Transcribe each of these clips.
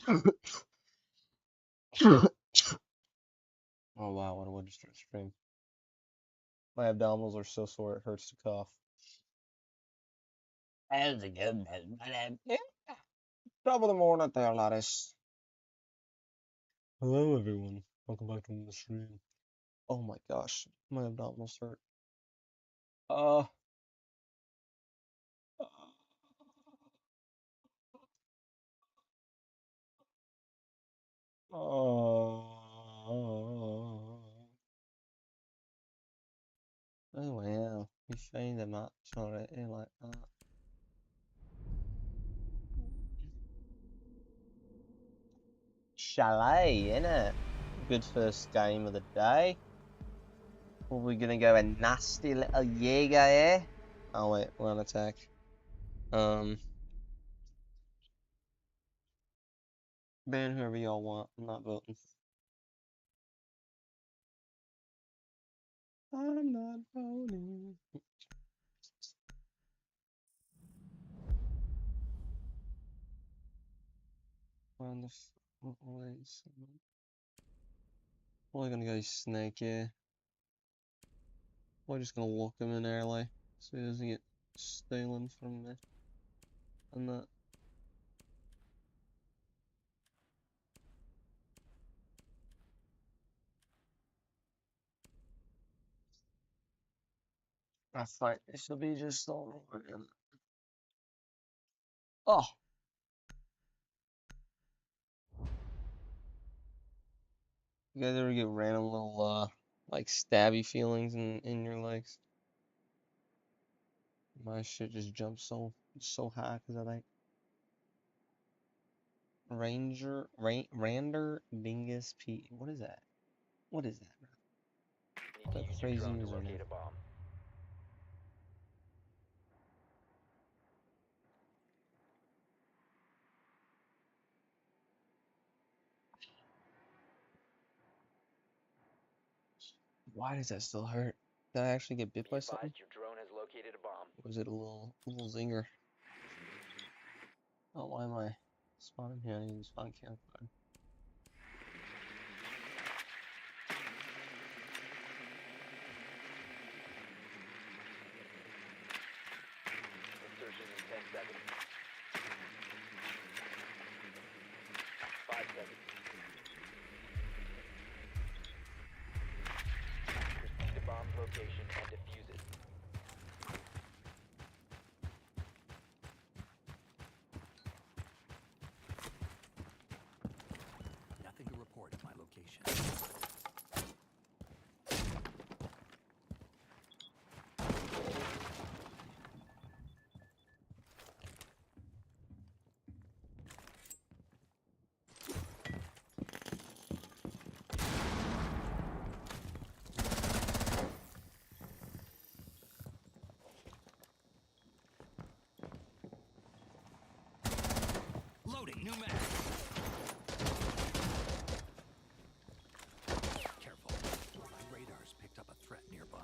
Oh wow, what a way to start stream. My abdominals are so sore it hurts to cough. How's it going? Top of the morning there, laddies. Hello everyone. Welcome back to the stream. Oh my gosh, my abdominals hurt. Uh, oh wow, you saying the match already like that. Chalet, innit? Good first game of the day. Probably gonna go a nasty little Jaeger here. Oh wait, we're on attack. Ban whoever y'all want. I'm not voting. I'm not voting. On the wait, probably gonna go snake, yeah. Probably just gonna walk him in early so he doesn't get stolen from me. And that. I think this will be just all right. Oh! You guys ever get random little, like stabby feelings in your legs? My shit just jumps so high because I like Rander Dingus P. What is that? What is that? What a crazy username. Why does that still hurt? Did I actually get bit by something? Your drone has located a bomb. Or was it a little zinger? Oh, why am I spawning here? I need to spawn campfire. Insertion in 10 seconds. 5 seconds. Proceed to bomb's location and defuse it. Nothing to report at my location. Loading new mag. Careful. My radar's picked up a threat nearby.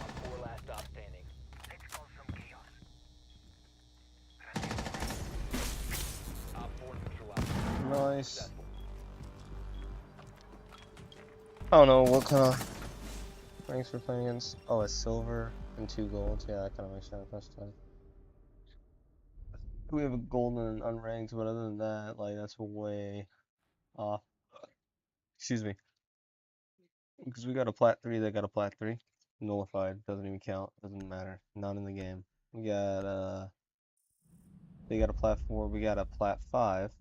Op 4 last stop standing. Let's cause some chaos. Op 4 neutralized. Nice. Successful. I don't know what kind of ranks we're playing against. Oh, a silver and 2 gold. Yeah, that kind of makes sense first time. We have a gold and unranked, but other than that, like, that's way off. Excuse me. Because we got a plat 3, they got a plat 3. Nullified. Doesn't even count. Doesn't matter. Not in the game. We got, they got a plat 4, we got a plat 5.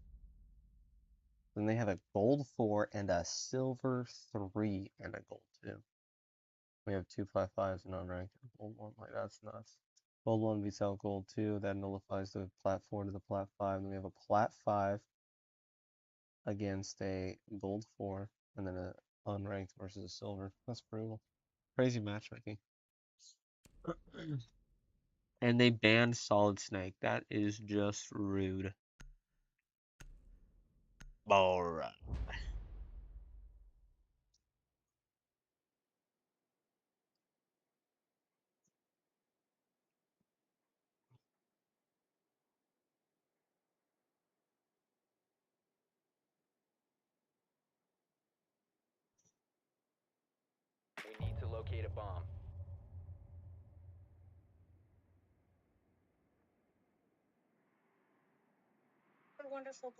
Then they have a gold 4 and a silver 3 and a gold 2. We have 2 plat 5s and unranked gold 1. Like, that's nuts. Gold 1 beats out gold 2. That nullifies the plat 4 to the plat 5. Then we have a plat 5 against a gold 4. And then a unranked versus a silver. That's brutal. Crazy matchmaking. And they banned Solid Snake. That is just rude. Alright. locate a bomb. Wonderful.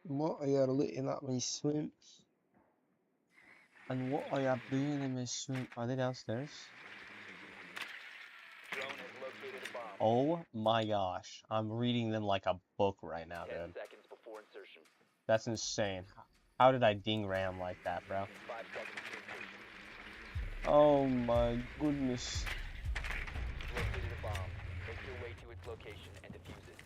What are you looking at me swim? And what are you doing in my swim? Are they downstairs? Drone has located a bomb. Oh my gosh. I'm reading them like a book right now, 10 dude. seconds before insertion. That's insane. How did I ding ram like that, bro? 5 seconds to insertion. Oh my goodness. You've located a bomb. Make your way to its location and defuse it.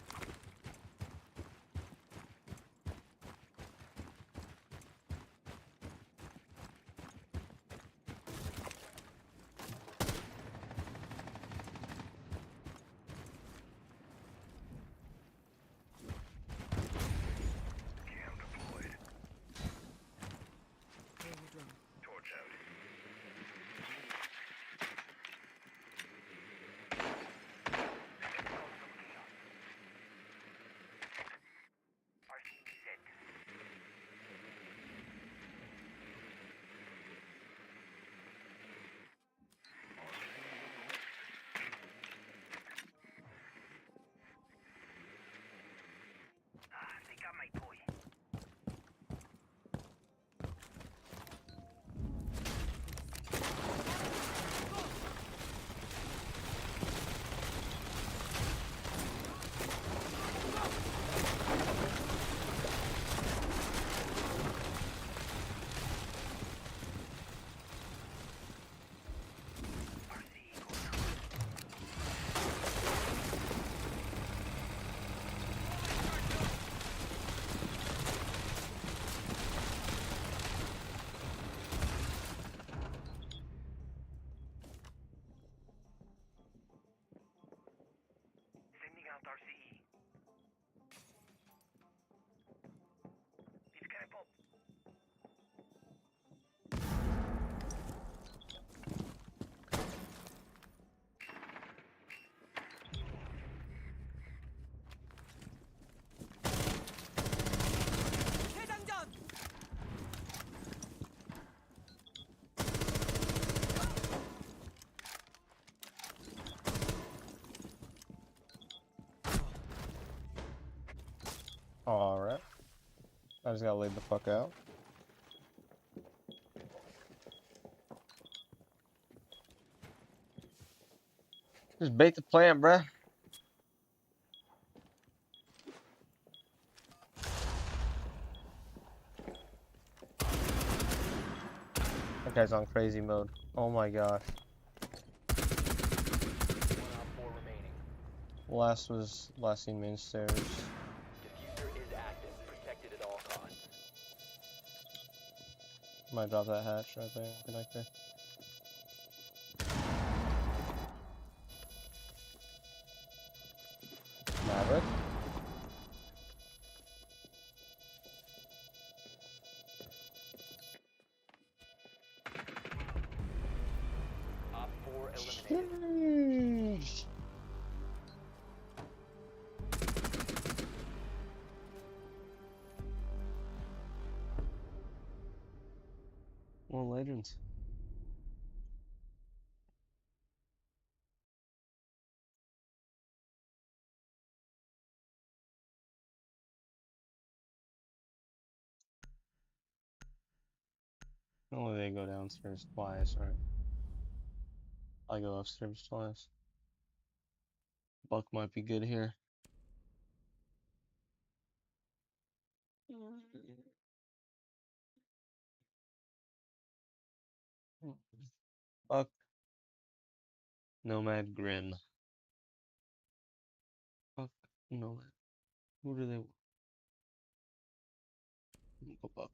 Cam deployed. Torch out. RC set. They got my toy. RC going out. Sending out RCE. It's gonna pop. Alright. I just gotta lay the fuck out. Just bait the plant, bruh. That guy's on crazy mode. Oh my gosh. 1 op 4 remaining. Last seen main stairs. Diffuser is active. Protected at all costs. Might drop that hatch right there, connector. Maverick. Op 4 eliminated. Sheesh. More legends. Only they go downstairs twice, right? I go upstairs twice. Buck might be good here. Buck. Nomad Grim. Buck. Nomad. Who do they? Go Buck.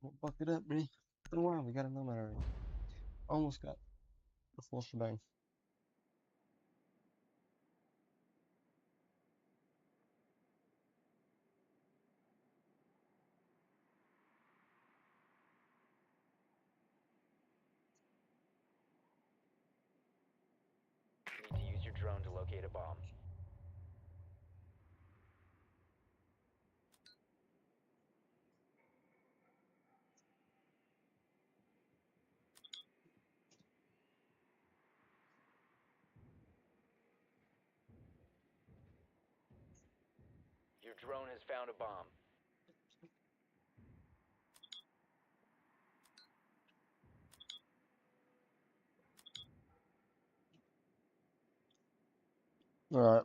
Well, buck it up, Bree. Been a while. We got a nomad already. Almost got the full shebang. locate a bomb. Your drone has found a bomb. Alright.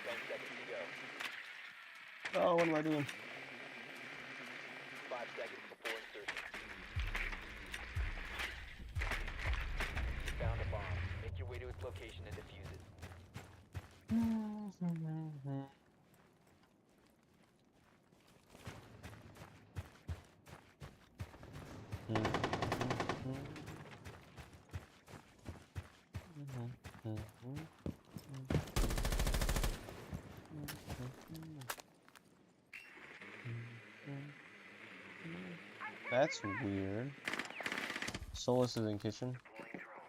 10 seconds to go. Oh, what am I doing? 5 seconds before insertion. You found a bomb. Make your way to its location and defuse it. That's weird. Solus is in kitchen. Deploying drone.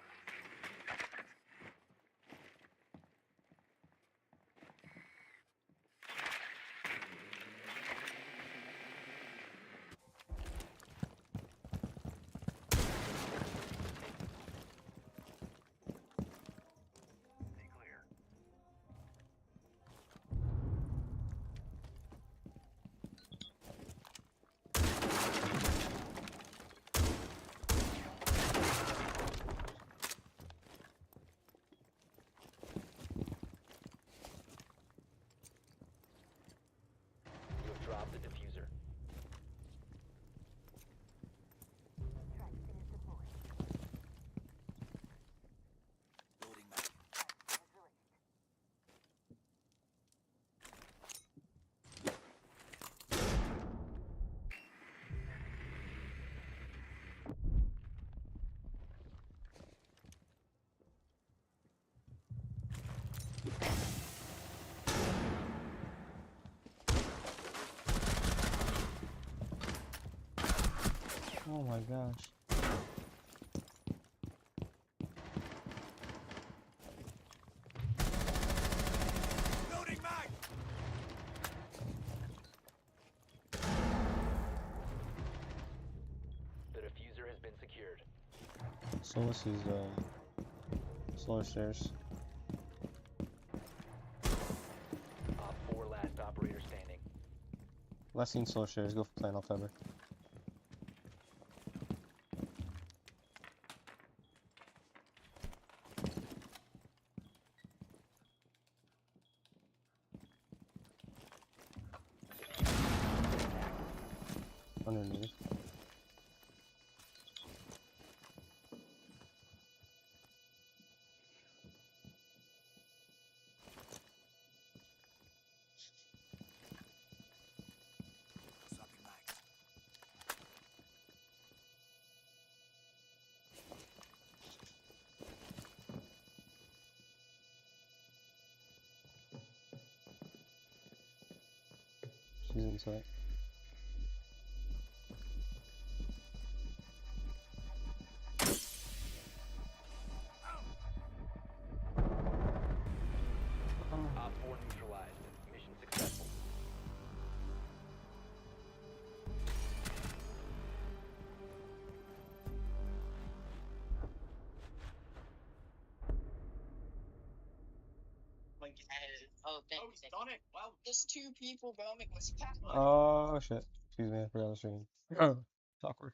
Stay clear. You have dropped the diffuser. Loading mag. Oh my gosh. Loading mag. The diffuser has been secured. Solus is Solar stairs. Op 4 last operator standing. Last seen solar stairs. Go for plan off ever. Underneath. Swapping mags. She's inside. Op 4 neutralized. Mission successful. Oh, thank you. Done it. Wow. There's two people, bro. Make us pack. Oh shit. Excuse me, I forgot the stream. It's awkward.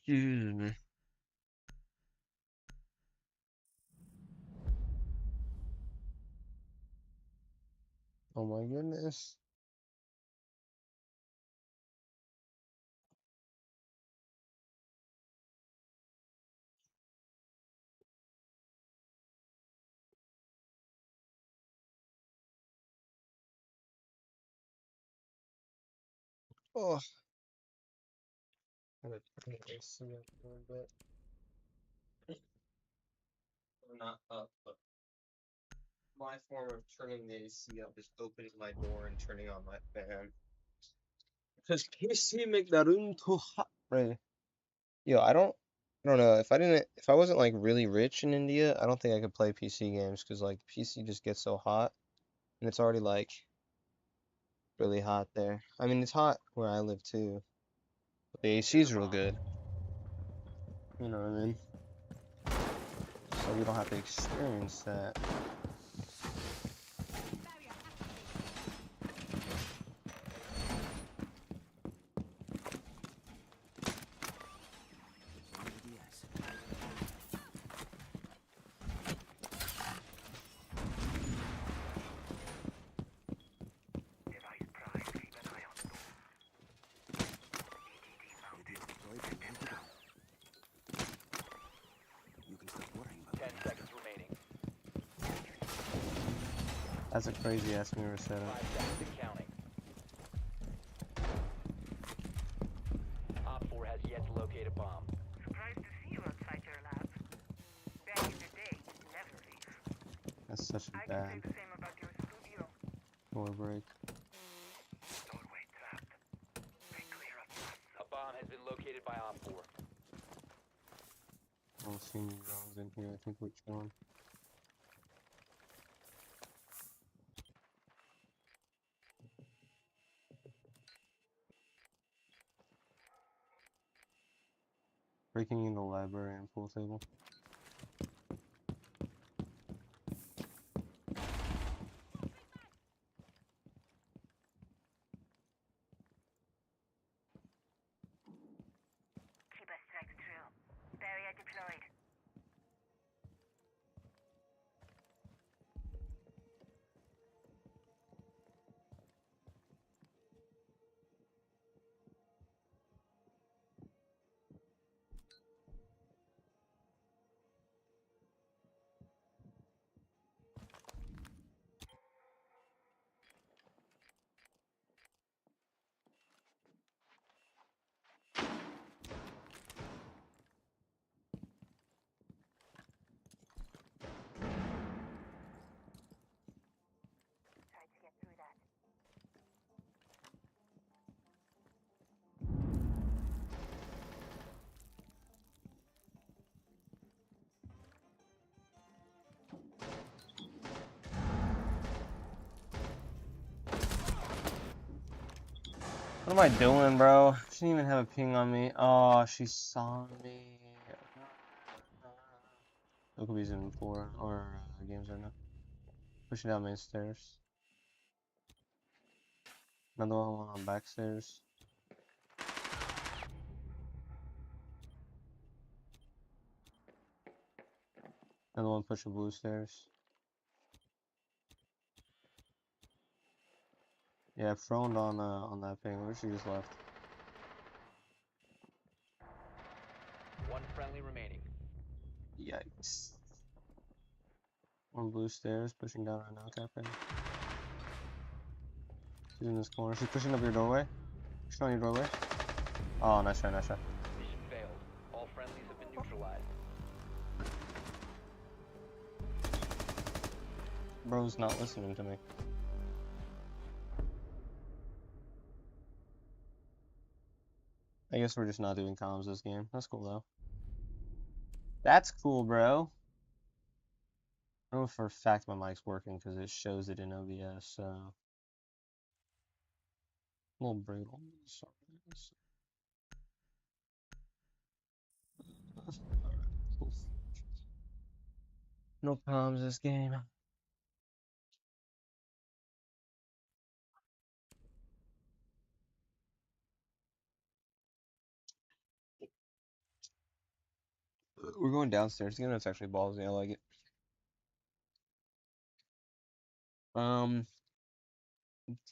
Excuse me. Oh my goodness. Oh. Gotta turn the AC up a little bit. Not up, but my form of turning the AC up is opening my door and turning on my fan. Cause PC make Naruto hot, bro. Yo, I don't know. If I wasn't like really rich in India, I don't think I could play PC games because like PC just gets so hot, and it's already like really hot there. I mean, it's hot where I live too, but the AC is real good. You know what I mean? So we don't have to experience that. Device prime. Keep an eye on the door. You can stop worrying about 10 me. seconds remaining. That's a crazy ass mirror 5 setup. seconds and counting. Op 4 has yet to locate a bomb. Surprised to see you outside your lab. Back in the day, never leave. That's such a I can say bad the same about your studio. door break. Doorway trapped. Stay clear of that. A bomb has been located by Op 4. I don't see any drones in here. I think we're chilling. Breaking in the library and pool table. Keep a strike true. Barrier deployed. Try to get through that. What am I doing, bro? She didn't even have a ping on me. Oh, she saw me. Okabe's in 4 or games right now. Pushing down main stairs. Another one on back stairs. Another one pushing blue stairs. Yeah, thrown on that ping. Where she just left. One friendly remaining. Yikes. On blue stairs, pushing down right now, capping. She's in this corner. She's pushing up your doorway. She's on your doorway. Oh, nice shot, nice shot. Mission failed. All friendlies have been neutralized. Bro's not listening to me. I guess we're just not doing comms this game. That's cool though. That's cool, bro. I know for a fact my mic's working because it shows it in OBS, so. A little brutal. Sorry. Alright, cool. No comms this game. We're going downstairs again. That's actually ballsy. I like it.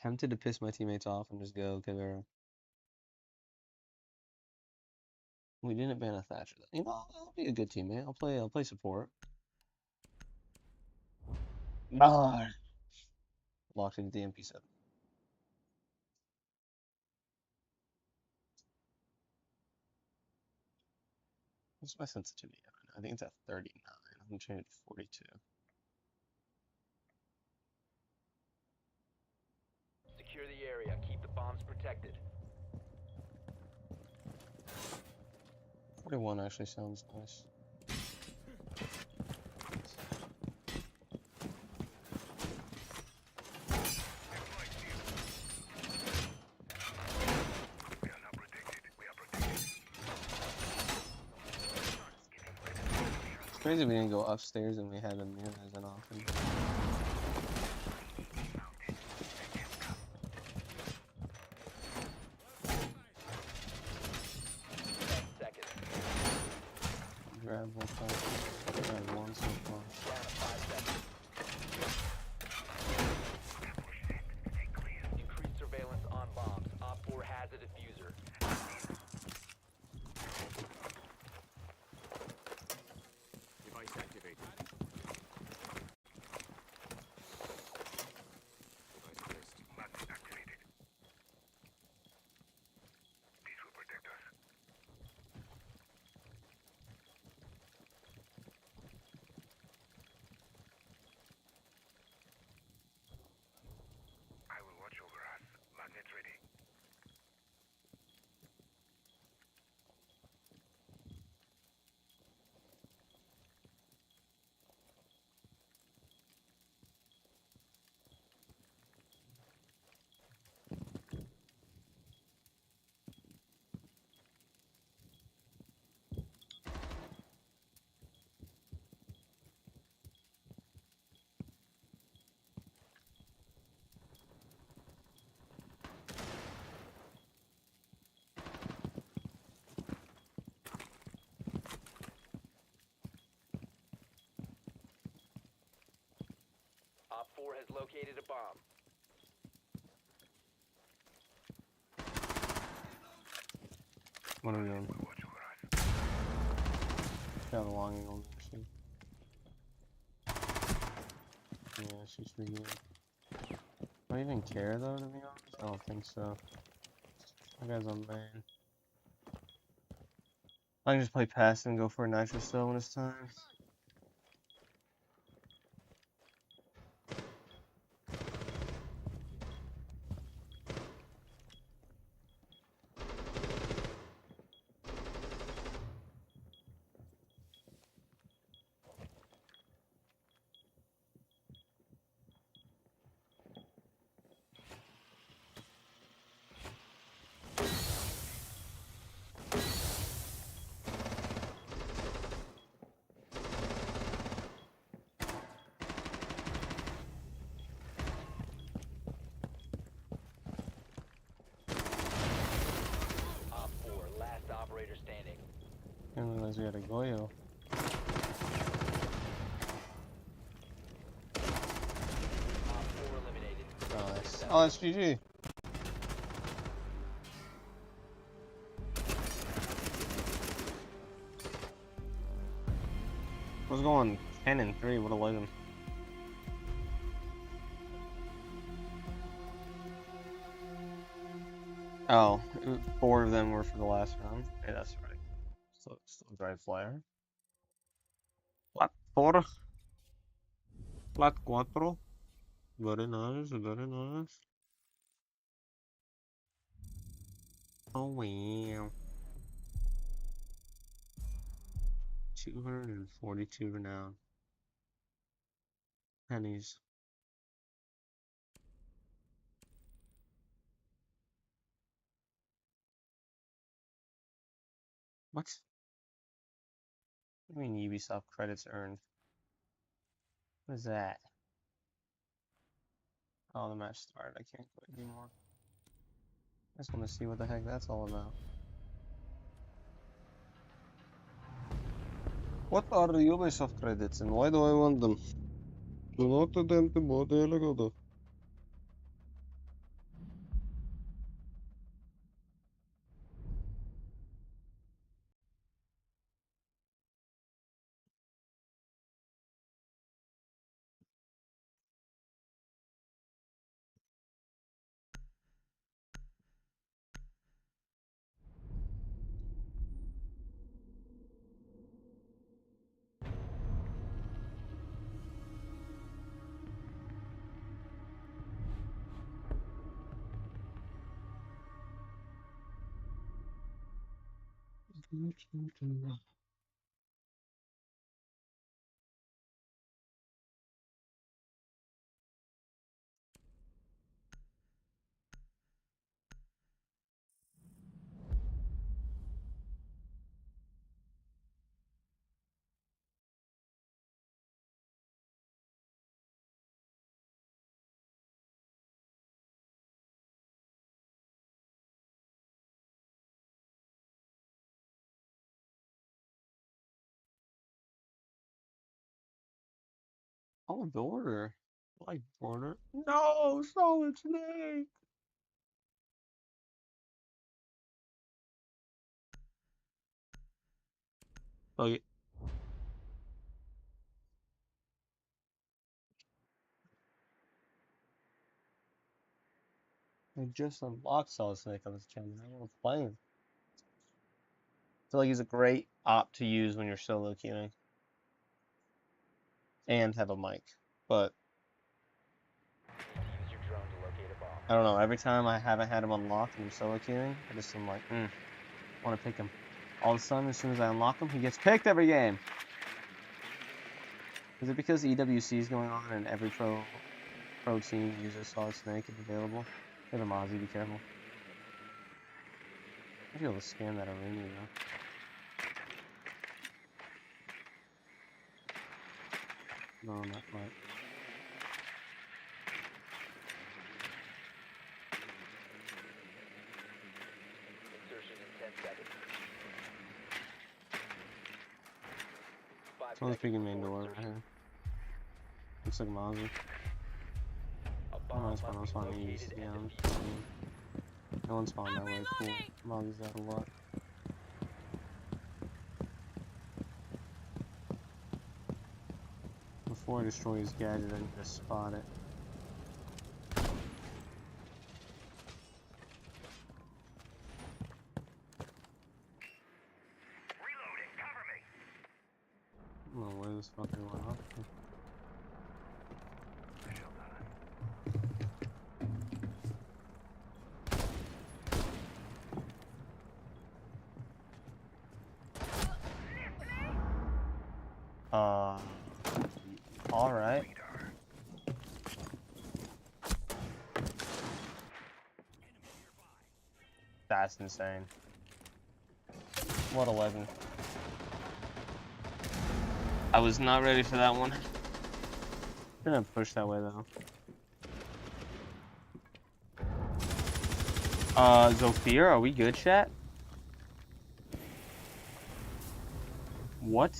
Tempted to piss my teammates off and just go Kavera. We didn't ban a Thatcher. You know, I'll be a good teammate. I'll play support. Ah, locked into the MP7. What's my sensitivity at right now? I think it's at 39. I'm changing it to 42. Secure the area. Keep the bombs protected. 41 actually sounds nice. It's crazy we didn't go upstairs and we had them near as an option. 10 seconds. Grab one, grab one so far. Down to 5 seconds. Increased surveillance on bombs. Op 4 has a diffuser. Device activated. Device placed. Magnet activated. This will protect us. I will watch over us. Magnets ready. Op 4 has located a bomb. What are we doing? Watch over us. Got a long angle machine. Yeah, she's pretty good. Do I even care though, to be honest? I don't think so. That guy's on main. I can just play pass and go for a nitro still when it's time. Op 4, last operator standing. I didn't realize we had a Goyo. Op 4 eliminated. Nice. Oh, that's GG. I was going 10 and 3, would have let him. Oh, 4 of them were for the last round. Yeah, that's right. Still drive flyer. Flat 4. Flat 4. Very nice, very nice. Oh wow. 242 renown. Pennies. What? What do you mean Ubisoft credits earned? What is that? Oh, the match started. I can't quit anymore. I just want to see what the heck that's all about. What are the Ubisoft credits and why do I want them? Do not attempt to bot the Oh, border. I like border. No, solid snake. Oh, yeah. I just unlocked solid snake on this channel. I don't play him. I feel like he's a great op to use when you're solo queuing and have a mic. But Use your drone to locate a bomb. I don't know. Every time I haven't had him unlocked and I'm solo queuing, I just am like, I want to pick him. All of a sudden, as soon as I unlock him, he gets picked every game. Is it because EWC is going on and every pro team uses solid snake if available? Hey, the Mozzie, be careful. I'd be able to scam that arena though. No, not quite. Insertion in 10 seconds. 5 Someone's seconds peeking main before door right insertion. here. Looks like Mozzie. A Oh, bomb no, must it's fine. be It's fine. located Easy. Yeah, and I'm defused. fine. No one spawned that way. Cool. Mozzie's out a lot. Before I destroy his gadget, I need to spot it. Reloading, cover me. I don't know where this fucker went off to. Alright. That's insane. What a legend. I was not ready for that one. Gonna push that way though. Zofia, are we good, chat? What?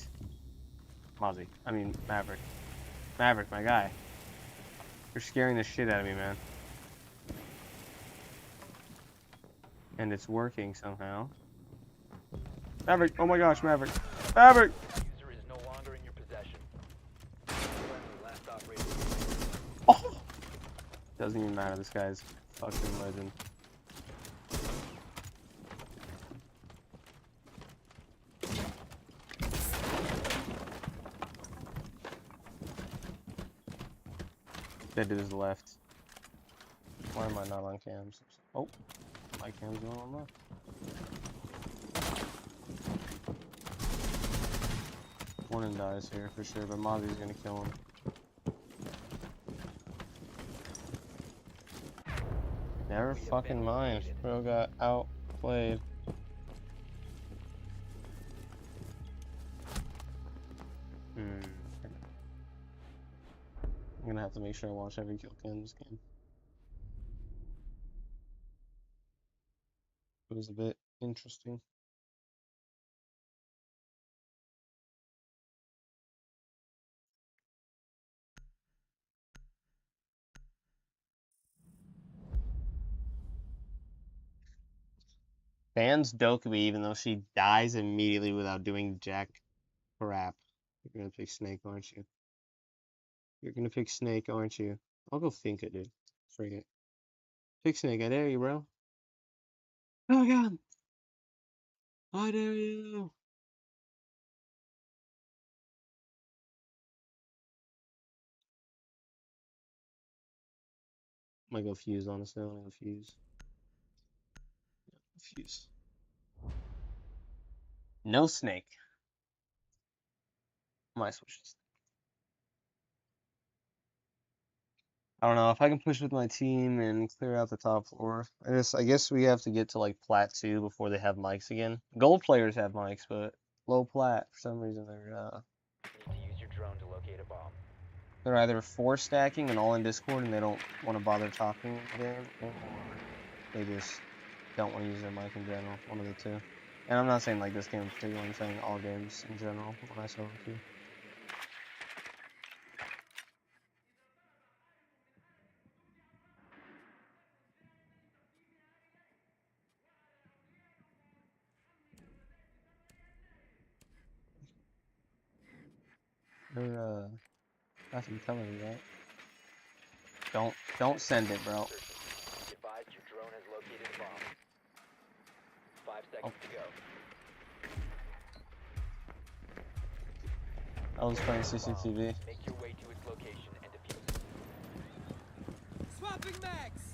Mozzie. I mean, Maverick. Maverick, my guy. You're scaring the shit out of me, man. And it's working somehow. Maverick! Oh my gosh, Maverick! Maverick! User is no longer in your possession. Last operator. Oh! Doesn't even matter, this guy's fucking legend. Dead to his left. Why am I not on cams? Oh, my cam's going on left. One and dies here for sure, but Mozzie's gonna kill him. Never fucking mind. Bro got outplayed. I'm gonna have to make sure I watch every kill cam in this game. It was a bit interesting. Bans Dokkaebi even though she dies immediately without doing jack crap. You're gonna pick Snake, aren't you? You're gonna pick Snake, aren't you? I'll go think it, dude. Frig it. Pick Snake, I dare you, bro. Oh god! I dare you! Might go Fuse, honestly. I'm gonna go Fuse. Fuse. No snake. My switches. I don't know if I can push with my team and clear out the top floor. I guess we have to get to like plat 2 before they have mics again. Gold players have mics, but low plat for some reason Need to use your drone to locate a bomb. they're either 4 stacking and all in Discord and they don't want to bother talking again, or they just don't want to use their mic in general. One of the two. And I'm not saying like this game in particular. I'm saying all games in general when I solo queue. They're have to be coming to that. Don't send it, bro. Be advised your drone has located a bomb. 5 seconds to go. I was playing CCTV. Make your way to its location and defuse it. Swapping mags!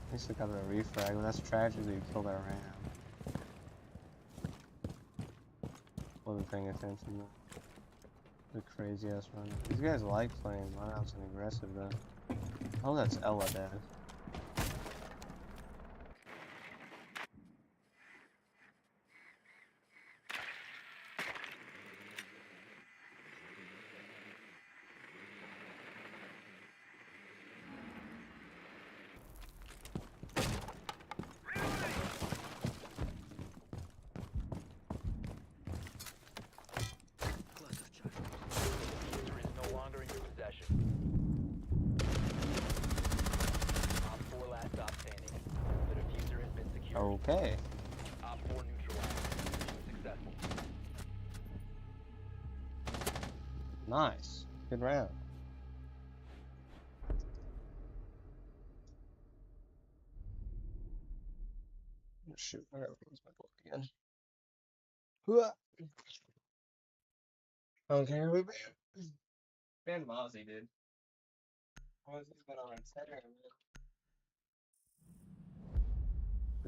At least I got a refrag, but that's tragic that you killed that ram. Wasn't paying attention though. The crazy ass run. These guys like playing runouts and aggressive though. Oh, that's Ella dead. Diffuser is no longer in your possession. Op 4 last stop standing. The diffuser has been secured. Okay. Op 4 neutralized. Mission successful. Nice. Good round. Shoot, I gotta close my door again. Okay, we banned Mozzie, dude. Mozzie's been on its head, man.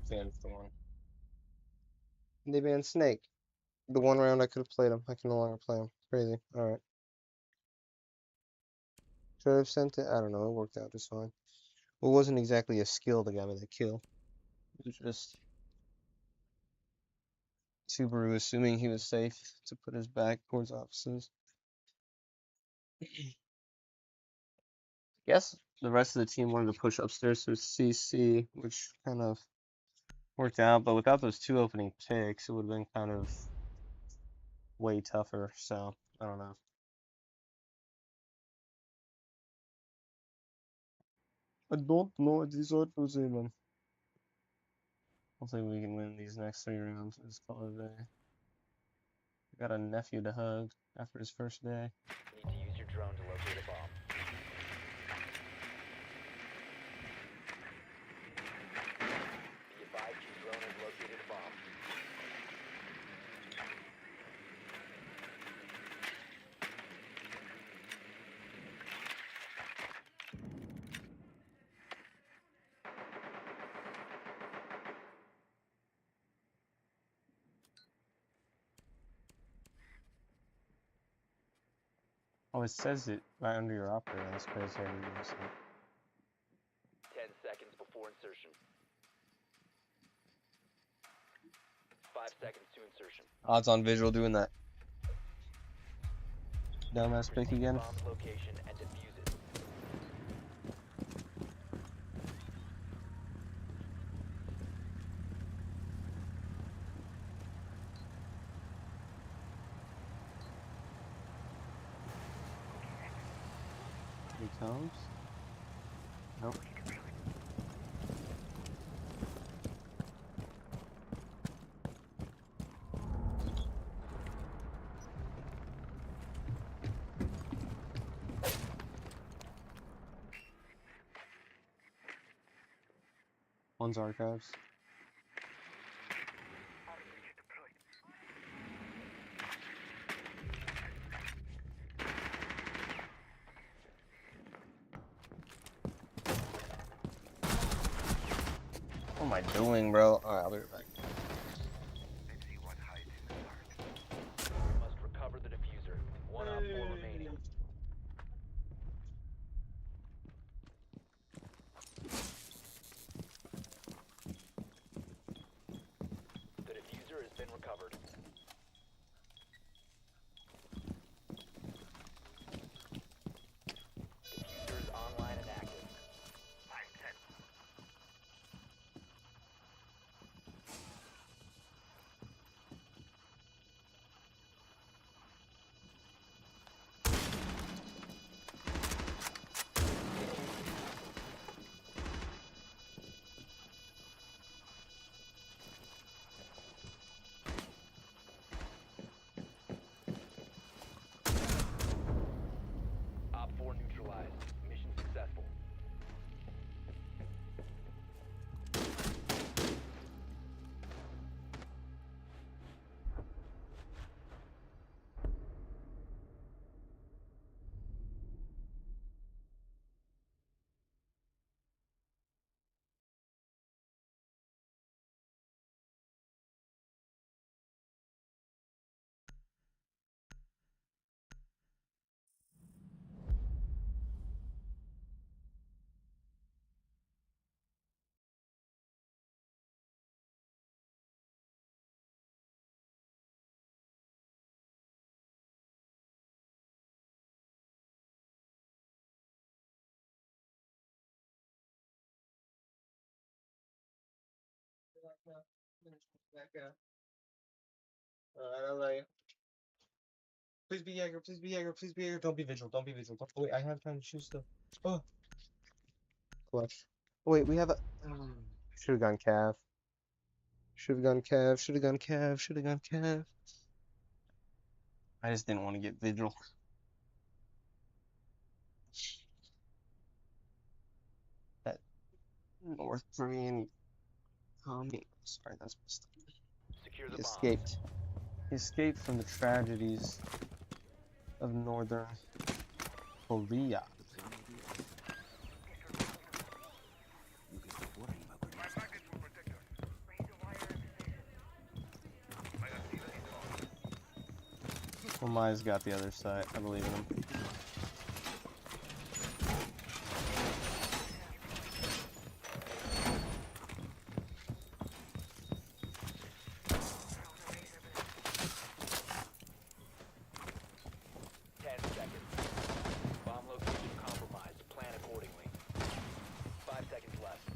Banned Thorn. They banned Snake. The one round I could have played him, I can no longer play him. Crazy. Alright. Should I have sent it? I don't know. It worked out just fine. Well, it wasn't exactly a skill that got me the kill. It was just Subaru assuming he was safe to put his back towards offices. Guess the rest of the team wanted to push upstairs to CC, which kind of worked out, but without those 2 opening picks, it would have been kind of way tougher, so I don't know. I don't know. These are New Zealand. Hopefully we can win these next 3 rounds. It's call it a day. Got a nephew to hug after his first day. Need to use your drone to locate a bomb. Be advised your drone has located a bomb. Oh, it says it right under your operator. That's crazy. I didn't notice that. 10 seconds before insertion. 5 seconds to insertion. Odds on visual doing that. Dumbass pick Proceed to again. bomb's location and defuse it. Here he comes. Nope. One's archives. What am I doing, bro? Alright, I'll be right back. Let's see what hides in the dark. You must recover the diffuser. One op 4 remaining. The diffuser has been recovered. Diffuser is online and active. I'm set. Op 4 neutralized. Mission successful. Alright, alright. Please be Jaeger, please be Jaeger, please be Jaeger. Don't be vigil, don't be vigil. Don't, wait, I have time to choose stuff. Oh. Clutch. Wait, we have a. Should have gone calf. Should have gone calf, should have gone calf, should have gone calf. I just didn't want to get vigil. That North Korean commie. Sorry, that's messed up. Secure He the bomb. escaped. He escaped from the tragedies of Northern Korea. You can stop worrying about the My next. package will protect us. Razor wire in position. My artillery is on. Omai's got the other side. I believe in him. 10 seconds. Bomb location compromised. Plan accordingly. 5 seconds left.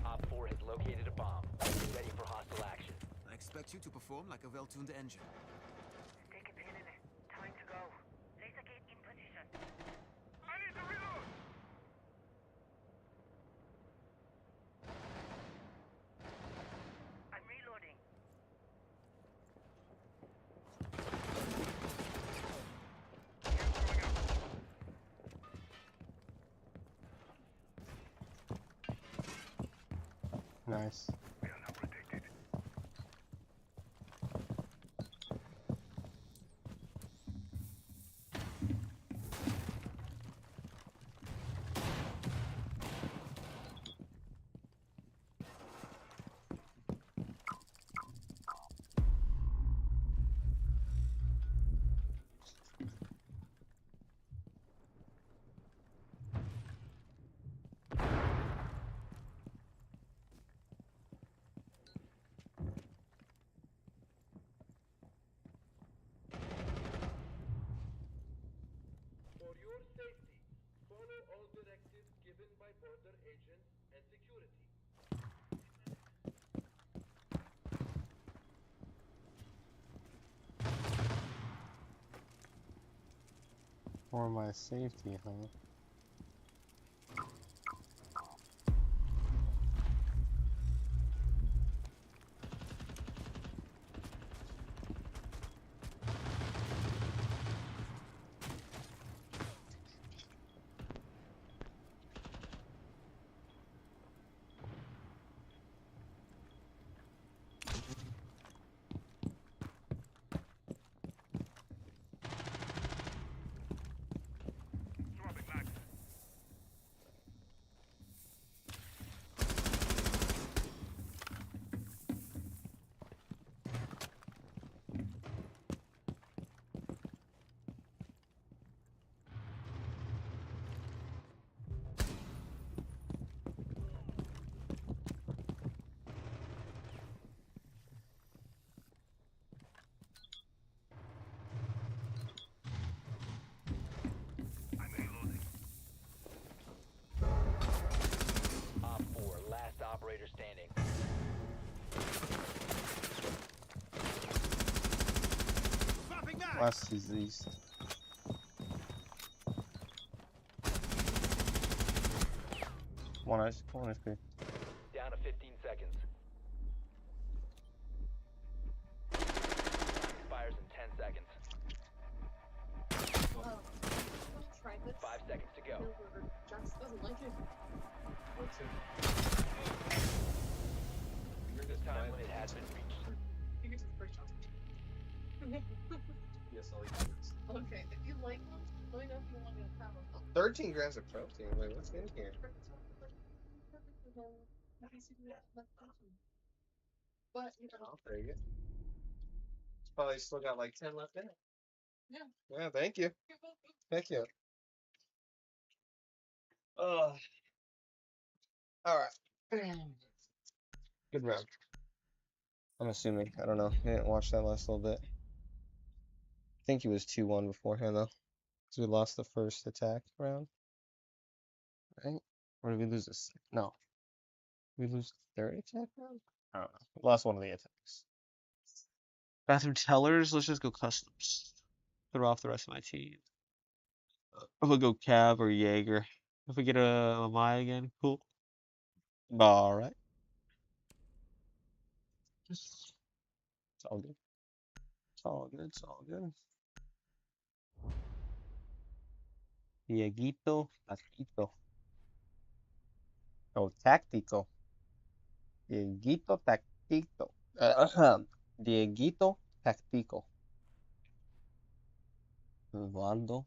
Op 4 has located a bomb. Get ready for hostile action. I expect you to perform like a well-tuned engine. Stick a pin in it. Time to go. Laser gate in position. I need to reload! I'm reloading. Nice. We are now protected. For your safety, follow all directives given by border agents and security. For my safety, huh? Swapping mag. West is east. One HP. Down to 15 seconds. Expires in 10 seconds. Oh, try this. 5 seconds to go. No, Jax doesn't like it. Time limit has been reached. Fingers is first shot. Yes, I'll eat this. Okay, if you like them, let me know if you want me to have them. 13 grams of protein. Wait, what's in here? But you know, I'll take it. It's probably still got like 10 left in it. Yeah. Yeah, thank you. you're welcome. Thank you. Alright. Good round. I'm assuming. I don't know. I didn't watch that last little bit. I think he was 2-1 beforehand though. Because we lost the first attack round. Right? Or did we lose this? No. We lose the third attack round? I don't know. We lost one of the attacks. Bathroom tellers. Let's just go customs. Throw off the rest of my team. We'll go Cav or Jaeger. If we get a Maya again, cool. Alright. It's all good. It's all good. It's all good. Dieguito Taquito. Oh, Tactico. Dieguito Tactico. Dieguito Tactico. Valdo.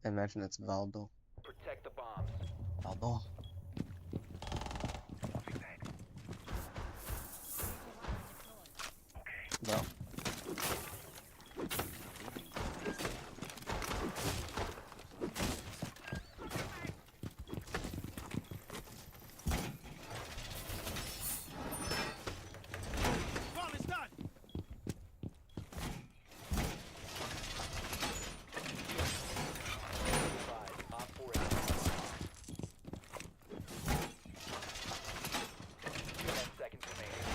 I imagine it's Valdo. Protect the bombs. Valdo. No. Bomb is done. Op 4 has been lost. 10 seconds remaining.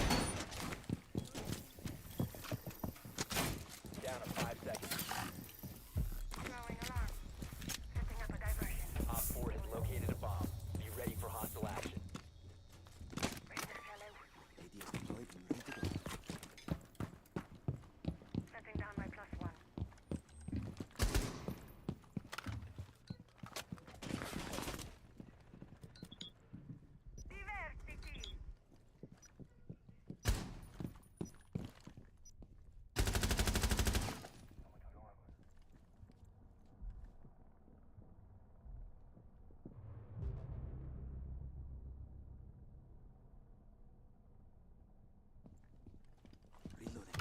Down to 5 seconds. Throwing alarm. Setting up a diversion. Op 4 has located a bomb. Be ready for hostile action. Ranger fellow. ADS deployed and ready to go. Setting down my +1. Diversity. Reloading.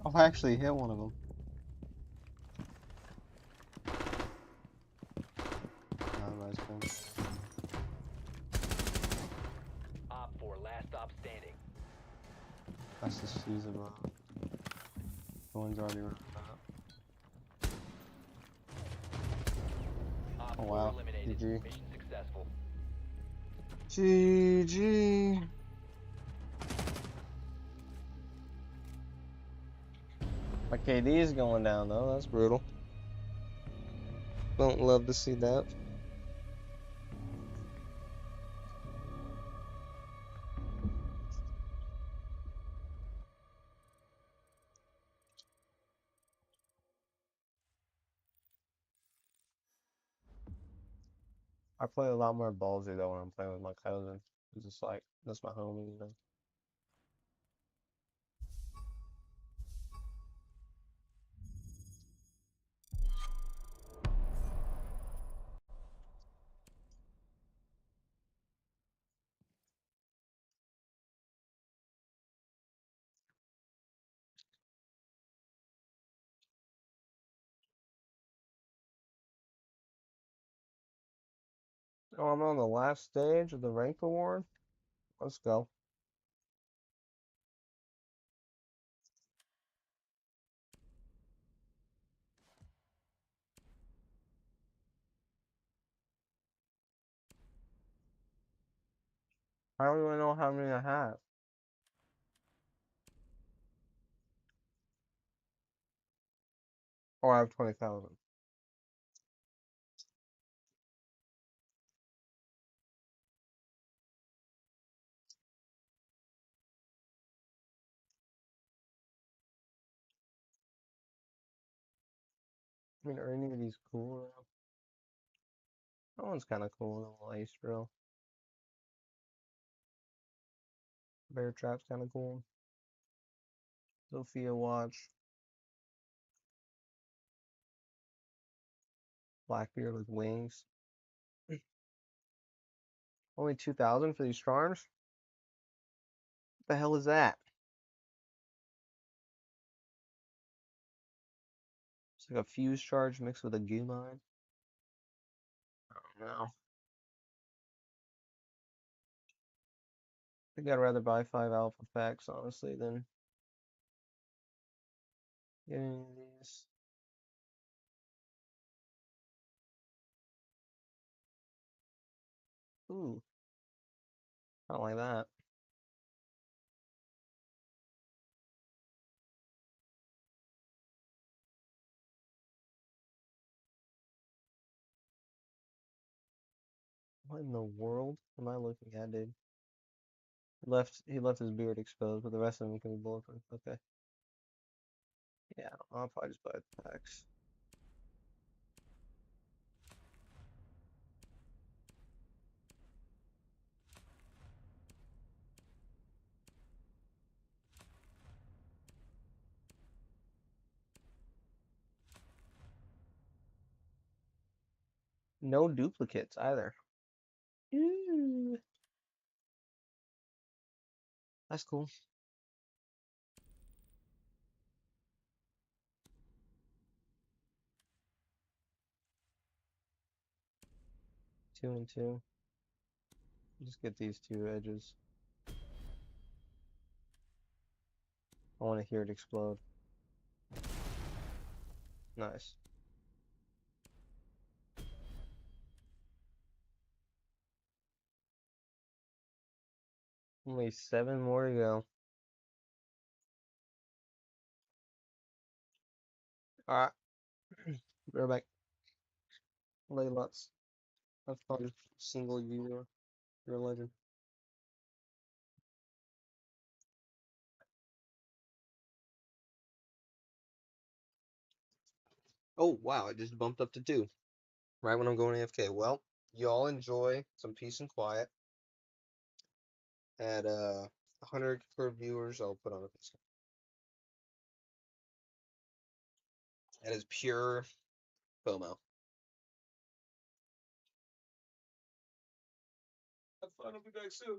Oh, I actually hit one of them. Nice one. Op 4 last stop standing. That's the season, bro. The one's already running out. Op Oh, 4 wow. eliminated. GG. Mission successful. GG. My KD is going down though. That's brutal. Don't love to see that. I play a lot more ballsy though when I'm playing with my cousin. It's just like that's my homie, you know. Oh, I'm on the last stage of the rank award. Let's go. I don't even know how many I have. Oh, I have 20,000. I mean, are any of these cool? That one's kind of cool. The little ice drill. Bear trap's kind of cool. Sophia watch. Blackbeard with wings. Only 2,000 for these charms? What the hell is that? It's like a fuse charge mixed with a goo mine. I don't know. I think I'd rather buy 5 alpha packs, honestly, than get any of these. Ooh, I don't like that. What in the world am I looking at, dude? He left his beard exposed, but the rest of him can be bulletproof. Okay. Yeah, I'll probably just buy packs. No duplicates either. Ooh, that's cool. Two and two. Just get these two edges. I want to hear it explode. Nice. Only 7 more to go. Alright. Be right back. Lay lots. Have fun. Single viewer. You're a legend. Oh, wow. It just bumped up to 2. Right when I'm going AFK. Well, y'all enjoy some peace and quiet. At 100 per viewers, I'll put on a discount. That is pure FOMO. Have fun. I'll be back soon.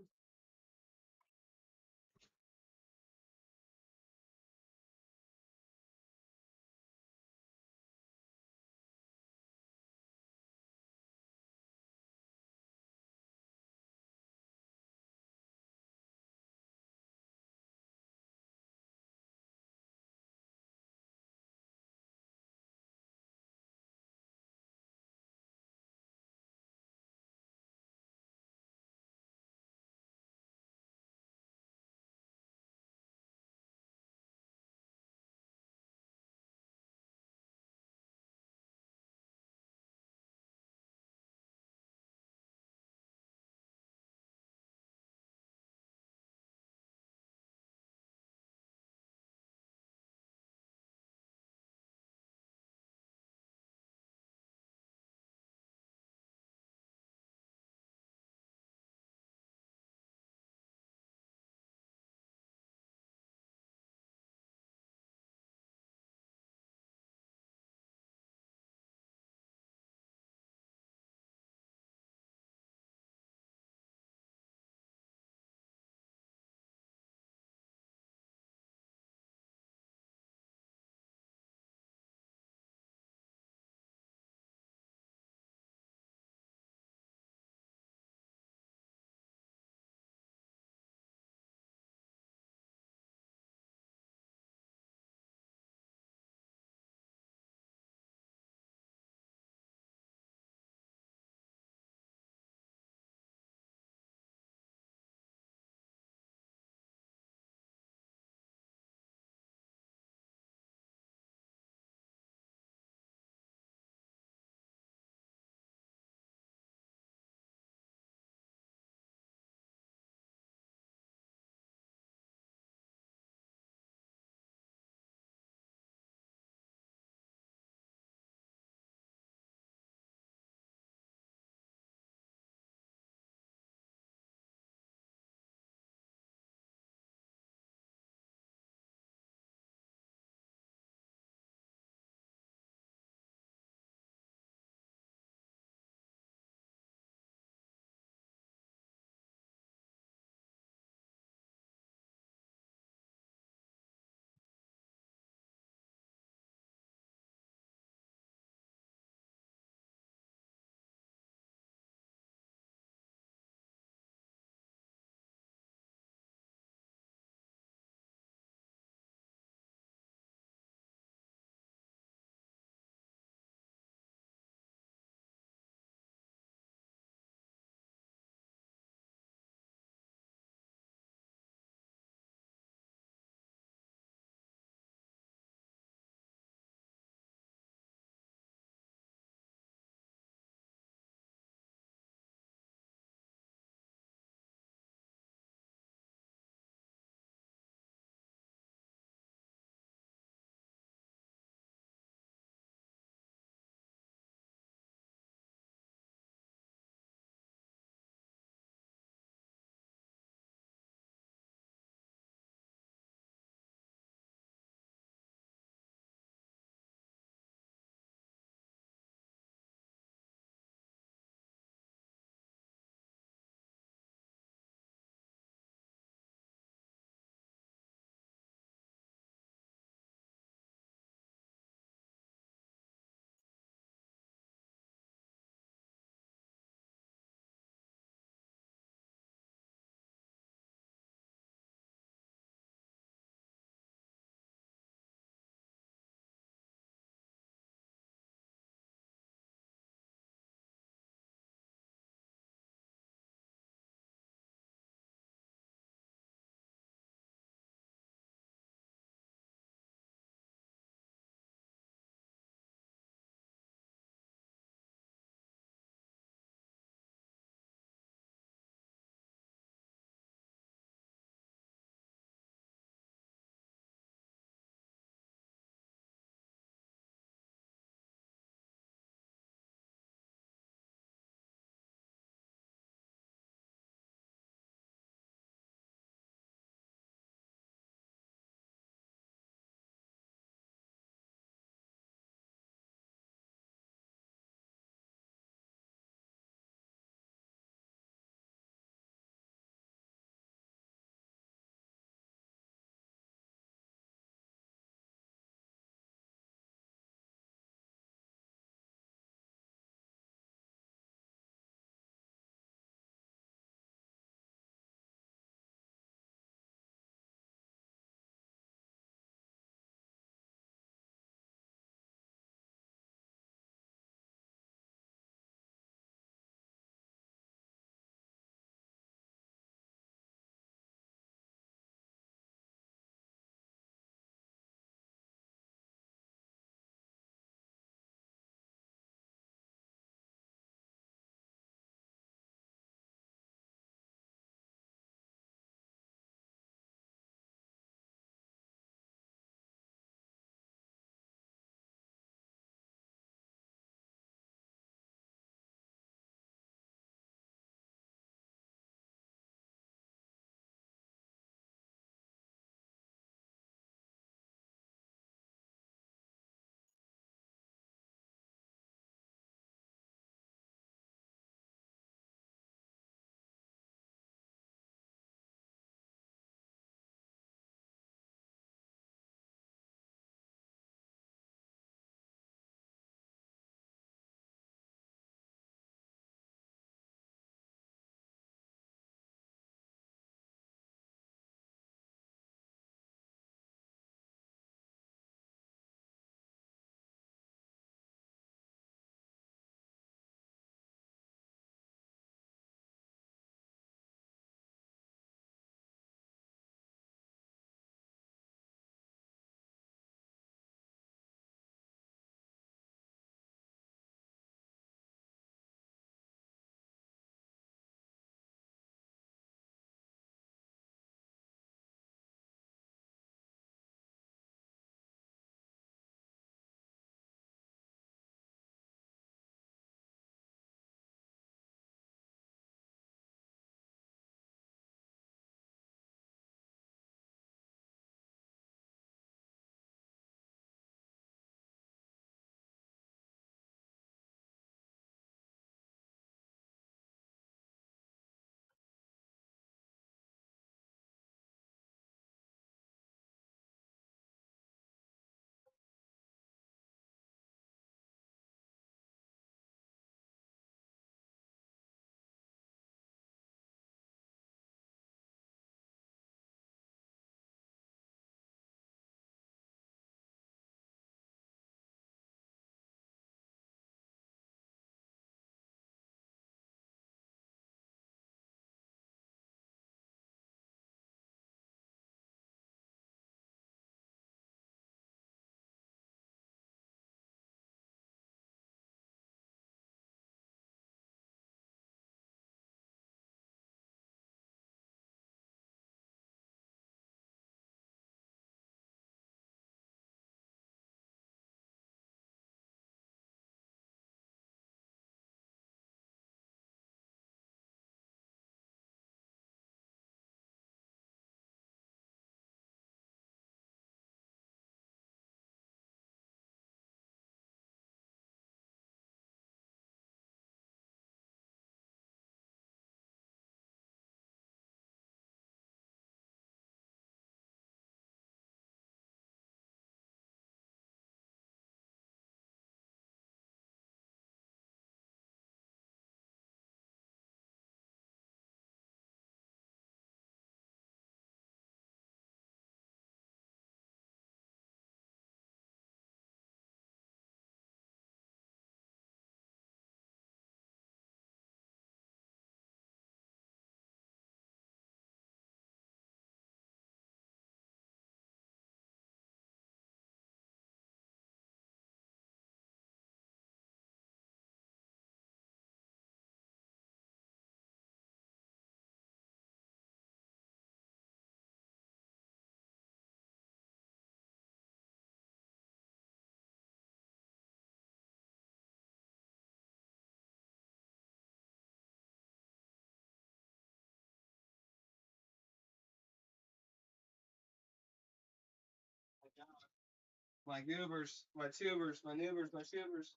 My goobers, my tubers, my noobers, my tubers.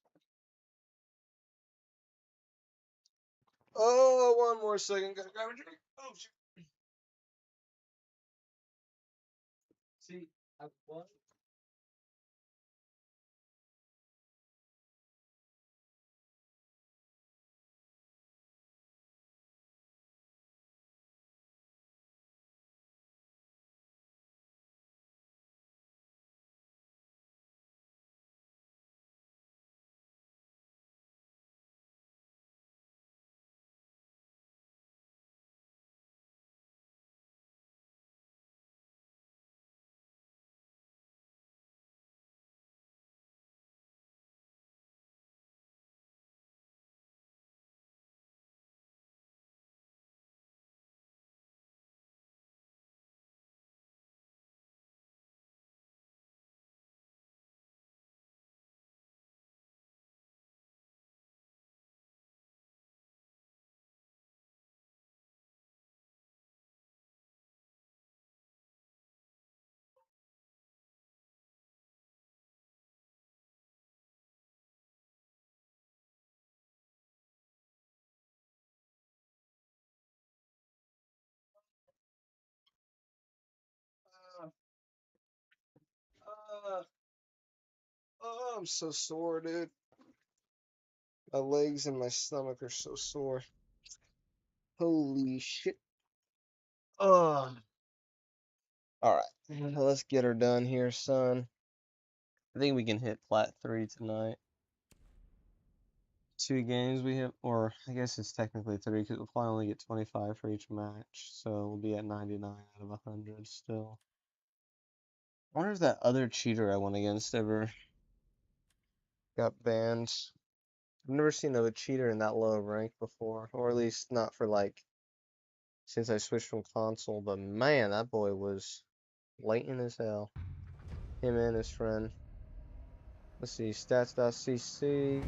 Oh, one more second. Gotta grab a drink. Oh, shit. See, what? Uh, oh, I'm so sore, dude. My legs and my stomach are so sore. Holy shit. Oh. Alright, let's get her done here, son. I think we can hit plat 3 tonight. 2 games we hit, or I guess it's technically 3 because we'll probably only get 25 for each match. So we'll be at 99 out of 100 still. I wonder if that other cheater I went against ever got banned. I've never seen a cheater in that low of rank before, or at least not for like since I switched from console. But man, that boy was blatant as hell. Him and his friend. Let's see, stats.cc.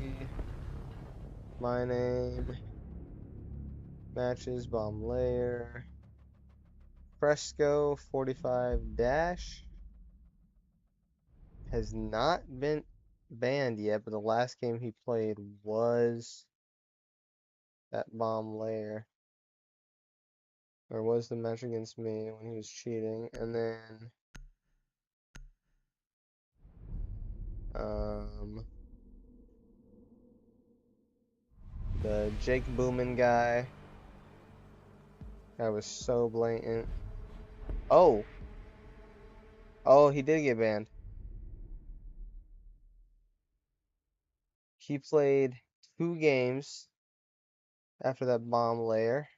My name. Matches, bomb layer. Fresco 45 dash. Has not been banned yet, but the last game he played was that bomb layer. Or was the match against me when he was cheating. And then the Jake Boomin guy. That was so blatant. Oh, he did get banned. He played 2 games after that bomb layer.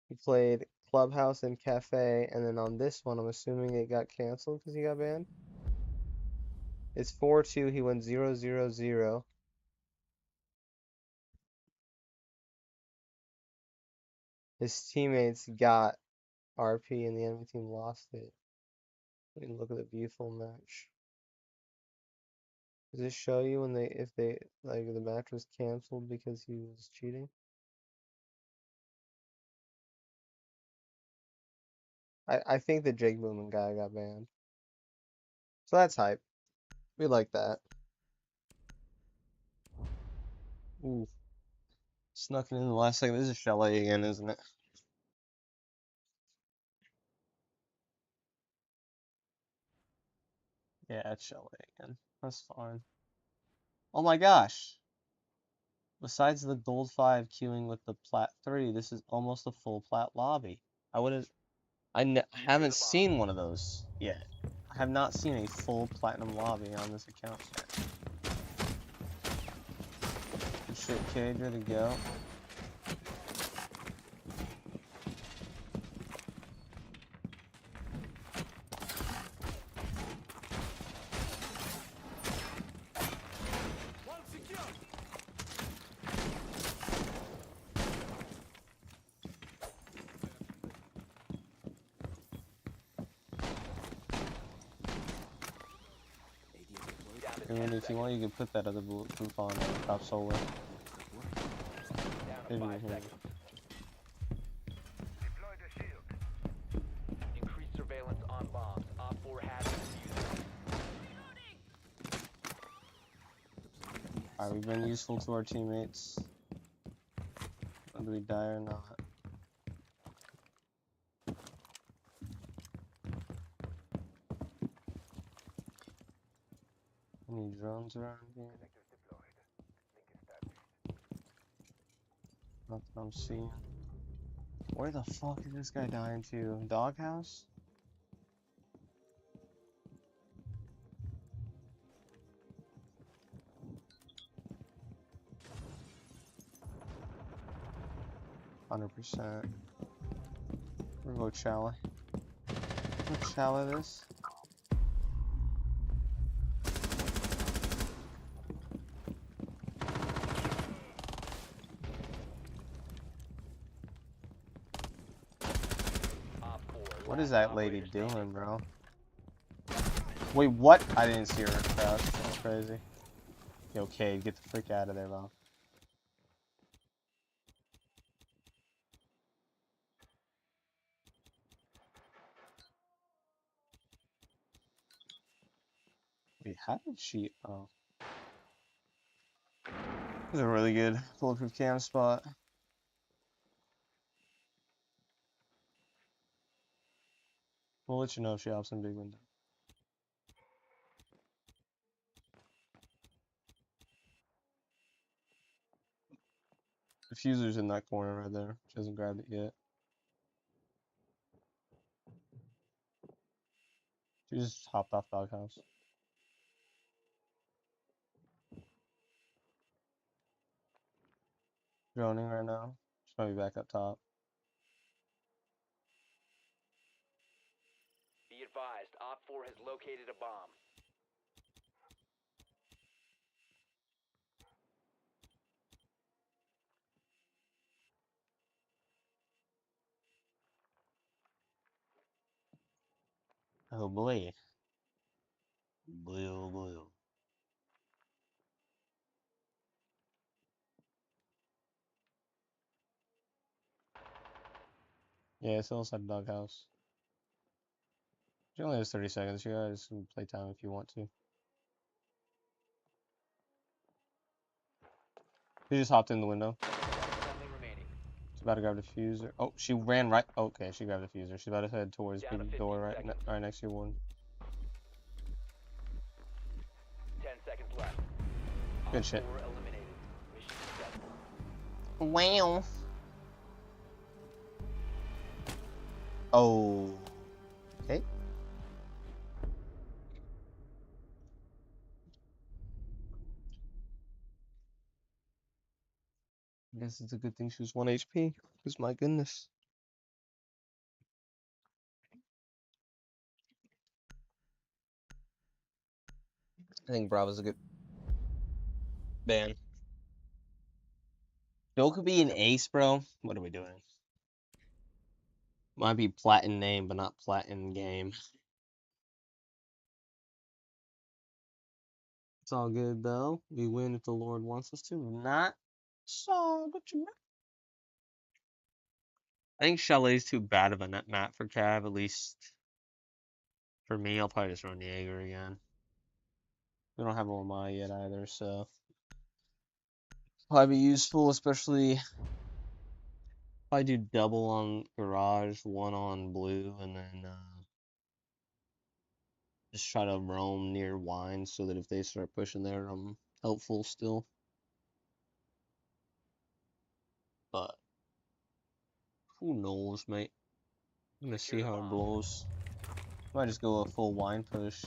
He played Clubhouse and Cafe, and then on this one, I'm assuming it got canceled because he got banned. It's 4-2. He went 0-0-0. His teammates got RP, and the enemy team lost it. We can look at the beautiful match. Does this show you when if the match was canceled because he was cheating? I think the Jake Boomin guy got banned. So that's hype. We like that. Ooh. Snuck it in the last second. This is Chalet again, isn't it? Yeah, it's Chalet again. That's fine. Oh my gosh. Besides the gold 5 queuing with the plat 3, this is almost a full plat lobby. I haven't seen one of those yet. I have not seen a full platinum lobby on this account yet. Good shit, Cage, ready to go. And if you want, you can put that other bulletproof on top solar. Down to 5 seconds. Increased surveillance on bombs. Op 4 has been Alright, we've been useful to our teammates. Whether we die or not. Any drones around here? Nothing I'm seeing. Where the fuck is this guy dying to? Doghouse? %. We'll go Chally. Let's Chally this. What is that lady doing, bro? Wait, what? I didn't see her crouch. That's crazy. Yo, Cade, get the freak out of there, bro. Wait, how did she? Oh. This is a really good bulletproof cam spot. We'll let you know if she hops in big window. Diffuser's in that corner right there. She hasn't grabbed it yet. She just hopped off doghouse. Droning right now. She's probably back up top. Be advised, Op 4 has located a bomb. Oh boy. Boy, oh boy. Yeah, it's inside the doghouse. She only has 30 seconds. You guys can play time if you want to. She just hopped in the window. Friendly remaining. She's about to grab the diffuser. Oh, she ran right. Okay, she grabbed the diffuser. She's about to head towards Down to big 15 door seconds. right next to your one. 10 seconds left. Good Op shit. 4 eliminated. Mission successful. Wow. Oh. Okay. I guess it's a good thing she was 1 HP. Because my goodness. I think Bravo's a good ban. Bill could be an ace, bro. What are we doing? Might be platin name, but not platin game. It's all good though. We win if the Lord wants us to. Not so, but you. I think Chalet's too bad of a net map for Cav. At least for me, I'll probably just run Jaeger again. We don't have Ormai yet either, so probably be useful, especially. I do double on garage, one on blue, and then just try to roam near wine so that if they start pushing there, I'm helpful still. But who knows, mate? I'm gonna see how it blows. Might just go a full wine push,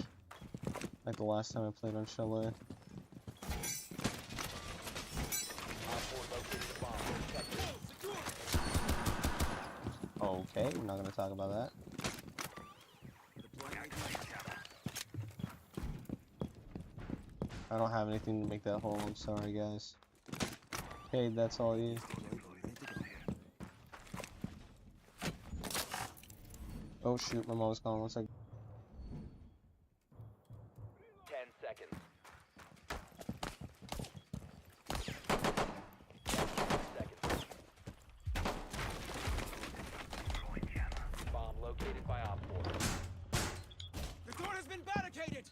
like the last time I played on Chalet. Op 4 located a bomb. Protect it. Okay, we're not gonna talk about that. I don't have anything to make that hole. I'm sorry, guys. Okay, that's all you. Oh shoot, my mom's calling. 1 second. 10 seconds. 10 seconds. Bomb located by Op 4. The door has been barricaded!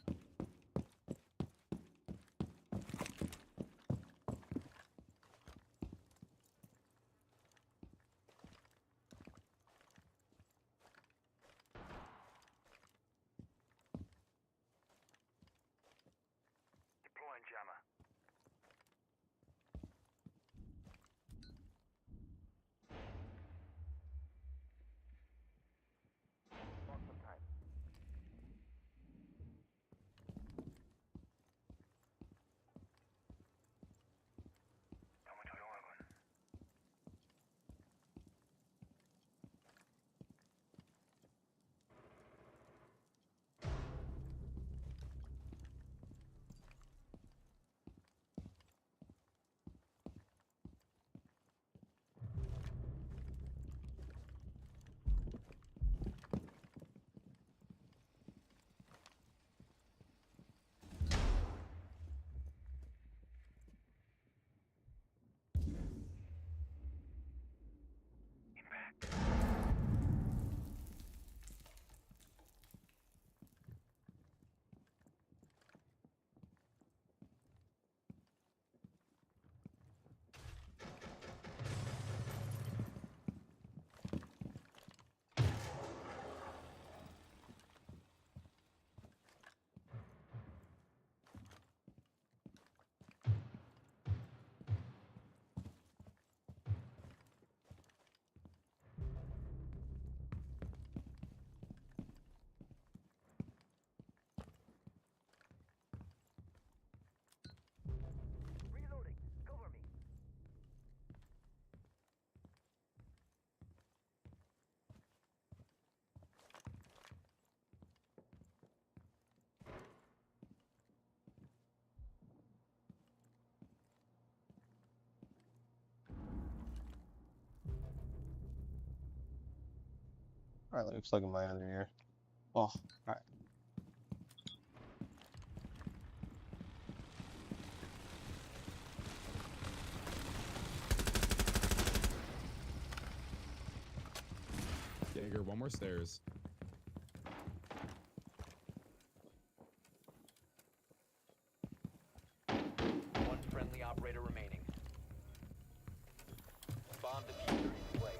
Alright, let me plug in my other ear. Oh, alright. Jaeger, one more stairs. One friendly operator remaining. Bomb diffuser in place.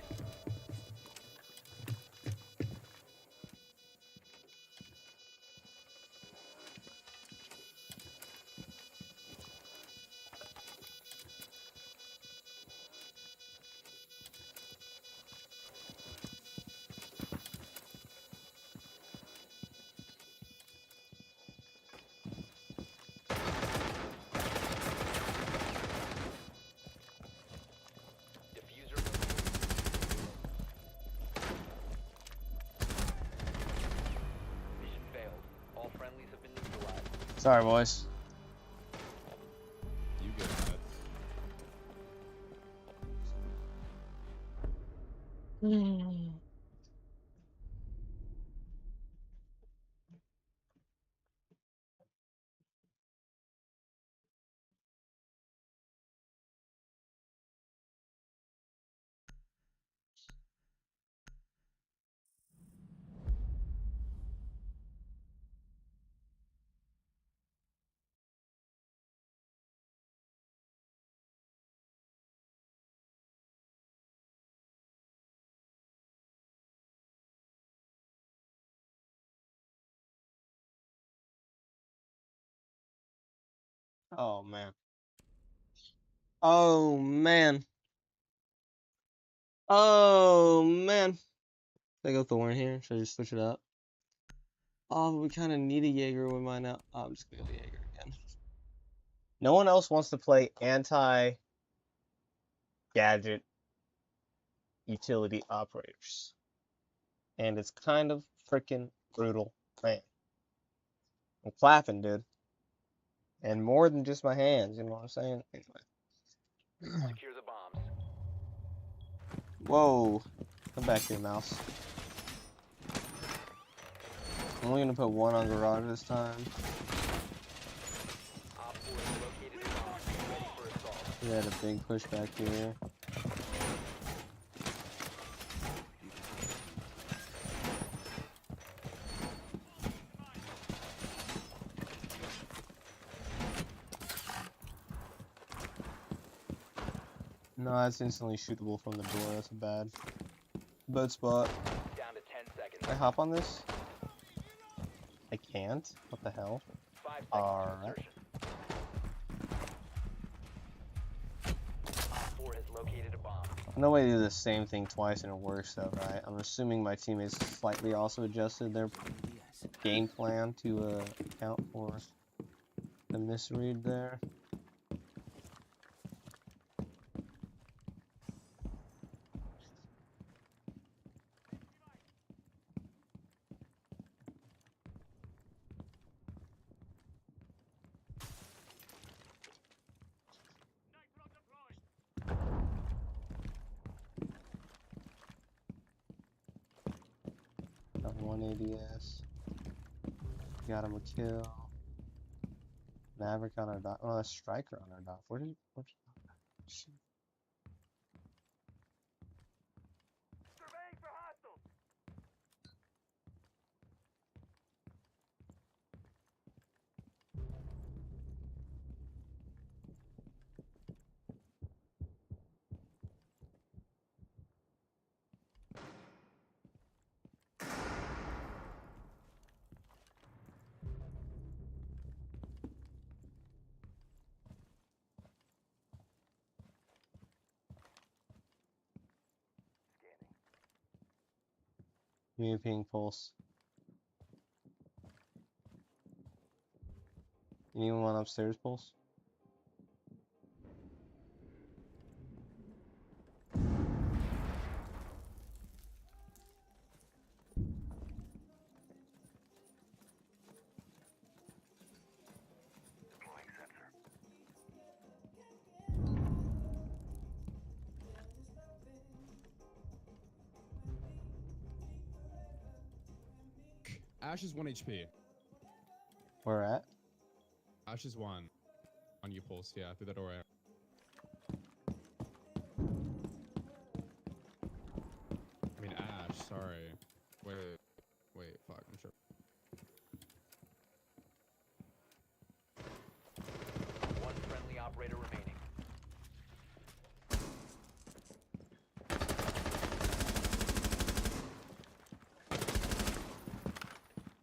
Diffuser removed. Mission failed. All friendlies have been neutralized. Sorry, boys. You get that. Oh, man. Oh, man. Oh, man. Should I go Thorn here? Should I just switch it up? Oh, we kind of need a Jaeger with mine now. Oh, I'm just going to go Jaeger again. No one else wants to play anti-gadget utility operators. And it's kind of freaking brutal, man. I'm clapping, dude. And more than just my hands, you know what I'm saying? Anyway. Secure the bombs. Whoa. Come back here, mouse. I'm only gonna put one on garage this time. Op 4 has located the bomb. Be ready for assault. We had a big push back here. No, that's instantly shootable from the door. That's a bad spot. Down to 10 seconds. Can I hop on this? I can't? What the hell? 5 seconds Alright. to insertion. Op 4 has located a bomb. No way to do the same thing twice and it works though, right? I'm assuming my teammates slightly also adjusted their game plan to account for the misread there. Got one ADS. Got him a kill. Maverick on our dot. Oh, a striker on our dot. Where's shit. Surveying for hostiles. Give me a ping pulse. Anyone upstairs, pulse? Deploying sensor. Ash is 1 HP. Where at? Ash is 1. On you, Pulse. Yeah, through the door. I mean, Ash, sorry. Wait, fuck, I'm sure. One friendly operator remaining.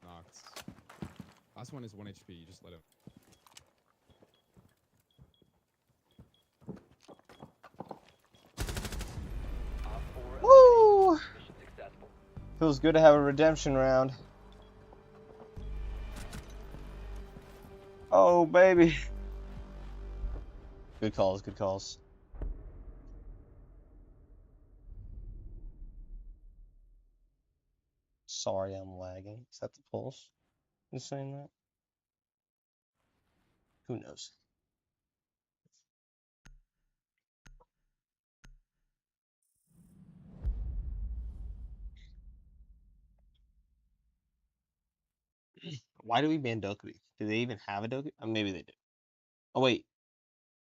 Knocked. Last one is 1 HP, you just let him. Op 4 Woo! mission successful. Feels good to have a redemption round. Oh, baby. Good calls, good calls. Sorry, I'm lagging. Is that the pulse? You saying that? Who knows? Why do we ban Dokkaebi? Do they even have a Dokkaebi? Maybe they do. Oh, wait.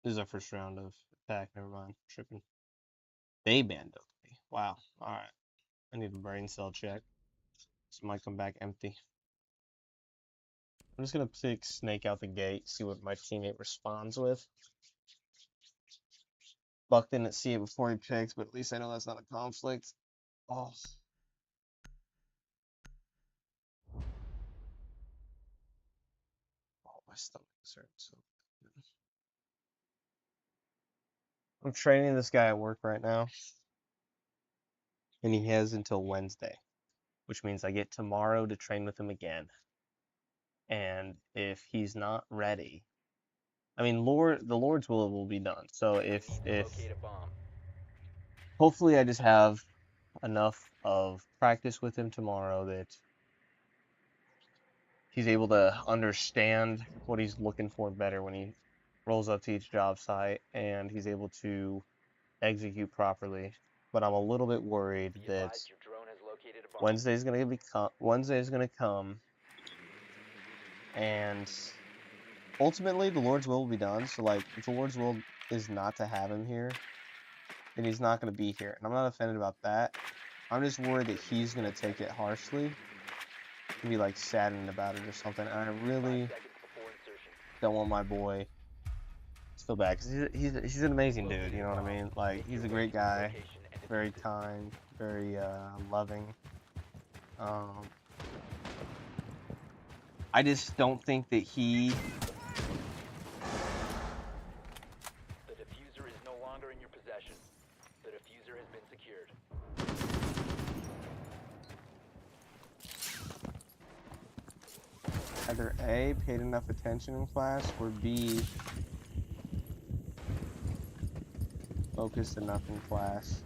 This is our first round of attack. Never mind. Tripping. They banned Dokkaebi. Wow. Alright. I need a brain cell check. This might come back empty. I'm just gonna pick Snake out the gate, see what my teammate responds with. Buck didn't see it before he picked, but at least I know that's not a conflict. Oh. Oh, my stomach is hurting so bad. I'm training this guy at work right now, and he has until Wednesday, which means I get tomorrow to train with him again. And if he's not ready, I mean, the Lord's will be done. So if Locate a bomb. hopefully I just have enough of practice with him tomorrow that he's able to understand what he's looking for better when he rolls up to each job site, and he's able to execute properly. But I'm a little bit worried Be that advised your drone has located a bomb. Wednesday's gonna come, and ultimately the Lord's will be done. So like, if the Lord's will is not to have him here, then he's not gonna be here, and I'm not offended about that. I'm just worried that he's gonna take it harshly and be like saddened about it or something. And I 5 really seconds before insertion. don't want my boy to feel bad, because he's an amazing dude. You know what I mean? Like, Make he's your a way great to the guy, location and very defuse it. kind, very loving. I just don't think that he. The diffuser is no longer in your possession. The diffuser has been secured. Either A, paid enough attention in class, or B, focused enough in class.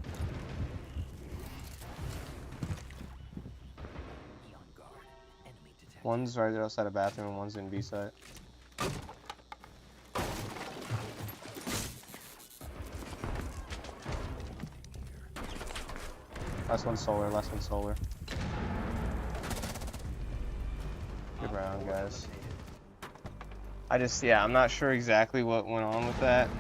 Be on guard. Enemy detected. One's right outside a bathroom and one's in B site. Last one's solar, last one's solar. Good round, guys. I'm not sure exactly what went on with that.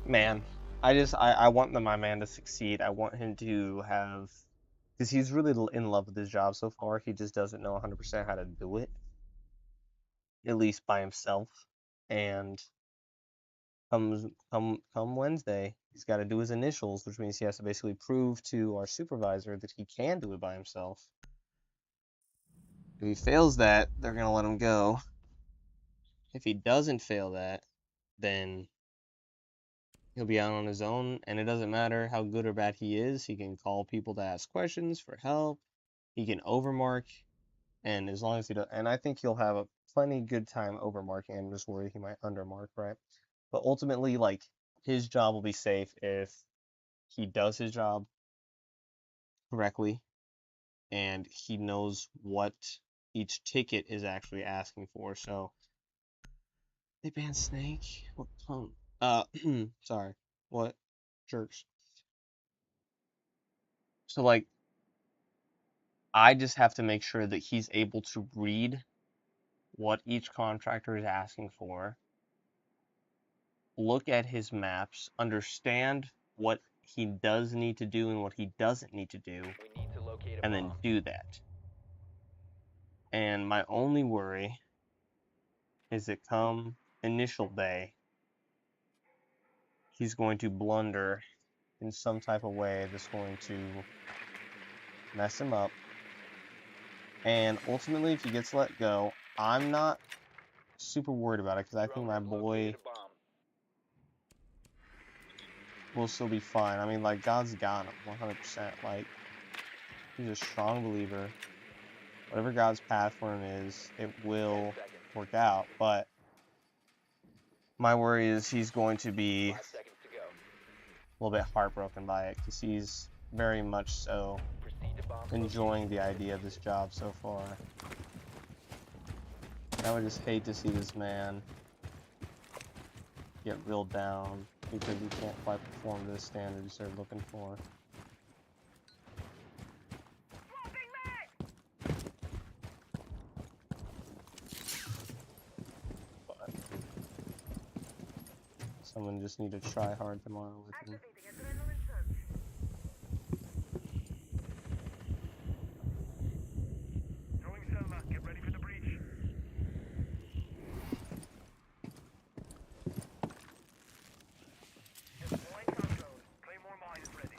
Man, I want my man to succeed. I want him to have, because he's really in love with his job so far. He just doesn't know 100% how to do it, at least by himself. And come Wednesday, he's got to do his initials, which means he has to basically prove to our supervisor that he can do it by himself. If he fails that, they're gonna let him go. If he doesn't fail that, then he'll be out on his own, and it doesn't matter how good or bad he is. He can call people to ask questions for help. He can overmark, and as long as he does, and I think he'll have a plenty good time overmarking. I'm just worried he might undermark, right? But ultimately, like, his job will be safe if he does his job correctly, and he knows what each ticket is actually asking for. So they banned Snake. What punk? Sorry. What jerks? So like, I just have to make sure that he's able to read what each contractor is asking for, look at his maps, understand what he does need to do and what he doesn't need to do, We need to locate a and then bomb. do that. And my only worry is that come initial day, he's going to blunder in some type of way that's going to mess him up. And ultimately, if he gets let go, I'm not super worried about it because I think Drone my has boy located a bomb. will still be fine. I mean, like, God's got him 100%. Like, he's a strong believer. Whatever God's path for him is, it 10 will seconds. work out. But my worry is he's going to be 5 seconds to go. a little bit heartbroken by it because he's very much so Proceed to bomb enjoying the idea of this job so far. I would just hate to see this man get reeled down because he can't quite perform to the standards they're looking for. But someone just need to try hard tomorrow with him. Activating adrenaline surge. Throwing Selma. Get ready for the breach. Deploying control. Claymore mine is ready.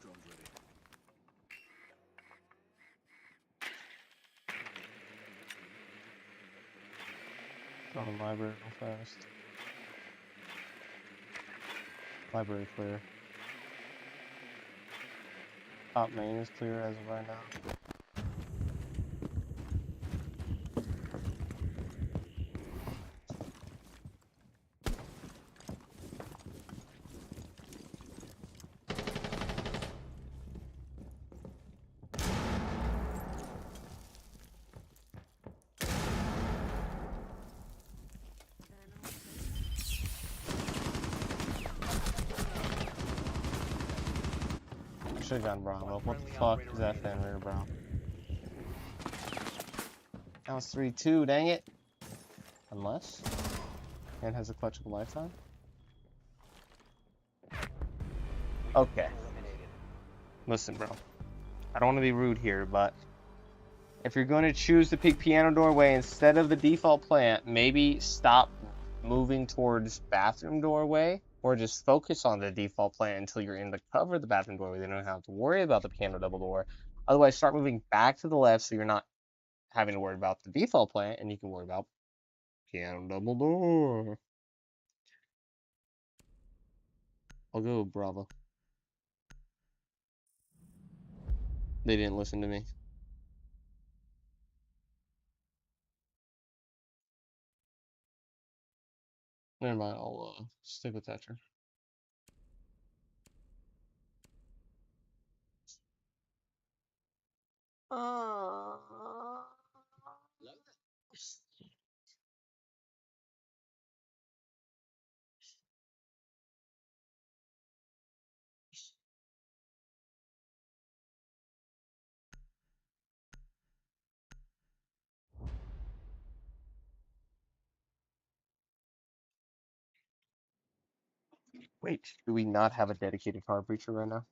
Drone's ready. On the library real fast. Library clear. Top main is clear as of right now. Should've gone Bravo. What the fuck is that fan rear, bro? That was 3-2, dang it. Unless. And has a clutch of a lifetime? Okay. eliminated. Listen, bro. I don't want to be rude here, but if you're going to choose to pick piano doorway instead of the default plant, maybe stop moving towards bathroom doorway, or just focus on the default plant until you're in the cover of the bathroom doorway. Then you don't have to worry about the piano double door. Otherwise, start moving back to the left so you're not having to worry about the default plant, and you can worry about piano double door. I'll go Bravo. They didn't listen to me. Never mind, I'll stick with Thatcher. Wait, do we not have a dedicated card breacher right now?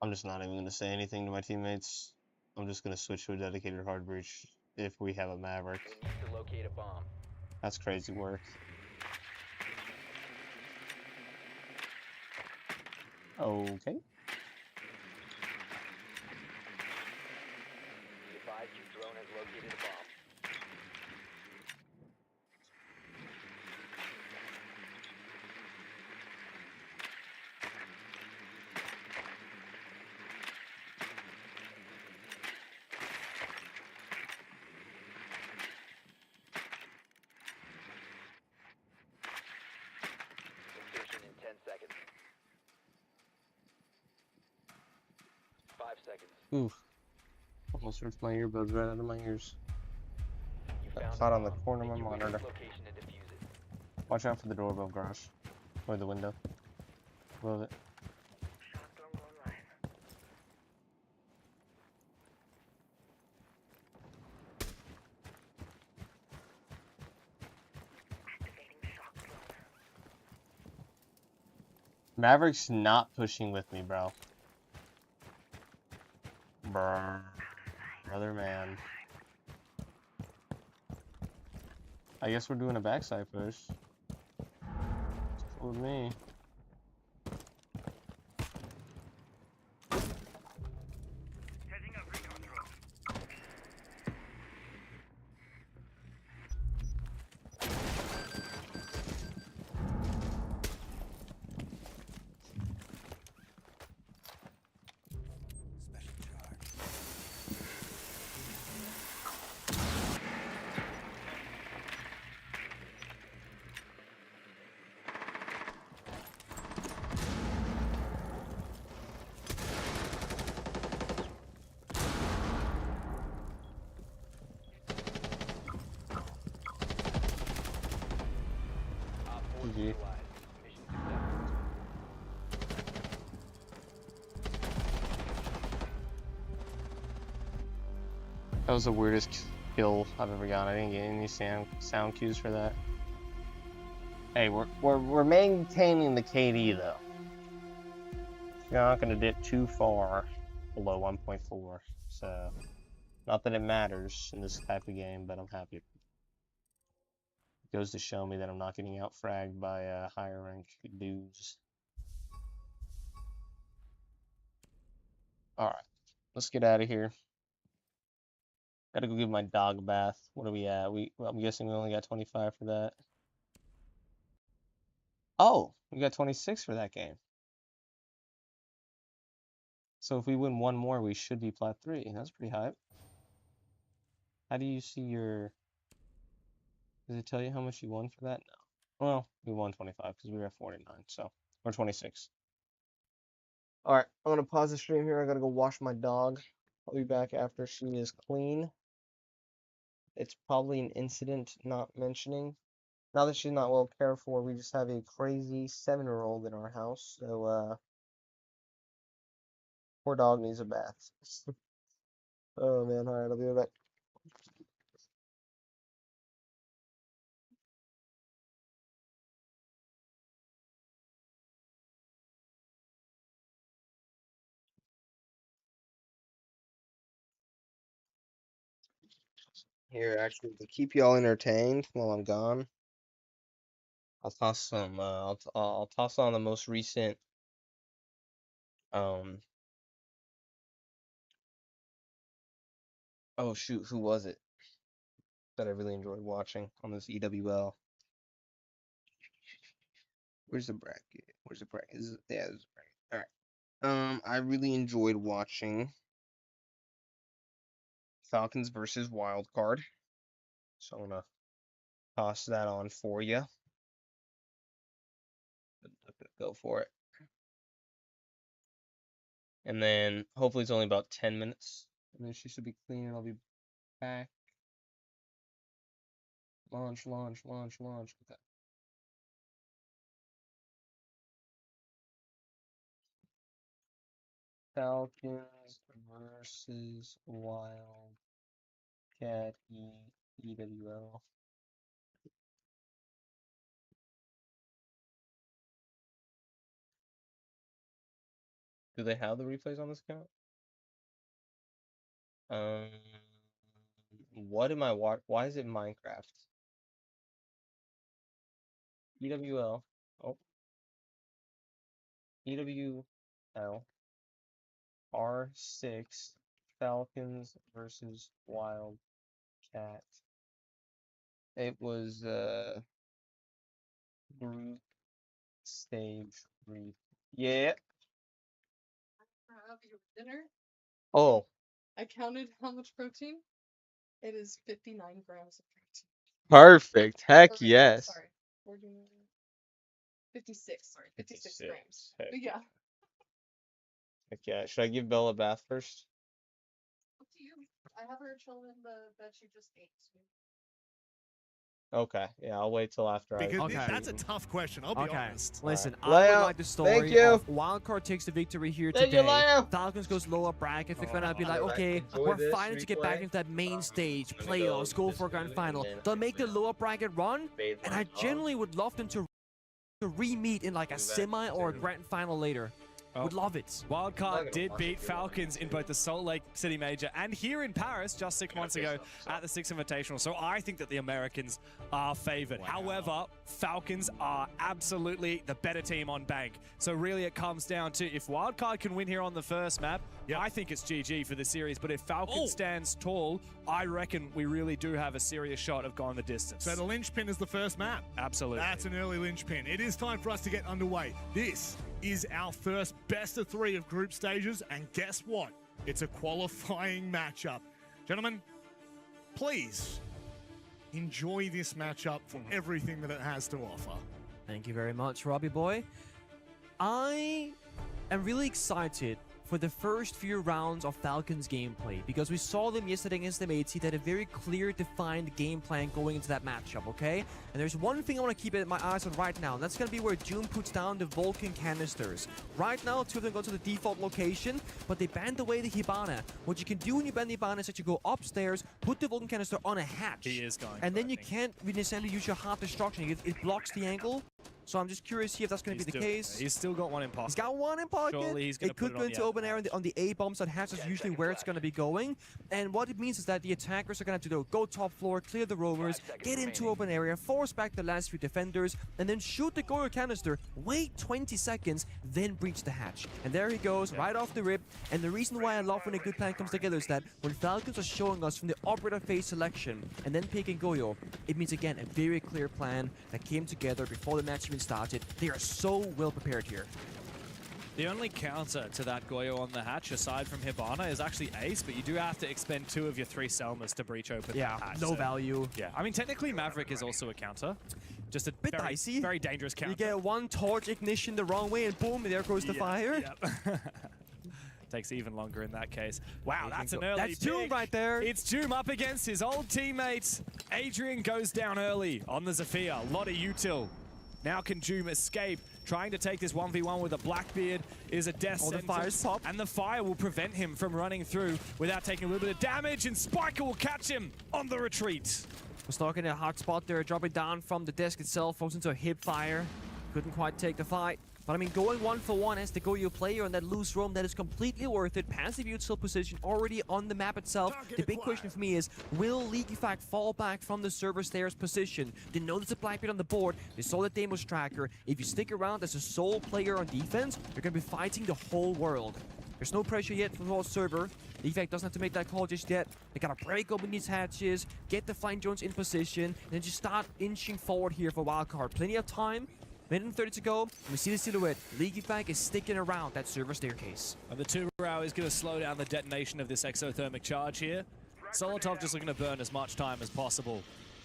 I'm just not even going to say anything to my teammates. I'm just going to switch to a dedicated hard breach if we have a Maverick. We need to locate a bomb. That's crazy work. Okay. Be advised your drone has located a bomb. Insertion in 10 seconds. seconds. Oof. Almost ripped my earbuds right out of my ears. You Got found a caught on the bomb. corner of Make my your way to monitor. its location and defuse it. Watch out for the doorbell, garage. Or the window. Above it. Shotgun online. Activating shock drone. Maverick's not pushing with me, bro. Brr. Brother man. I guess we're doing a backside push. It's cool with me. Heading up recon drone. Special charge. Op 4 GG. neutralized. Mission successful. That was the weirdest kill I've ever gotten. I didn't get any sound cues for that. Hey, we're maintaining the KD though. You're not gonna dip too far below 1.4. So, not that it matters in this type of game, but I'm happy. It goes to show me that I'm not getting out fragged by higher rank dudes. All right, let's get out of here. Gotta go give my dog a bath. What are we at? I'm guessing we only got 25 for that. Oh, we got 26 for that game. So if we win one more, we should be plat 3. That's pretty hype. How do you see your... Does it tell you how much you won for that? No. Well, we won 25 because we were at 49, so... Or 26. Alright, I'm gonna pause the stream here. I gotta go wash my dog. I'll be back after she is clean. It's probably an incident not mentioning. Now that she's not well cared for, we just have a crazy 7-year-old in our house, so, poor dog needs a bath. Oh man, alright, I'll be right back. Here, actually, to keep y'all entertained while I'm gone, I'll toss some. I'll toss on the most recent. Oh shoot, who was it that I really enjoyed watching on this EWL? Where's the bracket? Where's the bracket? Yeah, this is the bracket. All right. I really enjoyed watching Falcons versus Wild Card. So I'm gonna toss that on for you. Go for it. And then hopefully it's only about 10 minutes. And then she should be clean and I'll be back. Launch. Okay. Falcons versus Wildcat EWL. Do they have the replays on this account? What am I watching? Why is it Minecraft? EWL. Oh. EWL. R6 Falcons versus Wildcat. It was group stage 3. Yeah. Have your dinner. Oh, I counted how much protein. It is 59 grams of protein. perfect. Heck Or, yes. Sorry. 56. Sorry, 56 grams. Heck But yeah. Heck yeah. Should I give Bella a bath first? Up to you. I have her chill in the bed she just ate. Okay, yeah, I'll wait till after Because I. Okay. that's a tough question, I'll be honest. Listen, Alright. I would Leo, like the story thank you. of Wildcard takes the victory here Thank you, today. Leo. Falcons goes lower bracket. They're gonna be like, Alright, okay, enjoy we're this fighting to get back replay. into that main stage, I'm gonna playoffs, go go this for a grand way, final. and then They'll make the lower bracket run, bathe and my I dog. genuinely would love them to re-meet in like a Do that semi or a too. grand final later. Would love it. I'm not Wildcard gonna did watch beat it, Falcons in both the Salt Lake City Major and here in Paris just 6 months ago at the Six Invitational. So I think that the Americans are favored. However, Falcons are absolutely the better team on bank. So really it comes down to if Wildcard can win here on the first map, I think it's GG for the series. But if Falcons stands tall, I reckon we really do have a serious shot of going the distance. So the linchpin is the first map. Absolutely. That's an early linchpin. It is time for us to get underway. This is our first best of 3 of group stages, and guess what? It's a qualifying matchup. Gentlemen, please enjoy this matchup for everything that it has to offer. Thank you very much, Robbie boy. I am really excited for the first few rounds of Falcons gameplay because we saw them yesterday against the Mates. They had a very clear, defined game plan going into that matchup, okay? And there's one thing I want to keep my eyes on right now, and that's going to be where Doom puts down the Vulcan canisters. Right now, 2 of them go to the default location, but they banned away the Hibana. What you can do when you ban the Hibana is that you go upstairs, put the Vulcan canister on a hatch. He is going and for then you can't necessarily use your hard destruction. It blocks the angle. So I'm just curious here if that's going to be the case. He's still got one in pocket. He's got one in pocket. Surely he's gonna it could put it go on into the open air on the A bombs. That hatch is usually where it's going to be going. And what it means is that the attackers are going to have to go top floor, clear the rovers, get into open area, force back the last 3 defenders, and then shoot the Goyo canister, wait 20 seconds, then breach the hatch. And there he goes, right off the rip. And the reason why I love when a good plan comes together is that when Falcons are showing us from the operator phase selection and then picking Goyo, it means again a very clear plan that came together before the match even started. They are so well prepared here. The only counter to that Goyo on the hatch, aside from Hibana, is actually Ace, but you do have to expend 2 of your 3 Selmas to breach open that hatch. No value. Yeah, I mean, technically Maverick is also a counter. Just a Bit dicey. Very dangerous counter. You get one torch ignition the wrong way and boom, there goes the fire. Yep. Takes even longer in that case. Wow, that's an early That's Doom pick. right there. It's Doom up against his old teammate. Adrian goes down early on the Zafir. A lot of util. Now can Doom escape? Trying to take this 1v1 with a Blackbeard is a death sentence. The fire's pop. And the fire will prevent him from running through without taking a little bit of damage, and Spiker will catch him on the retreat. We're stuck in a hot spot there, dropping down from the desk itself, falls into a hip fire. Couldn't quite take the fight. But I mean, going 1-for-1 as the Goyo player on that loose roam, that is completely worth it. Passive util position already on the map itself. The big question for me is, will Leaky Fact fall back from the server stairs position? They know there's a Blackbeard on the board. They saw the Deimos tracker. If you stick around as a sole player on defense, you're going to be fighting the whole world. There's no pressure yet from the whole server. Leaky Fact doesn't have to make that call just yet. They got to break open these hatches, get the Flying Jones in position, and then just start inching forward here for Wildcard. Plenty of time. Minute and 30 to go. We see the silhouette. Leaky Fact is sticking around that server staircase. And the 2 row is going to slow down the detonation of this exothermic charge here. Solotov just looking to burn as much time as possible.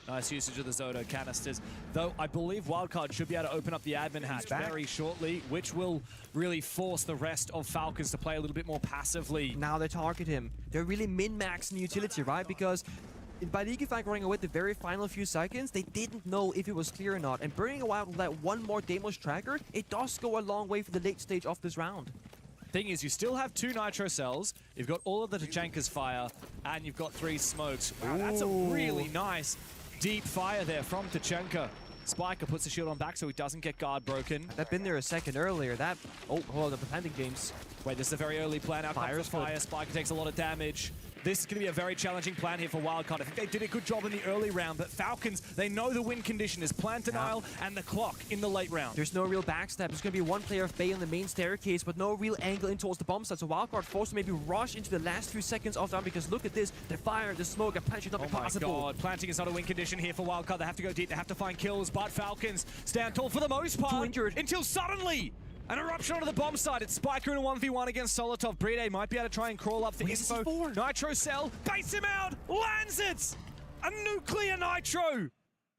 Nice usage of the Zodo canisters. Though I believe Wildcard should be able to open up the admin hatch very shortly, which will really force the rest of Falcons to play a little bit more passively. Now they target him. They're really min-maxing the utility, right? Because by Leaky Fact running away the very final few seconds, they didn't know if it was clear or not. And burning away with that one more Deimos tracker, it does go a long way for the late stage of this round. Thing is, you still have 2 nitro cells, you've got all of the Tachanka's fire, and you've got 3 smokes. Wow, that's a really nice deep fire there from Tachanka. Spiker puts the shield on back so he doesn't get guard broken. Had that been there a second earlier, that... Oh, hold on, the planting games. Wait, this is a very early plan. Out comes the fire. Spiker takes a lot of damage. This is going to be a very challenging plan here for Wildcard. I think they did a good job in the early round, but Falcons, they know the win condition is plant denial and the clock in the late round. There's no real backstab. There's going to be one player of Bay on the main staircase, but no real angle in towards the bomb site. So Wildcard forced to maybe rush into the last few seconds of that, because look at this. The fire, the smoke, a punch should not be possible. Oh my god, planting is not a win condition here for Wildcard. They have to go deep, they have to find kills, but Falcons stand tall for the most part. 2 injured. Until suddenly, an eruption onto the bomb site. It's Spiker in a 1v1 against Solotov. Bride might be able to try and crawl up for info. Nitro cell, base him out, lands it! A nuclear nitro!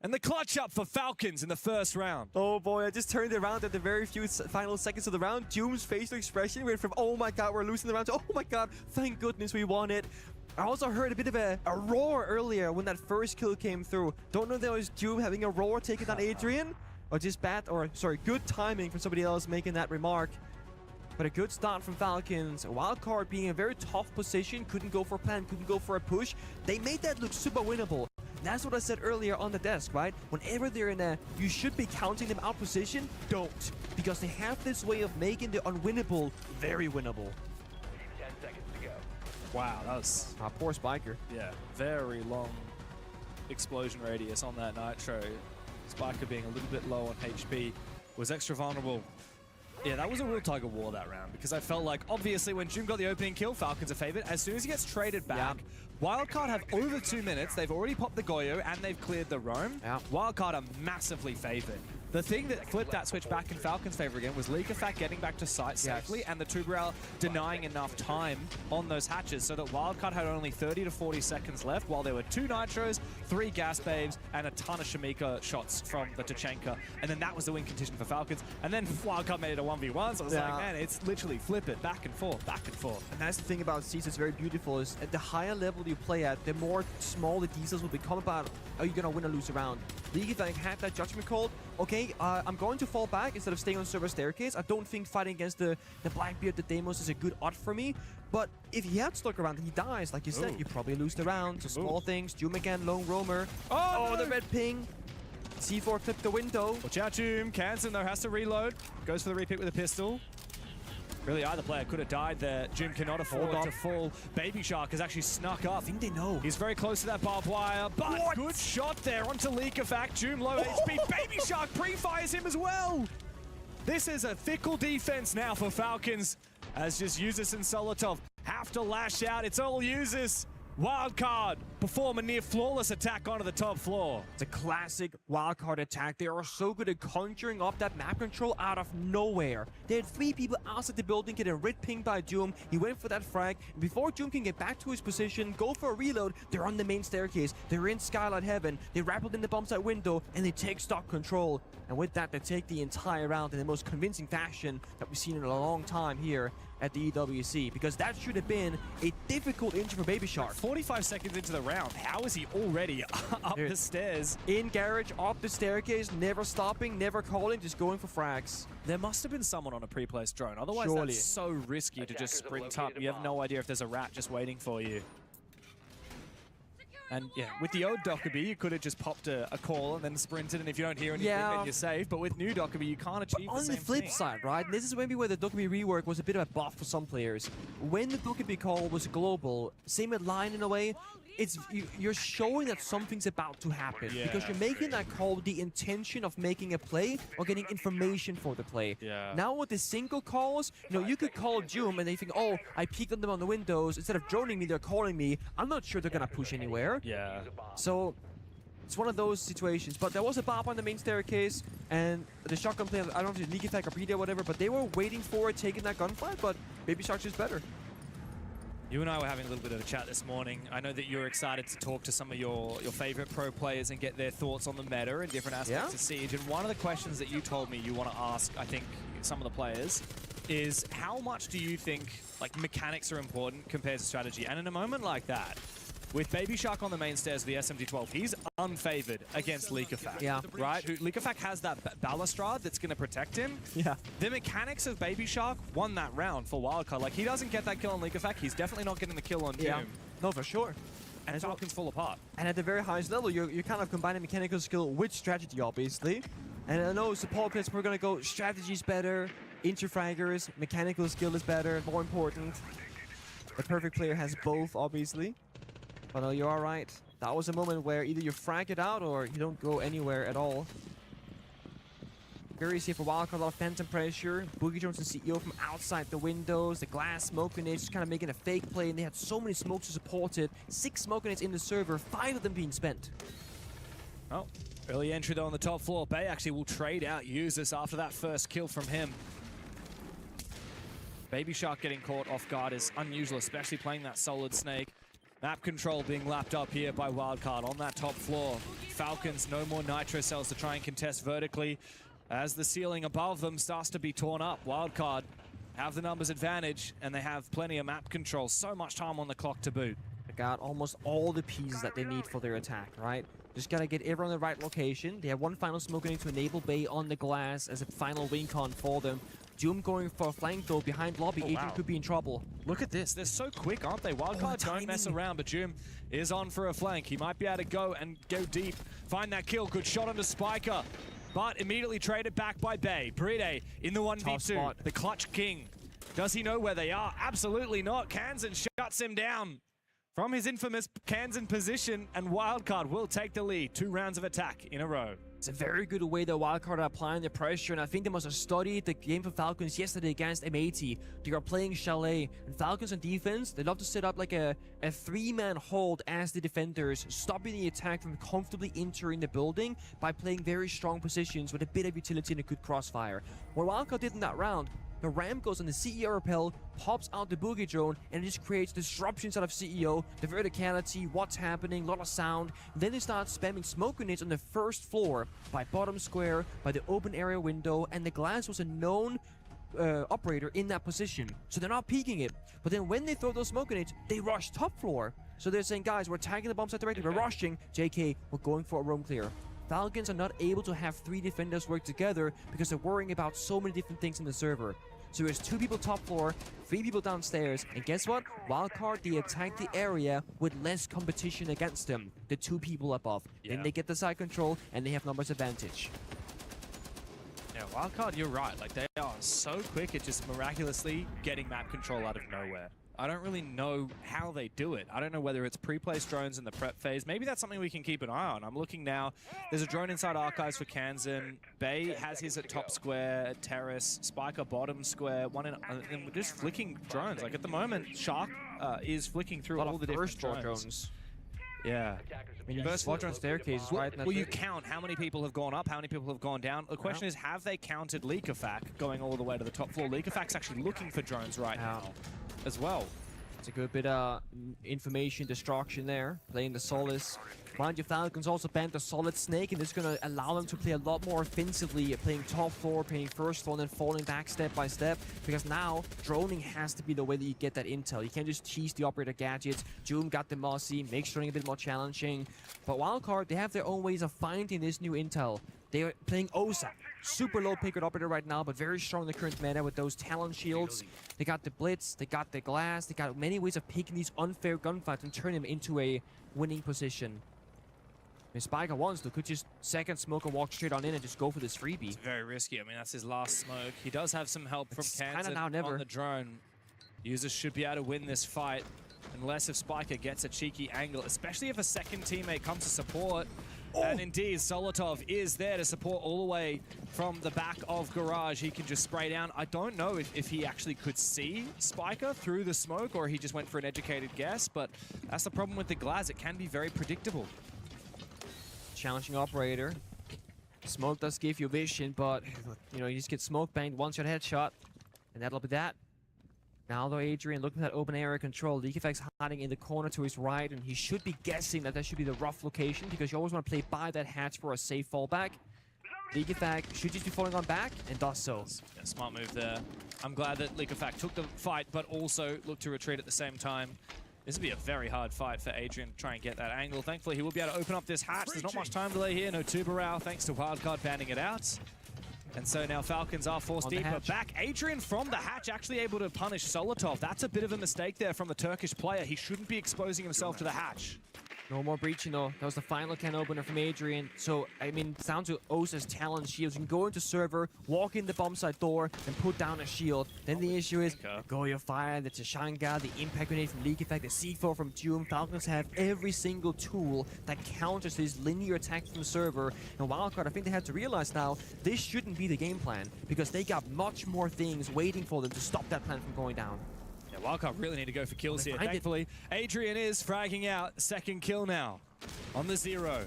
And the clutch up for Falcons in the first round. Oh boy, I just turned around at the very few final seconds of the round. Doom's facial expression went from, oh my god, we're losing the round, to, oh my god, thank goodness we won it. I also heard a bit of a roar earlier when that first kill came through. Don't know if that was Doom having a roar taking down Adrian, or just good timing from somebody else making that remark. But a good start from Falcons. Wildcard being in a very tough position, couldn't go for a plan, couldn't go for a push. They made that look super winnable. That's what I said earlier on the desk, right? Whenever they're in a you should be counting them out position, don't. Because they have this way of making the unwinnable very winnable. 10 seconds to go. Wow, that was... Poor Spiker. Yeah, very long explosion radius on that Nitro. Spiker being a little bit low on HP was extra vulnerable. Yeah, that was a real tug of war that round, because I felt like, obviously, when June got the opening kill, Falcons are favored. As soon as he gets traded back, Wildcard have over 2 minutes. They've already popped the Goyo, and they've cleared the roam. Wildcard are massively favored. The thing that flipped that switch back in Falcons' favor again was Leakafat getting back to site safely, and the Tuberal denying enough time on those hatches so that Wildcard had only 30 to 40 seconds left, while there were 2 Nitros, 3 Gas Babes, and a ton of Shamika shots from the Tachenka. And then that was the win condition for Falcons. And then Wildcard made it a 1v1, so I was like, man, it's literally flip it, back and forth, back and forth. And that's the thing about Seas that's very beautiful, is at the higher level you play at, the more small the details will become about, are you going to win or lose a round? Leakafat had that judgment called. Okay, I'm going to fall back instead of staying on server staircase. I don't think fighting against the Blackbeard, the Deimos is a good odd for me. But if he had stuck around and he dies, like you said, you probably lose the round. So small things. Doom again, lone roamer. Oh, the red ping. C4 clipped the window. Watch out, Doom. Kansan, though, has to reload. Goes for the repick with a pistol. Really, either player could have died there. Jim cannot afford to fall. Baby Shark has actually snuck up. I think they know. He's very close to that barbed wire, but good shot there onto Leakafat. Jim low HP. Baby Shark pre-fires him as well. This is a fickle defense now for Falcons, as just Yuzis and Solotov have to lash out. It's all Yuzis. Wildcard perform a near flawless attack onto the top floor. It's a classic Wildcard attack. They are so good at conjuring up that map control out of nowhere. They had 3 people outside the building getting red pinged by Doom. He went for that frag. Before Doom can get back to his position, go for a reload, they're on the main staircase. They're in Skylight Heaven. They rappelled in the bomb site window, and they take stock control. And with that, they take the entire round in the most convincing fashion that we've seen in a long time here at the EWC, because that should have been a difficult injury for Baby Shark. 45 seconds into the round, how is he already up the stairs? In garage, up the staircase, never stopping, never calling, just going for frags. There must have been someone on a pre-placed drone, otherwise Surely. That's so risky to just sprint up. You have no idea if there's a rat just waiting for you. And yeah, with the old Dockerby, you could have just popped a call and then sprinted, and if you don't hear anything, then you're safe. But with new Dockerby, you can't achieve the same thing. On the flip side, right, this is maybe where the Dockerby rework was a bit of a buff for some players. When the Dockerby call was global, same with line in a way, you're showing that something's about to happen. Yeah, because you're making that call with the intention of making a play or getting information for the play. Yeah. Now with the single calls, you could call Doom and they think, oh, I peeked on them on the windows. Instead of droning me, they're calling me. I'm not sure they're going to push anywhere. Yeah. So it's one of those situations. But there was a bop on the main staircase, and the shotgun player, I don't know if it's Leaky Attack or PD or whatever, but they were waiting for it, taking that gunfight, but Baby Shark's just better. You and I were having a little bit of a chat this morning. I know that you're excited to talk to some of your favorite pro players and get their thoughts on the meta and different aspects of Siege. And one of the questions that you told me you want to ask, I think, some of the players, is how much do you think mechanics are important compared to strategy? And in a moment like that, with Baby Shark on the main stairs of the SMG-12, he's unfavored against Leakafat. Yeah. Right? Leakafat has that balustrade that's going to protect him. Yeah. The mechanics of Baby Shark won that round for Wildcard. He doesn't get that kill on Leakafat. He's definitely not getting the kill on Doom. Yeah. No, for sure. And Falcons fall apart. And at the very highest level, you're kind of combining mechanical skill with strategy, obviously. And I know support players are going to go, strategy's better, interfraggers, mechanical skill is better, more important. The perfect player has both, obviously. But no, you're all right. That was a moment where either you frag it out or you don't go anywhere at all. Very safe for Wildcard, a lot of phantom pressure. Boogie Jones and CEO from outside the windows. The glass smoke grenades just kind of making a fake play, and they had so many smokes to support it. 6 smoke grenades in the server, 5 of them being spent. Oh, early entry though on the top floor. Bay actually will trade out Yuzis after that first kill from him. Baby Shark getting caught off guard is unusual, especially playing that solid snake. Map control being lapped up here by Wildcard on that top floor. Falcons, no more nitro cells to try and contest vertically as the ceiling above them starts to be torn up. Wildcard have the numbers advantage, and they have plenty of map control. So much time on the clock to boot. They got almost all the pieces that they need for their attack, right? Just gotta get everyone in the right location. They have one final smoke going to enable Bay on the glass as a final win con for them. Doom going for a flank though behind lobby. Adrian could be in trouble. Look at this. They're so quick, aren't they? Wildcard don't mess around, but Doom is on for a flank. He might be able to go deep. Find that kill. Good shot onto Spiker, but immediately traded back by Bay. Bride in the 1v2. The clutch king. Does he know where they are? Absolutely not. Kansan shuts him down from his infamous Kansan position, and Wildcard will take the lead. 2 rounds of attack in a row. It's a very good way that Wildcard are applying the pressure, and I think they must have studied the game for Falcons yesterday against M80. They are playing Chalet, and Falcons on defense, they love to set up like a 3-man hold as the defenders, stopping the attack from comfortably entering the building by playing very strong positions with a bit of utility and a good crossfire. What Wildcard did in that round, the ramp goes on the CEO rappel, pops out the boogie drone, and it just creates disruptions out of CEO, the verticality, what's happening, a lot of sound. Then they start spamming smoke grenades on the first floor, by bottom square, by the open area window, and the glass was a known operator in that position. So they're not peeking it. But then when they throw those smoke grenades, they rush top floor. So they're saying, guys, we're tagging the bomb site directly, we're rushing. JK, we're going for a roam clear. Falcons are not able to have 3 defenders work together because they're worrying about so many different things in the server. So there's 2 people top floor, 3 people downstairs, and guess what? Wildcard, they attack the area with less competition against them. The 2 people above. Then they get the side control, and they have numbers advantage. Yeah, Wildcard, you're right. Like, they are so quick at just miraculously getting map control out of nowhere. I don't really know how they do it. I don't know whether it's pre-placed drones in the prep phase. Maybe that's something we can keep an eye on. I'm looking now. There's a drone inside Archives for Kansan. Bay has his at top square, terrace. Spiker bottom square. One in, and we're just flicking drones. Like at the moment, Shark is flicking through all the different drones. Yeah. I mean, first watch on staircases, right? Well, you count how many people have gone up, how many people have gone down. The question is, have they counted Leakafac going all the way to the top floor? Leakafac's actually looking for drones right now as well. It's a good bit of information destruction there, playing the Solace. Mind you, Falcons also banned the Solid Snake, and this is going to allow them to play a lot more offensively, playing top floor, playing first floor, and then falling back step by step, because now droning has to be the way that you get that intel. You can't just tease the operator gadgets. Doom got the Mossy, makes droning a bit more challenging. But Wildcard, they have their own ways of finding this new intel. They are playing Osa. Super low pick operator right now, but very strong in the current meta with those Talon shields. They got the Blitz, they got the Glass, they got many ways of picking these unfair gunfights and turn them into a winning position. If Spiker wants to, could just second smoke and walk straight on in and just go for this freebie. It's very risky. I mean, that's his last smoke. He does have some help from Kansan on the drone. Users should be able to win this fight, unless if Spiker gets a cheeky angle, especially if a second teammate comes to support. And indeed, Solotov is there to support all the way from the back of Garage. He can just spray down. I don't know if he actually could see Spiker through the smoke, or he just went for an educated guess, but that's the problem with the Glass. It can be very predictable. Challenging operator. Smoke does give you vision, but you know, you just get smoke banged, one-shot headshot, and that'll be that. Now though, Adrian looking at that open area control. Leakafac's hiding in the corner to his right, and he should be guessing that should be the rough location, because you always want to play by that hatch for a safe fallback. Leakafac should just be falling on back, and does so. Yeah, smart move there. I'm glad that Leakafac took the fight, but also looked to retreat at the same time. This will be a very hard fight for Adrian to try and get that angle. Thankfully, he will be able to open up this hatch. There's not much time delay here. No Tubarao, thanks to Wildcard banning it out. And so now Falcons are forced deeper back. Adrian from the hatch actually able to punish Solotov. That's a bit of a mistake there from the Turkish player. He shouldn't be exposing himself to the hatch. No more breaching though. That was the final can opener from Adrian. So, I mean, it's down to Osa's Talon shields. You can go into server, walk in the bomb site door, and put down a shield. Then the issue is, go your fire, the Tashanga, the impact grenade from Leakafac, the C4 from Doom. Falcons have every single tool that counters this linear attack from the server. And Wildcard, I think they have to realize now, this shouldn't be the game plan, because they got much more things waiting for them to stop that plan from going down. Yeah, Wildcard really need to go for kills here. Thankfully, Adrian is fragging out. Second kill now on the 0.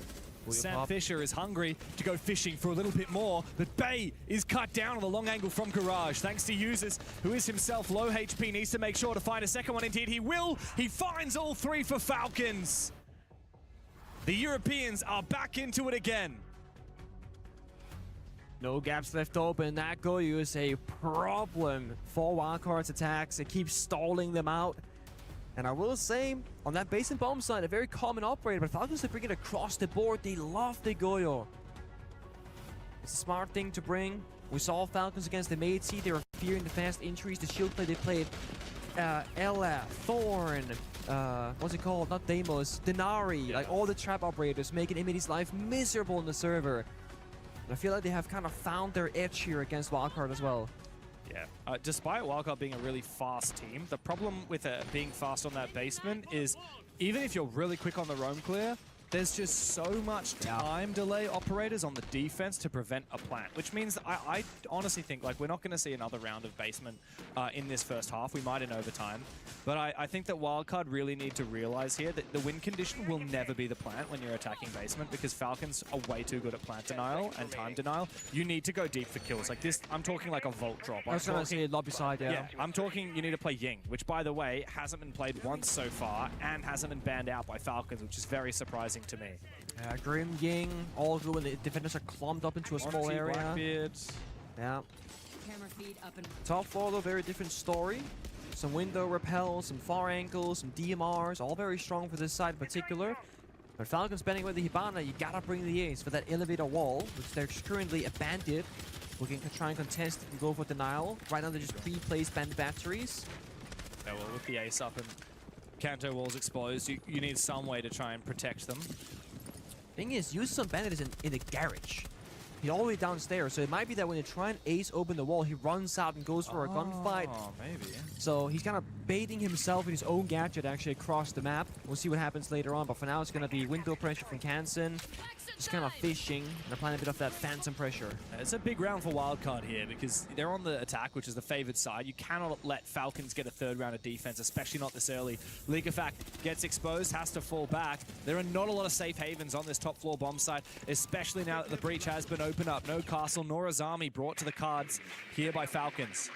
Sam Fisher is hungry to go fishing for a little bit more, but Bay is cut down on the long angle from Garage. Thanks to Users, who is himself low HP, needs to make sure to find a second one. Indeed, he will. He finds all three for Falcons. The Europeans are back into it again. No gaps left open. That Goyu is a problem for Wildcard's attacks. It keeps stalling them out. And I will say, on that base and bomb side, a very common operator, but Falcons are bringing it across the board. They love the Goyo. It's a smart thing to bring. We saw Falcons against the Meiji. They were fearing the fast injuries. The shield play they played, Ella, Thorn, what's it called? Not Deimos, Denari, like all the trap operators, making Emity's life miserable in the server. And I feel like they have kind of found their edge here against Wildcard as well. Yeah, despite Wildcard being a really fast team, the problem with being fast on that basement is even if you're really quick on the roam clear, there's just so much time delay operators on the defense to prevent a plant, which means that I honestly think like we're not going to see another round of basement in this first half. We might in overtime, but I think that Wildcard really need to realize here that the win condition will never be the plant when you're attacking basement, because Falcons are way too good at plant denial and time denial. You need to go deep for kills. Like this, I'm talking like a vault drop. I was going to say lobby side, Yeah, I'm talking you need to play Ying, which by the way hasn't been played once so far and hasn't been banned out by Falcons, which is very surprising to me. Grim, Ying, all good when the defenders are clumped up into a small area. Blackbeard. Yeah. Camera feed up and Top 4 though, very different story. Some window repels, some far angles, some DMRs, all very strong for this side in particular. But Falcons spending with the Hibana, you gotta bring the ace for that elevator wall, which they're currently a bandit. We can try and contest it and go for denial. Right now they're just pre-placed bandit batteries. Yeah, well, with the ace up and Kanto walls exposed, you need some way to try and protect them. Thing is, use some bandit is in the garage. He's all the way downstairs, so it might be that when they try and ace open the wall, he runs out and goes for a gunfight. Oh, maybe. So he's kind of baiting himself in his own gadget actually across the map. We'll see what happens later on, but for now it's going to be window pressure from Kansen. Just kind of fishing and applying a bit of that phantom pressure. It's a big round for Wildcard here because they're on the attack, which is the favored side. You cannot let Falcons get a third round of defense, especially not this early. League of Fact gets exposed, has to fall back. There are not a lot of safe havens on this top floor bomb site, especially now that the breach has been opened up. No castle, nor Azami brought to the cards here by Falcons.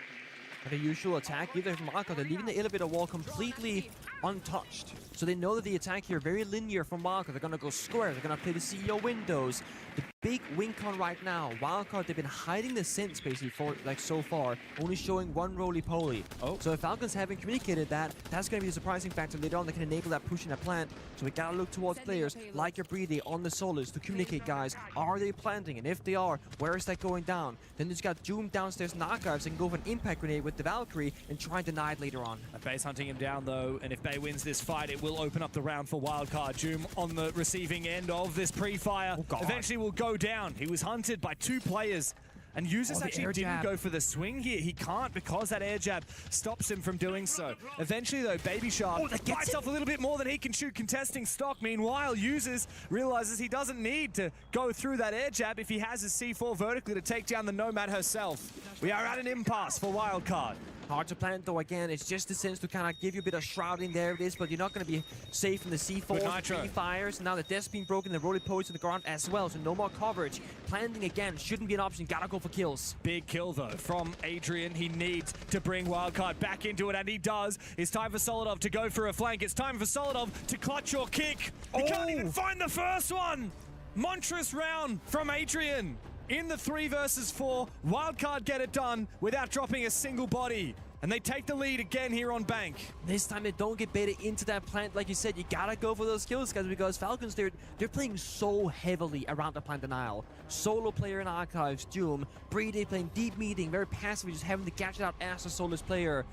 And the usual attack, either from Wildcard, they're leaving the elevator wall completely untouched. So they know that the attack here very linear from Wildcard. They're gonna go square, they're gonna play the CEO windows. The big win con right now, Wildcard, they've been hiding the synths basically for like so far, only showing one roly-poly. So if Falcons haven't communicated that, that's gonna be a surprising factor later on that can enable that push in a plant. So we gotta look towards players like your Breedy on the solos to communicate, guys, are they planting? And if they are, where is that going down? Then there's got Doom downstairs in archives and go for an impact grenade with the Valkyrie and try and deny it later on. Bay's hunting him down though, and if Bay wins this fight, it will open up the round for Wildcard. Doom on the receiving end of this pre-fire. Eventually will go down. He was hunted by two players. And Users actually didn't go for the swing here. He can't because that air jab stops him from doing so. Eventually, though, Baby Shark bites off a little bit more than he can shoot contesting stock. Meanwhile, Users realizes he doesn't need to go through that air jab if he has his C4 vertically to take down the Nomad herself. We are at an impasse for Wildcard. Hard to plant though, again, it's just the sense to kind of give you a bit of shrouding there it is, but you're not going to be safe in the C4, 3 fires. Now the desk being broken, the roly poles to the ground as well, so no more coverage. Planting again shouldn't be an option, gotta go for kills. Big kill though from Adrian. He needs to bring Wildcard back into it, and he does. It's time for Solidov to go for a flank. It's time for Solidov to clutch or kick. He can't even find the first one. Monstrous round from Adrian. In the 3 versus 4, Wildcard get it done without dropping a single body. And they take the lead again here on Bank. This time they don't get baited into that plant. Like you said, you gotta go for those kills, guys, because Falcons, they're playing so heavily around the plant denial. Solo player in Archives, Doom, Breedy playing deep meeting, very passively, just having to catch it out as a soloist player.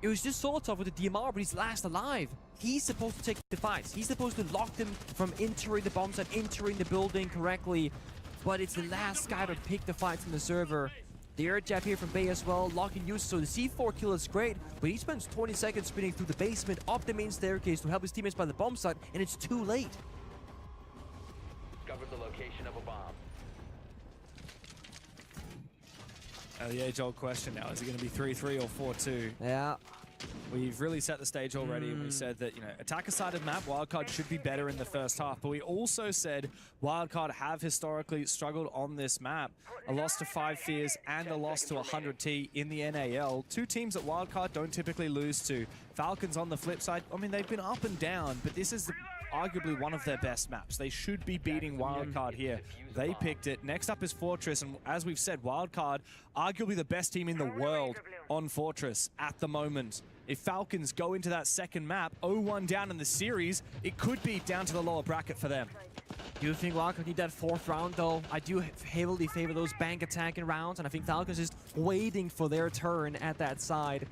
It was just so tough with the DMR, but he's last alive. He's supposed to take the fights. He's supposed to lock them from entering the bomb site, entering the building correctly. But it's the last guy to pick the fights in the server. The air jab here from Bay as well, locking use. So the C4 kill is great, but he spends 20 seconds spinning through the basement, up the main staircase to help his teammates by the bomb site, and it's too late. Discovered the location of a bomb. The age-old question now, is it going to be 3-3 or 4-2? Yeah. We've really set the stage already, and we said that, you know, attacker-sided map, Wildcard should be better in the first half. But we also said Wildcard have historically struggled on this map. A loss to 5 Fears and a loss to 100T in the NAL. 2 teams that Wildcard don't typically lose to. Falcons on the flip side, I mean, they've been up and down, but this is arguably one of their best maps. They should be beating Wildcard here. They picked it. Next up is Fortress, and as we've said, Wildcard, arguably the best team in the world on Fortress at the moment. If Falcons go into that second map, 0-1 down in the series, it could be down to the lower bracket for them. Do you think Wildcard need that 4th round, though? I do heavily favor those bank attacking rounds, and I think Falcons is waiting for their turn at that side.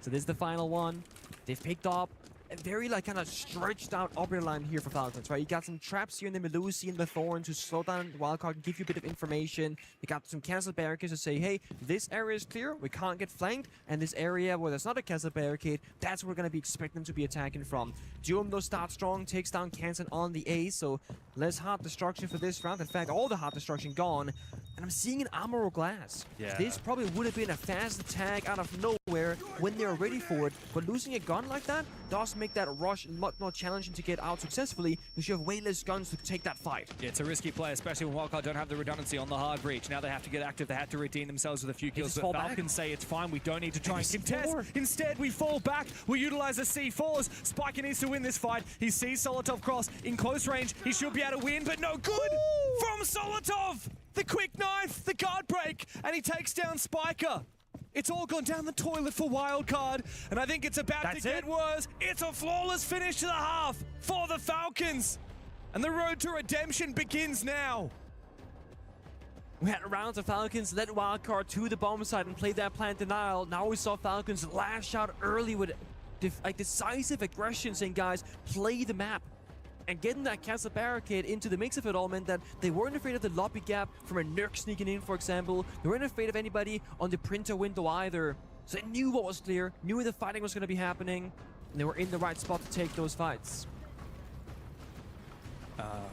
So this is the final one. They've picked up a very kind of stretched out upper line here for Falcons, right? You got some traps here in the Melusi and the Thorn to slow down the Wildcard and give you a bit of information. You got some cancel barricades to say, hey, this area is clear, we can't get flanked, and this area where there's not a cancel barricade, that's where we're going to be expecting them to be attacking from. Doom, though, starts strong, takes down Canson on the A, so less hard destruction for this round. In fact, all the hard destruction gone. And I'm seeing an Armor Glass. Yeah. This probably would have been a fast attack out of nowhere when they're ready for it, but losing a gun like that does make that rush much more challenging to get out successfully because you have way less guns to take that fight. Yeah, it's a risky play, especially when Wildcard don't have the redundancy on the hard breach. Now they have to get active. They had to redeem themselves with a few kills, but Falcons say it's fine. We don't need to try and contest. Instead, we fall back. We utilize the C4s. Spiker needs to win this fight. He sees Solotov cross in close range. He should be able to win, but no good from Solotov. The quick knife, the guard break, and he takes down Spiker. It's all gone down the toilet for Wildcard, and I think it's about to get worse. It's a flawless finish to the half for the Falcons, and the road to redemption begins now. We had rounds of Falcons led Wildcard to the bomb site and played that plant denial. Now we saw Falcons lash out early with decisive aggression, saying, guys, play the map. And getting that castle barricade into the mix of it all meant that they weren't afraid of the lobby gap from a Nurk sneaking in, for example. They weren't afraid of anybody on the printer window either. So they knew what was clear, knew where the fighting was going to be happening, and they were in the right spot to take those fights.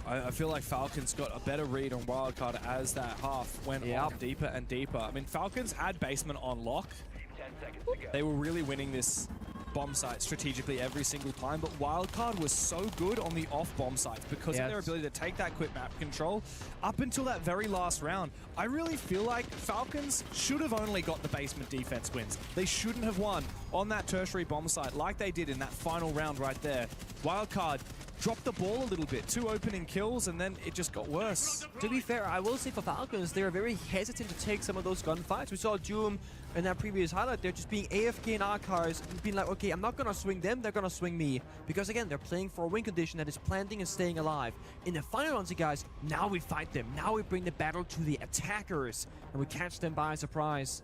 I feel like Falcons got a better read on Wildcard as that half went on deeper and deeper. I mean, Falcons had basement on lock. 10 seconds to go. They were really winning this bomb site strategically every single time, but Wildcard was so good on the off bomb sites because of their ability to take that quick map control up until that very last round. I really feel like Falcons should have only got the basement defense wins. They shouldn't have won on that tertiary bomb site like they did in that final round right there. Wildcard dropped the ball a little bit, 2 opening kills, and then it just got worse. To be fair, I will say for Falcons, they are very hesitant to take some of those gunfights. We saw Doom in that previous highlight, they're just being AFK in our cars, being like, okay, I'm not gonna swing them, they're gonna swing me. Because again, they're playing for a win condition that is planting and staying alive. In the final rounds, guys, now we fight them. Now we bring the battle to the attackers, and we catch them by surprise.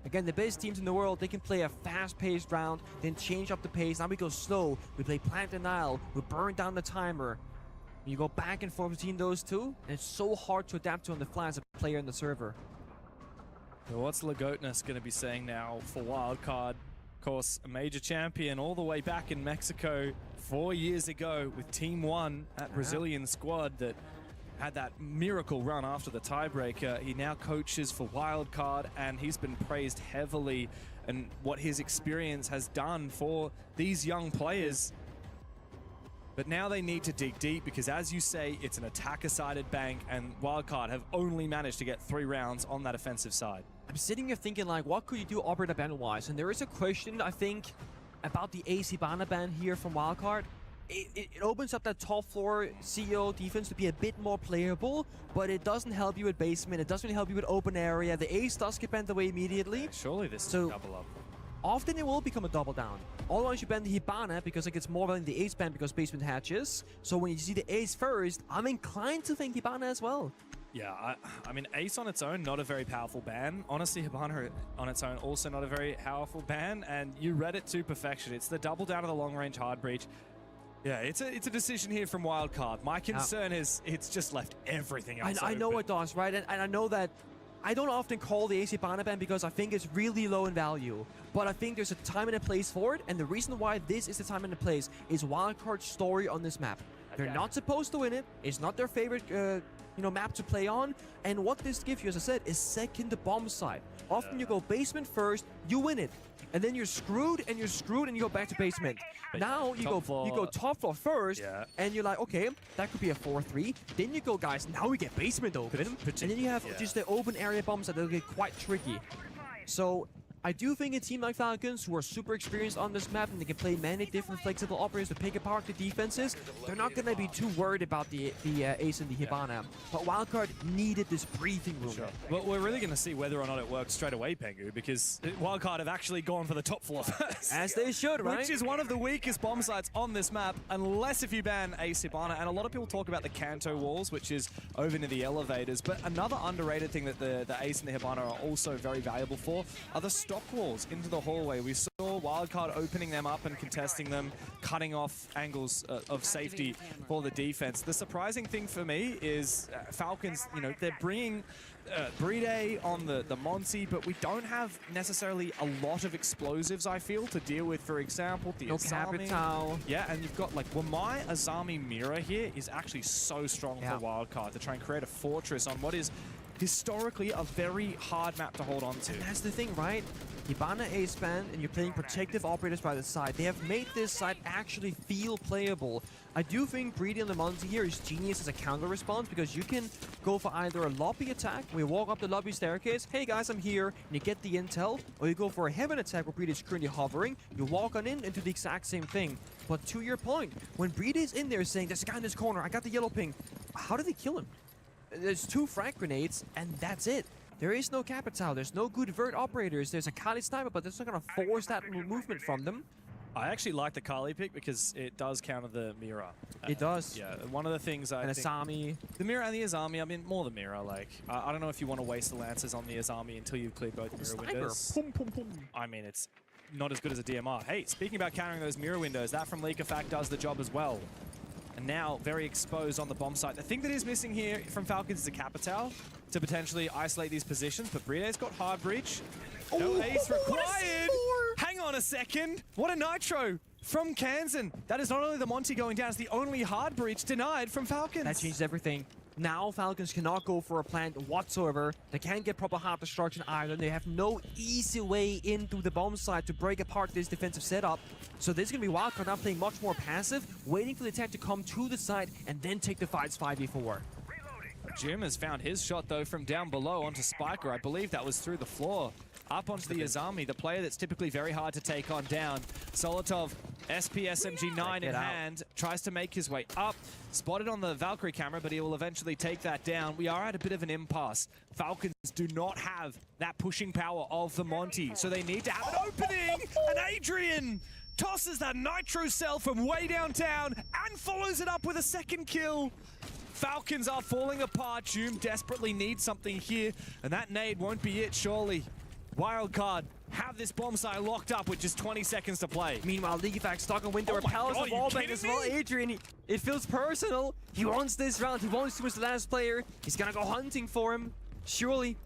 Again, the best teams in the world, they can play a fast-paced round, then change up the pace. Now we go slow, we play plant denial, we burn down the timer. You go back and forth between those two, and it's so hard to adapt to on the fly as a player in the server. So what's Lagotness going to be saying now for Wildcard? Of course, a major champion all the way back in Mexico 4 years ago with Team 1, that Brazilian squad that had that miracle run after the tiebreaker. He now coaches for Wildcard, and he's been praised heavily and what his experience has done for these young players. But now they need to dig deep because, as you say, it's an attacker-sided bank, and Wildcard have only managed to get 3 rounds on that offensive side. I'm sitting here thinking, like, what could you do operator ban-wise? And there is a question, I think, about the AC banner ban here from Wildcard. It opens up that top floor CEO defense to be a bit more playable, but it doesn't help you with basement, it doesn't really help you with open area. The ace does get banned away immediately. Surely this is a double up. Often it will become a double down. Otherwise you ban the Hibana because it gets more than the ace ban because basement hatches. So when you see the ace first, I'm inclined to think Hibana as well. Yeah, I mean, Ace on its own, not a very powerful ban. Honestly, Hibana on its own, also not a very powerful ban. And you read it to perfection. It's the double down of the long-range hard breach. Yeah, it's a decision here from Wildcard. My concern is it's just left everything else I know it does, right? And I know that I don't often call the AC banner ban because I think it's really low in value. But I think there's a time and a place for it. And the reason why this is the time and the place is Wildcard's story on this map. They're not supposed to win it. It's not their favorite map to play on. And what this gives you, as I said, is second bomb site. Often you go basement first, you win it. And then you're screwed, and you're screwed, and you go back to basement. Now you go top floor first, and you're like, okay, that could be a 4-3. Then you go, guys, now we get basement open. And then you have just the open area bombs that will get quite tricky. So I do think a team like Falcons, who are super experienced on this map and they can play many different flexible operators to pick apart the defenses, they're not going to be too worried about the Ace and the Hibana. But Wildcard needed this breathing room. Sure. Well, we're really going to see whether or not it works straight away, Pengu, because Wildcard have actually gone for the top floor first. As they should, right? Which is one of the weakest bomb sites on this map, unless if you ban Ace Hibana. And a lot of people talk about the Kanto walls, which is over near the elevators. But another underrated thing that the Ace and the Hibana are also very valuable for are the stock walls into the hallway. We saw Wildcard opening them up and contesting them, cutting off angles of safety for the defense. The surprising thing for me is Falcons, they're bringing Bride on the Monty, but we don't have necessarily a lot of explosives, I feel, to deal with. For example, the Azami. Capital. Yeah, and you've got my Azami Mira here is actually so strong for Wildcard to try and create a fortress on what is historically a very hard map to hold on to. And that's the thing, right? Hibana Ace ban, and you're playing protective operators by the side. They have made this side actually feel playable. I do think Greedy on the Monty here is genius as a counter response, because you can go for either a lobby attack, where you walk up the lobby staircase, hey guys, I'm here, and you get the intel, or you go for a heaven attack where Breed is currently hovering, you walk on in and do the exact same thing. But to your point, when Breed is in there saying, there's a guy in this corner, I got the yellow ping, how did they kill him? There's 2 frag grenades, and that's it. There is no Capital, there's no good vert operators, there's a Kali sniper, but that's not going to force that movement from them. I actually like the Kali pick because it does counter the Mira. It does. Yeah, one of the things I think... Azami. The Mira and the Azami, I mean, more the Mira, I don't know if you want to waste the Lancers on the Azami until you've cleared both Mira windows. Pum, pum, pum. I mean, it's not as good as a DMR. Hey, speaking about countering those Mira windows, that from Leak Effect does the job as well. And now, very exposed on the bomb site. The thing that is missing here from Falcons is a Capital to potentially isolate these positions, but Bride's got hard breach. No ace required! Hang on a second! What a nitro from Kansan! That is not only the Monty going down, it's the only hard breach denied from Falcons. That changes everything. Now Falcons cannot go for a plant whatsoever. They can't get proper hard destruction either. They have no easy way into the bomb site to break apart this defensive setup. So this is going to be Wildcard now playing much more passive, waiting for the attack to come to the site and then take the fights 5v4. Jim has found his shot though from down below onto Spiker. I believe that was through the floor. Up onto the Azami, the player that's typically very hard to take on down. Solotov, SP SMG9 in hand, tries to make his way up. Spotted on the Valkyrie camera, but he will eventually take that down. We are at a bit of an impasse. Falcons do not have that pushing power of the Monty, so they need to have an opening. And Adrian tosses that nitro cell from way downtown and follows it up with a second kill. Falcons are falling apart. Doom desperately needs something here, and that nade won't be it, surely. Wildcard have this bomb site locked up with just 20 seconds to play. Meanwhile, League Effect stuck on window repellers of wallbang as well. Adrian, it feels personal. He wants this round. He wants to be the last player. He's gonna go hunting for him. Surely.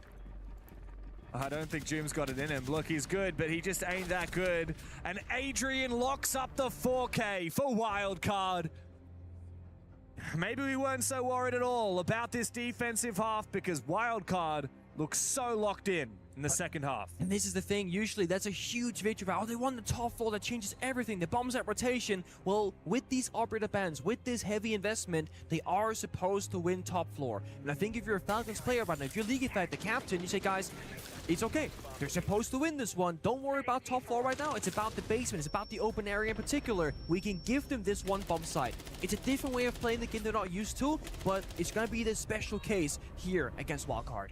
I don't think Jim's got it in him. Look, he's good, but he just ain't that good. And Adrian locks up the 4K for Wildcard. Maybe we weren't so worried at all about this defensive half because Wildcard looks so locked in the second half. And this is the thing, usually that's a huge victory. Oh, they won the top floor, that changes everything. The bombs at rotation. Well, with these operator bans, with this heavy investment, they are supposed to win top floor. And I think if you're a Falcons player right now, if you're League Effect, the captain, you say, guys, it's okay. They're supposed to win this one. Don't worry about top floor right now. It's about the basement. It's about the open area in particular. We can give them this one bomb site. It's a different way of playing the game they're not used to, but it's going to be the special case here against Wildcard.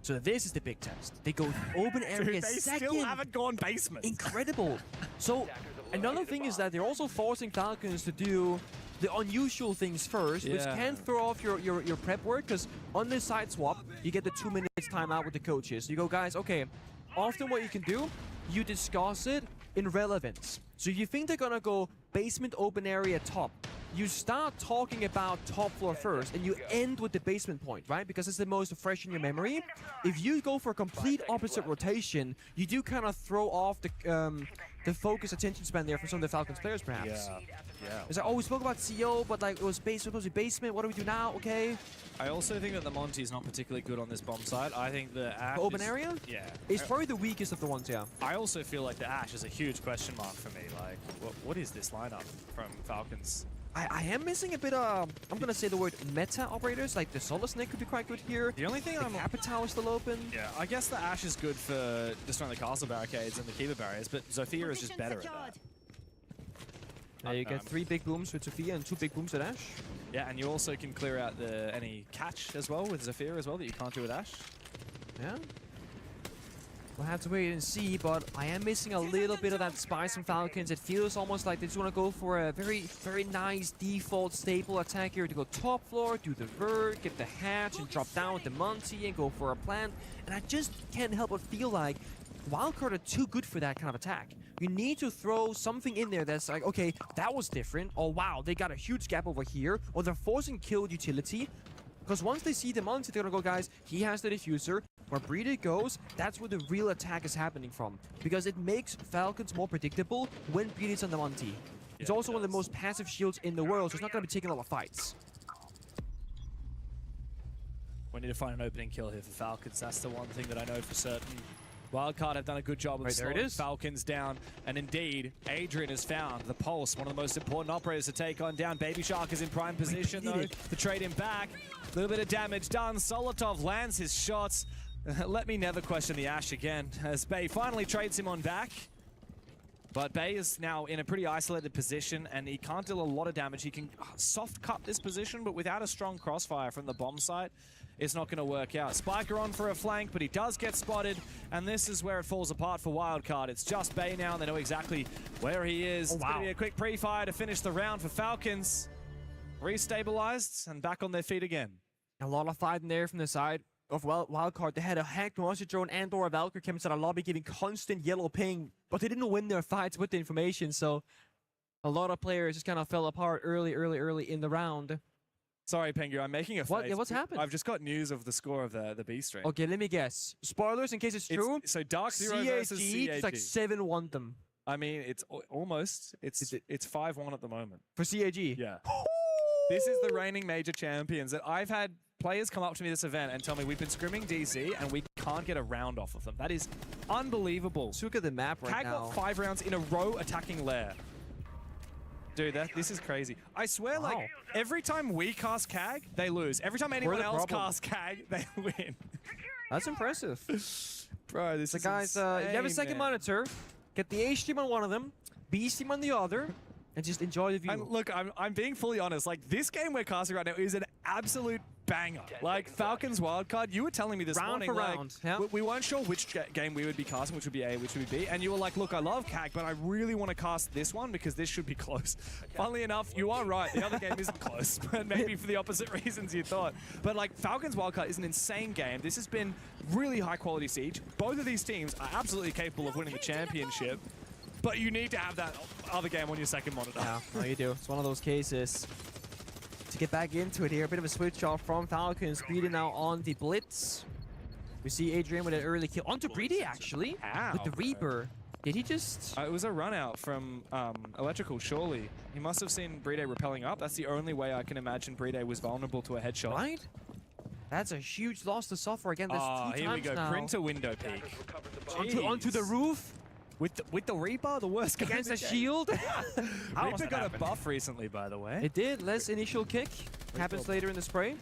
So this is the big test. They go open area second. They still haven't gone basement. Incredible. So another thing is that they're also forcing Falcons to do the unusual things first, which can throw off your prep work, because on this side swap, you get the 2 minutes timeout with the coaches. You go, guys, okay, often what you can do, you discuss it in relevance. So if you think they're gonna go basement open area top, you start talking about top floor first, and you end with the basement point, right? Because it's the most fresh in your memory. If you go for a complete opposite rotation, you do kind of throw off the focus attention span there from some of the Falcons players, perhaps. Yeah. It's like, oh, we spoke about CO, but like it was supposed to be basement. What do we do now? Okay. I also think that the Monty is not particularly good on this bomb site. I think the Ash The open area? Yeah. It's probably the weakest of the ones, yeah. I also feel like the Ash is a huge question mark for me. Like, what is this lineup from Falcons? I am missing a bit of, I'm going to say the word meta operators, like the Solar Snake could be quite good here. The only thing the Capitao is still open. Yeah, I guess the Ash is good for destroying the castle barricades and the keeper barriers, but Zofia is just better at that. You get 3 big booms with Zofia and 2 big booms with Ash. Yeah, and you also can clear out any catch as well with Zofia as well that you can't do with Ash. Yeah. We'll have to wait and see, but I am missing a little bit of that spice from Falcons. It feels almost like they just want to go for a very, very nice default staple attack here to go top floor, do the vert, get the hatch, and drop down with the Monty and go for a plant. And I just can't help but feel like Wildcard are too good for that kind of attack. You need to throw something in there that's like, okay, that was different. Oh, wow, they got a huge gap over here. Or they're forcing kill utility. Because once they see the Monty, they're going to go, guys, he has the diffuser. Where Breeder goes, that's where the real attack is happening from. Because it makes Falcons more predictable when Breeder's on the Monty. It's also one of the most passive shields in the world, so it's not going to be taking a lot of fights. We need to find an opening kill here for Falcons. That's the one thing that I know for certain. Wildcard have done a good job of slowing Falcons down. And indeed, Adrian has found the Pulse, one of the most important operators to take on down. Baby Shark is in prime position, though, to trade him back. A little bit of damage done. Solotov lands his shots. Let me never question the Ash again, as Bay finally trades him on back. But Bay is now in a pretty isolated position, and he can't deal a lot of damage. He can soft cut this position, but without a strong crossfire from the bomb site, it's not going to work out. Spiker on for a flank, but he does get spotted, and this is where it falls apart for Wildcard. It's just Bay now, and they know exactly where he is. It's going to be a quick pre-fire to finish the round for Falcons. Restabilized and back on their feet again. A lot of fighting there from the side of Wildcard. They had a hacked monster drone and or a Valkyrie came inside a lobby giving constant yellow ping, but they didn't win their fights with the information, so a lot of players just kind of fell apart early in the round. Sorry, Pengu, I'm making a face. Yeah, what's happened? I've just got news of the score of the B stream. Okay, let me guess. Spoilers in case it's true. So Dark Zero versus CAG. It's like 7-1 them. I mean, it's almost. It's 5-1 at the moment. For CAG? Yeah. This is the reigning major champions that I've had players come up to me this event and tell me we've been scrimming DC and we can't get a round off of them. That is unbelievable. Let's look at the map right now. CAG got 5 rounds in a row attacking Lair. Dude, this is crazy. I swear, like, every time we cast CAG, they lose. Every time anyone else casts CAG, they win. That's impressive. Bro, this is guys, insane, you have a second monitor. Get the A stream on one of them, B stream on the other, and just enjoy the view. And look, I'm being fully honest. Like, this game we're casting right now is an absolute banger. Like, Falcons Wildcard, you were telling me this morning, we weren't sure which game we would be casting, which would be A, which would be B, and you were like, look, I love CAG, but I really want to cast this one because this should be close. Funnily enough, you are right. The other game isn't close, but maybe for the opposite reasons you thought. But, like, Falcons Wildcard is an insane game. This has been really high-quality siege. Both of these teams are absolutely capable of winning the championship. But you need to have that other game on your second monitor. Yeah, no, you do. It's one of those cases. To get back into it here, a bit of a switch off from Falcons. Breedy now on the Blitz. We see Adrian with an early kill. Onto Breedy, actually. With the Reaper. Did he just... it was a run out from Electrical, surely. He must have seen Breedy repelling up. That's the only way I can imagine Breedy was vulnerable to a headshot. Right? That's a huge loss to suffer again. That's 2 times now. Here we go. Printer window peek. Onto the roof. With the Reaper, the worst guy against the shield. Reaper got a buff recently, by the way. It did. Less initial kick. Happens later in the spray.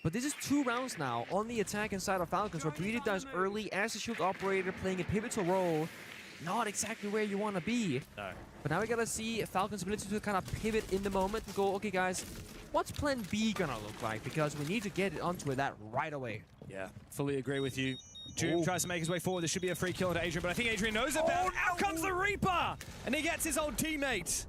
But this is 2 rounds now on the attack inside of Falcons, where Breedy dies early as a shield operator, playing a pivotal role. Not exactly where you want to be. No. But now we gotta see Falcons' ability to kind of pivot in the moment and go, okay, guys, what's plan B gonna look like? Because we need to get it onto that right away. Yeah, fully agree with you. Doom tries to make his way forward. There should be a free kill into Adrian, but I think Adrian knows about it. Out comes the Reaper! And he gets his old teammate.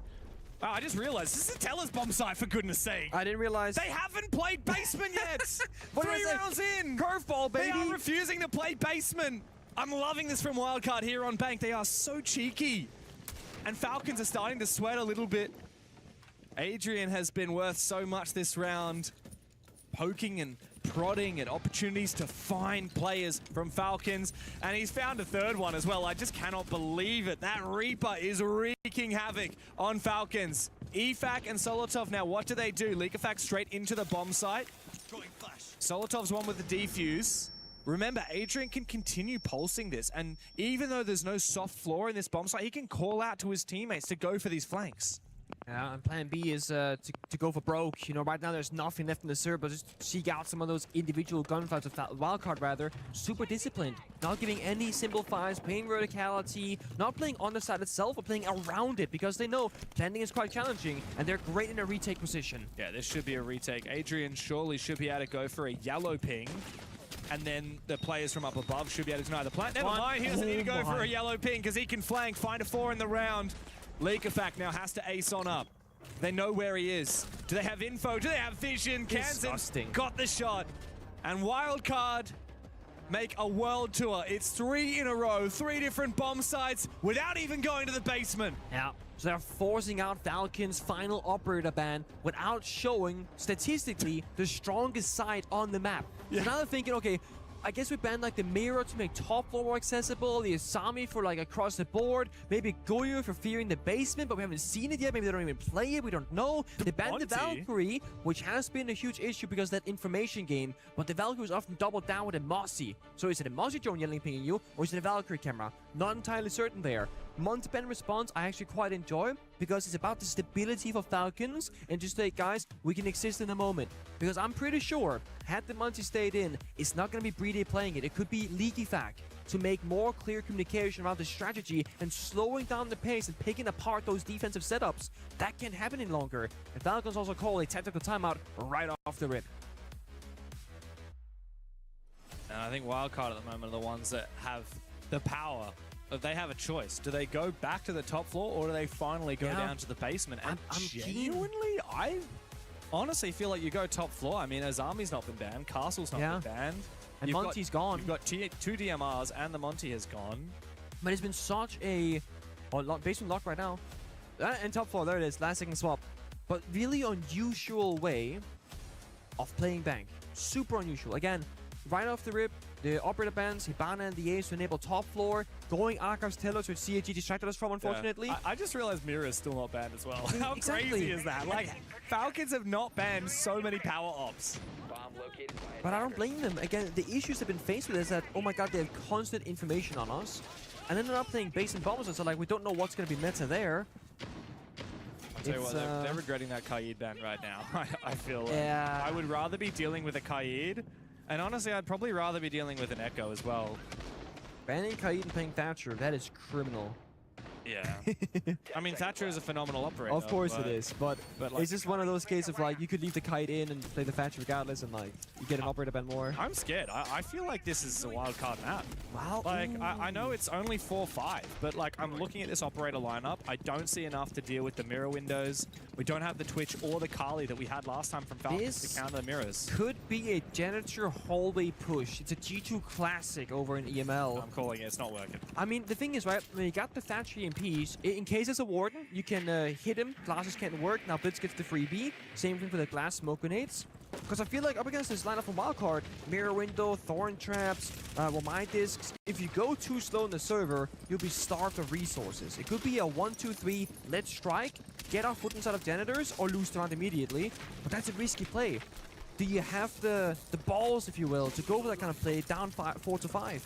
Oh, I just realized, this is a Teller's bomb site, for goodness sake. I didn't realize. They haven't played basement yet! 3 rounds in! Curveball, baby! They are refusing to play basement! I'm loving this from Wildcard here on Bank. They are so cheeky. And Falcons are starting to sweat a little bit. Adrian has been worth so much this round, poking and prodding at opportunities to find players from Falcons, and he's found a third one as well. I just cannot believe it. That Reaper is wreaking havoc on Falcons. EFAC and Solotov now, what do they do? Leakerfac straight into the bomb site. Solotov's one with the defuse. Remember, Adrian can continue pulsing this, and even though there's no soft floor in this bomb site, he can call out to his teammates to go for these flanks. Yeah, and plan B is to go for broke. You know, right now there's nothing left in the server, but just seek out some of those individual gunfights with wildcard rather. Super disciplined, not giving any simple fights, playing verticality, not playing on the side itself, but playing around it because they know planning is quite challenging and they're great in a retake position. Yeah, this should be a retake. Adrian surely should be able to go for a yellow ping. And then the players from up above should be able to deny the plant. Never mind, he doesn't need to go for a yellow ping because he can flank, find a 4 in the round. Leakerfac now has to ace on up. They know where he is. Do they have info? Do they have vision? Kansan got the shot. And Wildcard make a world tour. It's 3 in a row, 3 different bomb sites without even going to the basement. Yeah, so they're forcing out Falcon's final operator ban without showing, statistically, the strongest side on the map. So now they're thinking, okay, I guess we banned like the Mirror to make top floor more accessible, the Asami for like across the board, maybe Goyo for fearing the basement, but we haven't seen it yet. Maybe they don't even play it, we don't know. They banned the Valkyrie, which has been a huge issue because of that information game, but the Valkyrie is often doubled down with a Mossy. So is it a Mossy drone yelling pinging you, or is it a Valkyrie camera? Not entirely certain there. Monty-ban response I actually quite enjoy because it's about the stability for Falcons and just like, guys, we can exist in the moment. Because I'm pretty sure, had the Monty stayed in, it's not going to be Breedy playing it. It could be Leakyfac to make more clear communication around the strategy and slowing down the pace and picking apart those defensive setups. That can't happen any longer. And Falcons also call a tactical timeout right off the rip. And I think Wildcard at the moment are the ones that have the power. They have a choice. Do they go back to the top floor or do they finally go down to the basement? And I'm genuinely, I honestly feel like you go top floor. I mean, Azami's not been banned. Castle's not been banned. And Monty's gone. You've got 2 DMRs and the Monty has gone. But it's been such a... basement lock right now. And top floor, there it is. Last second swap. But really unusual way of playing Bank. Super unusual. Again, right off the rip, the operator bans, Hibana and the Ace to enable top floor. Going Archives Telos, which CAG distracted us from, unfortunately. Yeah. I just realized Mirror is still not banned as well. How crazy is that? Like, Falcons have not banned so many power ops. But I don't blame them. Again, the issues they've been faced with is that, oh my god, they have constant information on us. And then they're not playing base and bombs, so like, we don't know what's going to be meta there. I'll tell you what, they're regretting that Kaid ban right now. I feel like I would rather be dealing with a Kaid. And honestly, I'd probably rather be dealing with an Echo as well. Banning Kaid and playing Thatcher, that is criminal. Yeah. I mean, Thatcher is a phenomenal operator. Of course it is, but like, it's just one of those cases of like, you could leave the Kaid in and play the Thatcher regardless, and like, you get an operator ban more. I'm scared. I feel like this is a wild card map. Wow. Like, I know it's only 4-5, but like, I'm looking at this operator lineup. I don't see enough to deal with the mirror windows. We don't have the Twitch or the Kali that we had last time from Falcons to counter the mirrors. Could be a janitor hallway push. It's a G2 classic over in EML. I'm calling it. It's not working. I mean, the thing is, right, when you got the Thatcher EMPs, in case there's a Warden, you can hit him. Glasses can't work. Now Blitz gets the freebie. Same thing for the glass smoke grenades. Because I feel like up against this lineup from Wildcard, Mirror Window, Thorn Traps, my discs, if you go too slow in the server, you'll be starved of resources. It could be a 1-2-3, let's strike, get our foot inside of janitors, or lose the round immediately. But that's a risky play. Do you have the balls, if you will, to go for that kind of play down 4-5?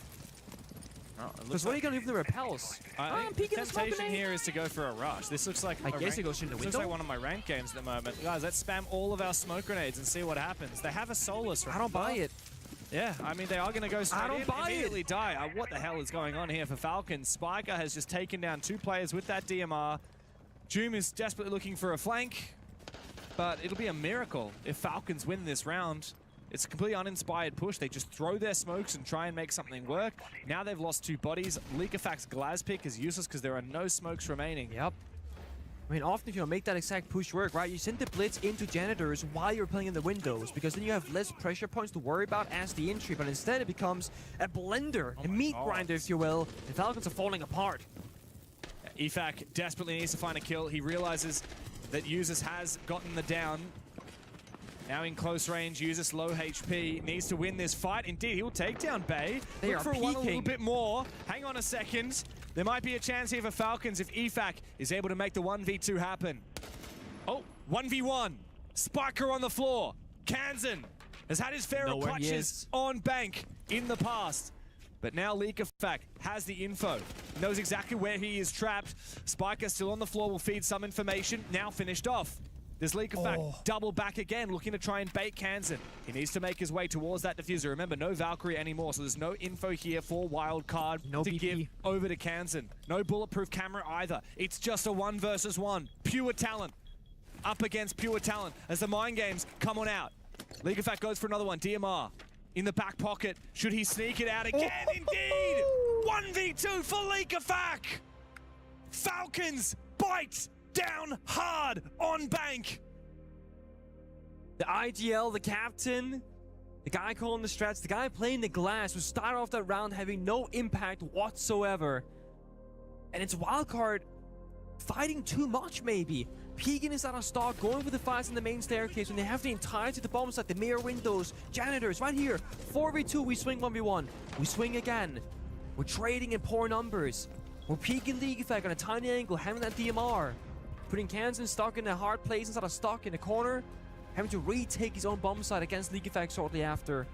Because what are you going to do with the repels? The temptation here is to go for a rush. This looks like I guess it goes through the window. Looks like one of my ranked games at the moment. Guys, let's spam all of our smoke grenades and see what happens. They have a Solus. I don't buy it. Yeah, I mean, they are going to go straight in, immediately it. die. What the hell is going on here for Falcons? Spiker has just taken down 2 players with that DMR. Doom is desperately looking for a flank, but it'll be a miracle if Falcons win this round. It's a completely uninspired push. They just throw their smokes and try and make something work. Now they've lost 2 bodies. Leakerfac's Glaz pick is useless because there are no smokes remaining. Yep. I mean, often if you make that exact push work, right, you send the Blitz into janitors while you're playing in the windows, because then you have less pressure points to worry about as the entry, but instead it becomes a blender, a meat grinder, if you will, and Falcons are falling apart. EFAC desperately needs to find a kill. He realizes that Usus has gotten the down. Now in close range, Usus low HP, needs to win this fight. Indeed, he'll take down Bay. They Look are for one a little peeking. bit more. Hang on a second. There might be a chance here for Falcons if EFAC is able to make the 1v2 happen. Oh, 1v1. Spiker on the floor. Kansan has had his fair of Nowhere he clutches is. on Bank in the past. But now EFAC has the info. Knows exactly where he is trapped. Spiker still on the floor, will feed some information. Now finished off. There's EFAC double back again, looking to try and bait Kansan. He needs to make his way towards that diffuser. Remember, no Valkyrie anymore, so there's no info here for Wildcard to give over to Kansan. No bulletproof camera either. It's just a 1 versus 1. Pure talent up against pure talent as the mind games come on out. EFAC goes for another one. DMR in the back pocket. Should he sneak it out again? Indeed! 1v2 for EFAC! Falcons bite down hard on Bank. The IGL, the captain, the guy calling the strats, the guy playing the glass who started off that round having no impact whatsoever. And it's Wildcard fighting too much maybe. Peeking is out of stock, going for the fights in the main staircase when they have the entire to the bomb side, the mirror windows, janitors right here. 4v2, we swing 1v1. We swing again. We're trading in poor numbers. We're peeking EFAC on a tiny angle, having that DMR. Putting Kansan stuck in a hard place instead of stuck in a corner. Having to retake his own bomb site against EFAC shortly after.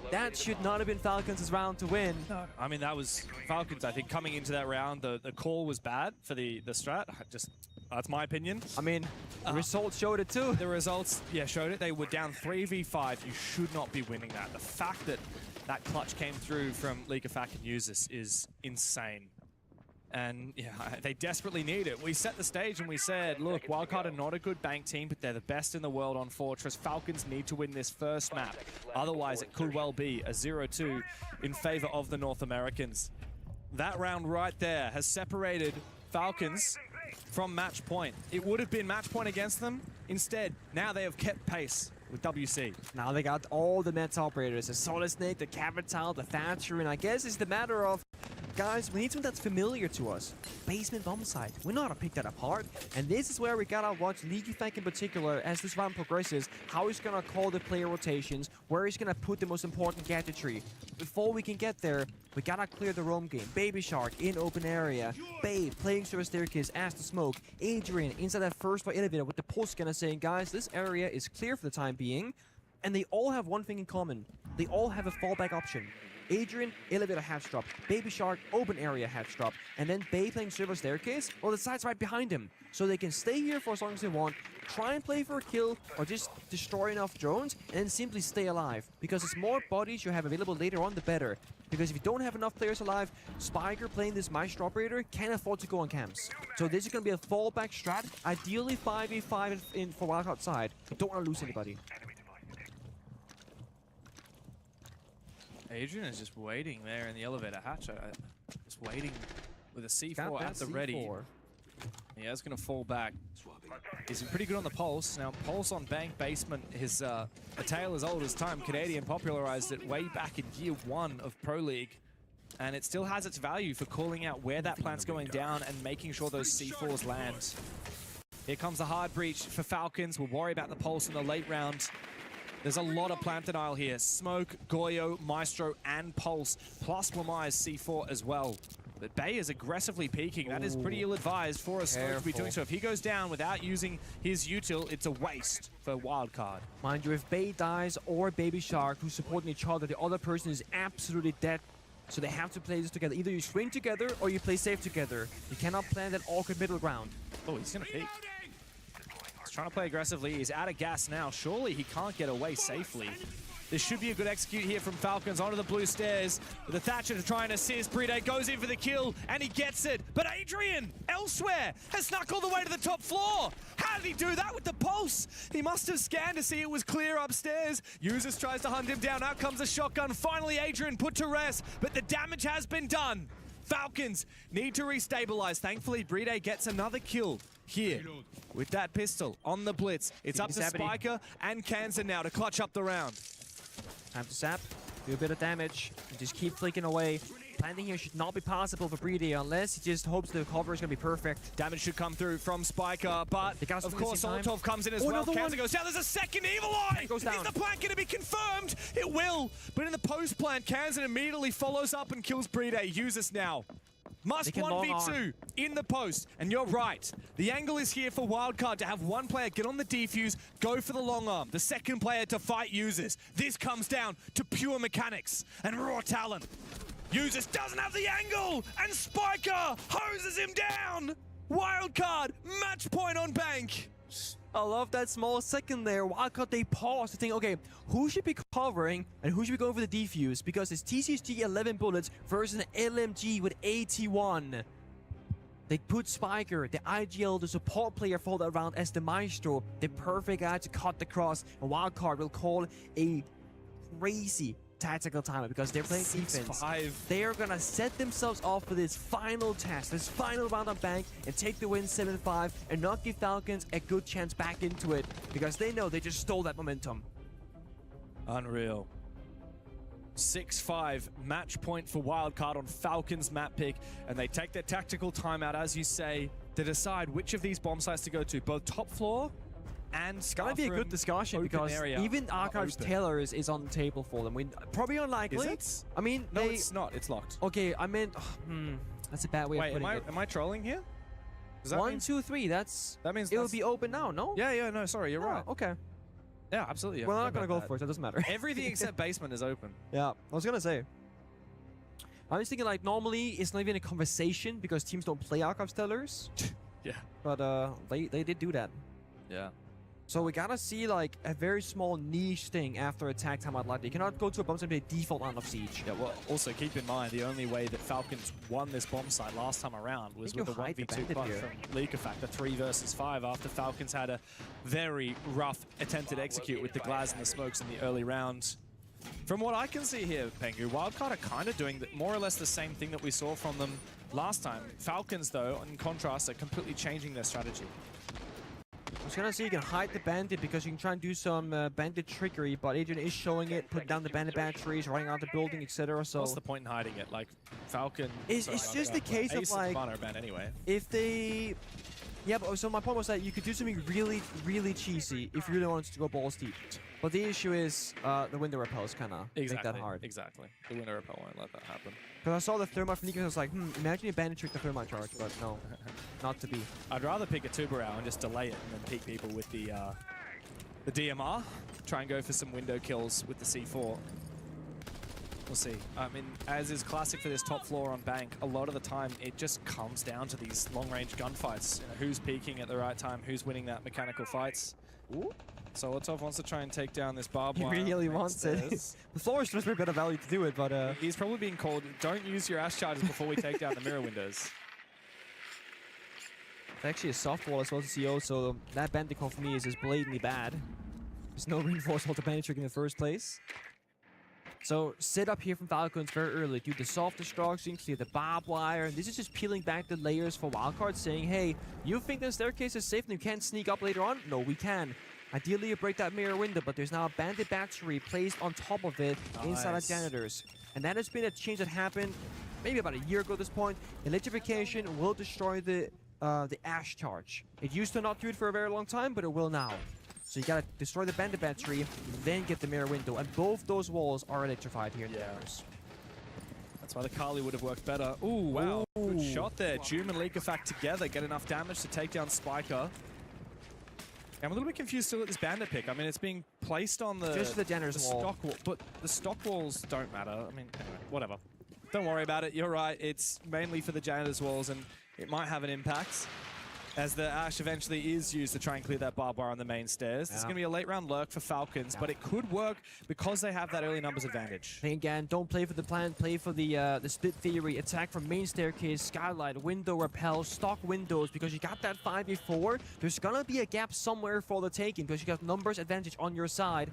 That should not have been Falcons' round to win. No, I mean, that was Falcons, I think, coming into that round. The call was bad for the strat. That's my opinion. I mean, the results showed it too. The results, yeah, showed it. They were down 3v5. You should not be winning that. The fact that that clutch came through from EFAC and Usus is insane. And yeah, they desperately need it. We set the stage and we said, look, Wildcard are not a good Bank team, but they're the best in the world on Fortress. Falcons need to win this first map. Otherwise, it could well be a 0-2 in favor of the North Americans. That round right there has separated Falcons from match point. It would have been match point against them. Instead, now they have kept pace with WC. Now they got all the Mets operators, the Solid Snake, the Capital, the Thatcher, and I guess it's the matter of, guys, we need something that's familiar to us. Basement bomb site. We know how to pick that apart. And this is where we gotta watch EFAC in particular as this round progresses, how he's gonna call the player rotations, where he's gonna put the most important gadgetry. Before we can get there, we gotta clear the roam game. Baby Shark in open area. Babe playing through a staircase as the smoke. Adrian inside that first floor elevator with the pulse scanner saying, guys, this area is clear for the time being. And they all have one thing in common. They all have a fallback option. Adrian, elevator hatch drop. Baby Shark, open area hatch drop. And then Bay playing server staircase, well, the side's right behind him. So they can stay here for as long as they want, try and play for a kill, or just destroy enough drones, and then simply stay alive. Because the more bodies you have available later on, the better. Because if you don't have enough players alive, Spiker playing this Maestro operator can't afford to go on camps. So this is going to be a fallback strat, ideally 5v5 in for Wildcard side. You don't want to lose anybody. Adrian is just waiting there in the elevator hatch. Just waiting with a C4 at the ready. Yeah, it's going to fall back. He's been pretty good on the Pulse. Now, Pulse on Bank Basement is a tale as old as time. Canadian popularized it way back in year 1 of Pro League. And it still has its value for calling out where that plant's going down and making sure those C4s land. Here comes the hard breach for Falcons. We'll worry about the Pulse in the late round. There's a lot of plant denial here. Smoke, Goyo, Maestro, and Pulse, plus Wamai's C4 as well. But Bay is aggressively peeking. That is pretty ill-advised for a Smoke to be doing so. If he goes down without using his util, it's a waste for Wildcard. Mind you, if Bay dies or Baby Shark, who's supporting each other, the other person is absolutely dead. So they have to play this together. Either you swing together or you play safe together. You cannot plan that awkward middle ground. Oh, he's gonna peek. He's trying to play aggressively. He's out of gas now. Surely he can't get away safely. This should be a good execute here from Falcons onto the blue stairs. With the Thatcher to try and assist. Bride goes in for the kill, and he gets it. But Adrian, elsewhere, has snuck all the way to the top floor. How did he do that with the Pulse? He must have scanned to see it was clear upstairs. Usus tries to hunt him down. Out comes a shotgun. Finally, Adrian put to rest, but the damage has been done. Falcons need to restabilize. Thankfully, Bride gets another kill here with that pistol on the blitz. It's up to Spiker and Kansan now to clutch up the round. Time to sap, do a bit of damage, and just keep flicking away. Planting here should not be possible for Breedy unless he just hopes the cover is going to be perfect. Damage should come through from Spiker, but of course Soltov comes in as well. Counter goes down. There's a second Evil Eye! Goes down. Is the plant going to be confirmed? It will, but in the post plant, Kansan immediately follows up and kills Breedy. Use us now. Must 1v2 in the post. And you're right. The angle is here for Wildcard to have one player get on the defuse, go for the long arm. The second player to fight users. This comes down to pure mechanics and raw talent. Users doesn't have the angle, and Spiker hoses him down. Wildcard, match point on bank. I love that small second there. Wildcard, they pause to think, okay, who should be covering and who should be going for the defuse? Because it's TCSG 11 bullets versus an LMG with 81. They put Spiker, the IGL, the support player for that round as the Maestro, the perfect guy to cut the cross. And Wildcard will call a crazy tactical timeout because they're playing defense. They are gonna set themselves off for this final test, this final round on bank, and take the win 7-5 and not give Falcons a good chance back into it because they know they just stole that momentum. Unreal. 6-5 match point for Wildcard on Falcons map pick, and they take their tactical timeout, as you say, to decide which of these bomb sites to go to, both top floor and it's gonna be a good discussion because even Archives Taylor's is on the table for them. Probably unlikely. Is it? I mean, no, it's not. It's locked. Okay, I meant that's a bad way of putting it. Am I trolling here? Does that 1, 2, 3. That means it will be open now. No. Yeah. No, sorry, you're right. Okay. Yeah, absolutely. Yeah. Well, I'm not gonna go for it. So it doesn't matter. Everything except basement is open. Yeah, I was gonna say. I was thinking like normally it's not even a conversation because teams don't play Archives Taylor's. Yeah. But they did do that. Yeah. So we gotta see like a very small niche thing after attack timeout like that. You cannot go to a bomb site and play default line of siege. Yeah, well, also keep in mind the only way that Falcons won this bomb site last time around was with a 1v2 buff from Leakerfact, the 3 versus 5 after Falcons had a very rough attempted execute with the Glaz and the smokes in the early rounds. From what I can see here, Pengu, Wildcard are kind of doing more or less the same thing that we saw from them last time. Falcons, though, in contrast, are completely changing their strategy. I was gonna say you can hide the bandit because you can try and do some bandit trickery, but Adrian is showing it, put down the bandit batteries, running out the building, etc. So what's the point in hiding it? Like Falcon. It's just a case of like anyway. If they, yeah. But so my point was that you could do something really, really cheesy if you really wanted to go balls deep. But the issue is the window repels kind of make that hard. Exactly. The window repel won't let that happen. Because I saw the thermite from Nico, I was like, imagine a bandit trick the thermite charge, but no, not to be. I'd rather pick a Tubarão and just delay it and then peek people with the DMR. Try and go for some window kills with the C4. We'll see. I mean, as is classic for this top floor on bank, a lot of the time it just comes down to these long-range gunfights. You know, who's peaking at the right time, who's winning that mechanical fights. Ooh. Solotov wants to try and take down this barbed wire. He really wants it. The floor is just a better value to do it, but he's probably being called, don't use your ash charges before we take down the mirror windows. It's actually a soft wall as well as CO, so that bandit call for me is just blatantly bad. There's no reinforcement to bandit trick in the first place. So set up here from Falcons very early. Do the soft destruction, clear the barbed wire. This is just peeling back the layers for Wildcard, saying, hey, you think the staircase is safe and you can't sneak up later on? No, we can. Ideally, you break that mirror window, but there's now a bandit battery placed on top of it inside the janitors. And that has been a change that happened maybe about a year ago at this point. Electrification will destroy the ash charge. It used to not do it for a very long time, but it will now. So you gotta destroy the bandit battery, then get the mirror window. And both those walls are electrified here in the mirrors. That's why the Kali would have worked better. Ooh, wow. Ooh. Good shot there. Doom and Leakerfact together get enough damage to take down Spiker. I'm a little bit confused still at this bandit pick. I mean, it's being placed on the janitor's wall. Stock wall, but the stock walls don't matter. I mean, anyway, whatever. Don't worry about it. You're right. It's mainly for the janitor's walls, and it might have an impact as the ash eventually is used to try and clear that barbed wire on the main stairs. This is going to be a late round lurk for Falcons, but it could work because they have that early numbers advantage. And again, don't play for the plan, play for the split theory. Attack from main staircase, skylight, window repel, stock windows, because you got that 5v4. There's going to be a gap somewhere for the taking because you got numbers advantage on your side.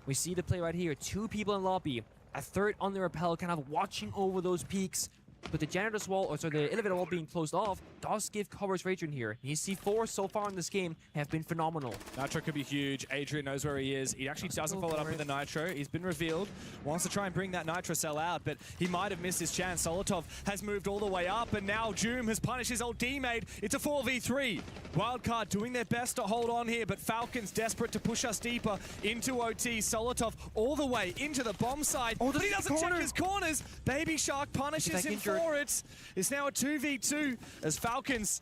We see the play right here. 2 people in lobby. A third on the repel, kind of watching over those peaks. but the janitor's wall, or so the elevator wall being closed off, does give coverage for Adrian here. His C4 so far in this game have been phenomenal. Nitro could be huge. Adrian knows where he is. He actually doesn't follow it up with the Nitro. He's been revealed. Wants to try and bring that Nitro cell out, but he might have missed his chance. Solotov has moved all the way up, and now Doom has punished his old teammate. It's a 4v3. Wildcard doing their best to hold on here, but Falcons desperate to push us deeper into OT. Solotov all the way into the bomb side. Oh, but he doesn't check his corners. Baby Shark punishes him for it. It's now a 2v2 as Falcons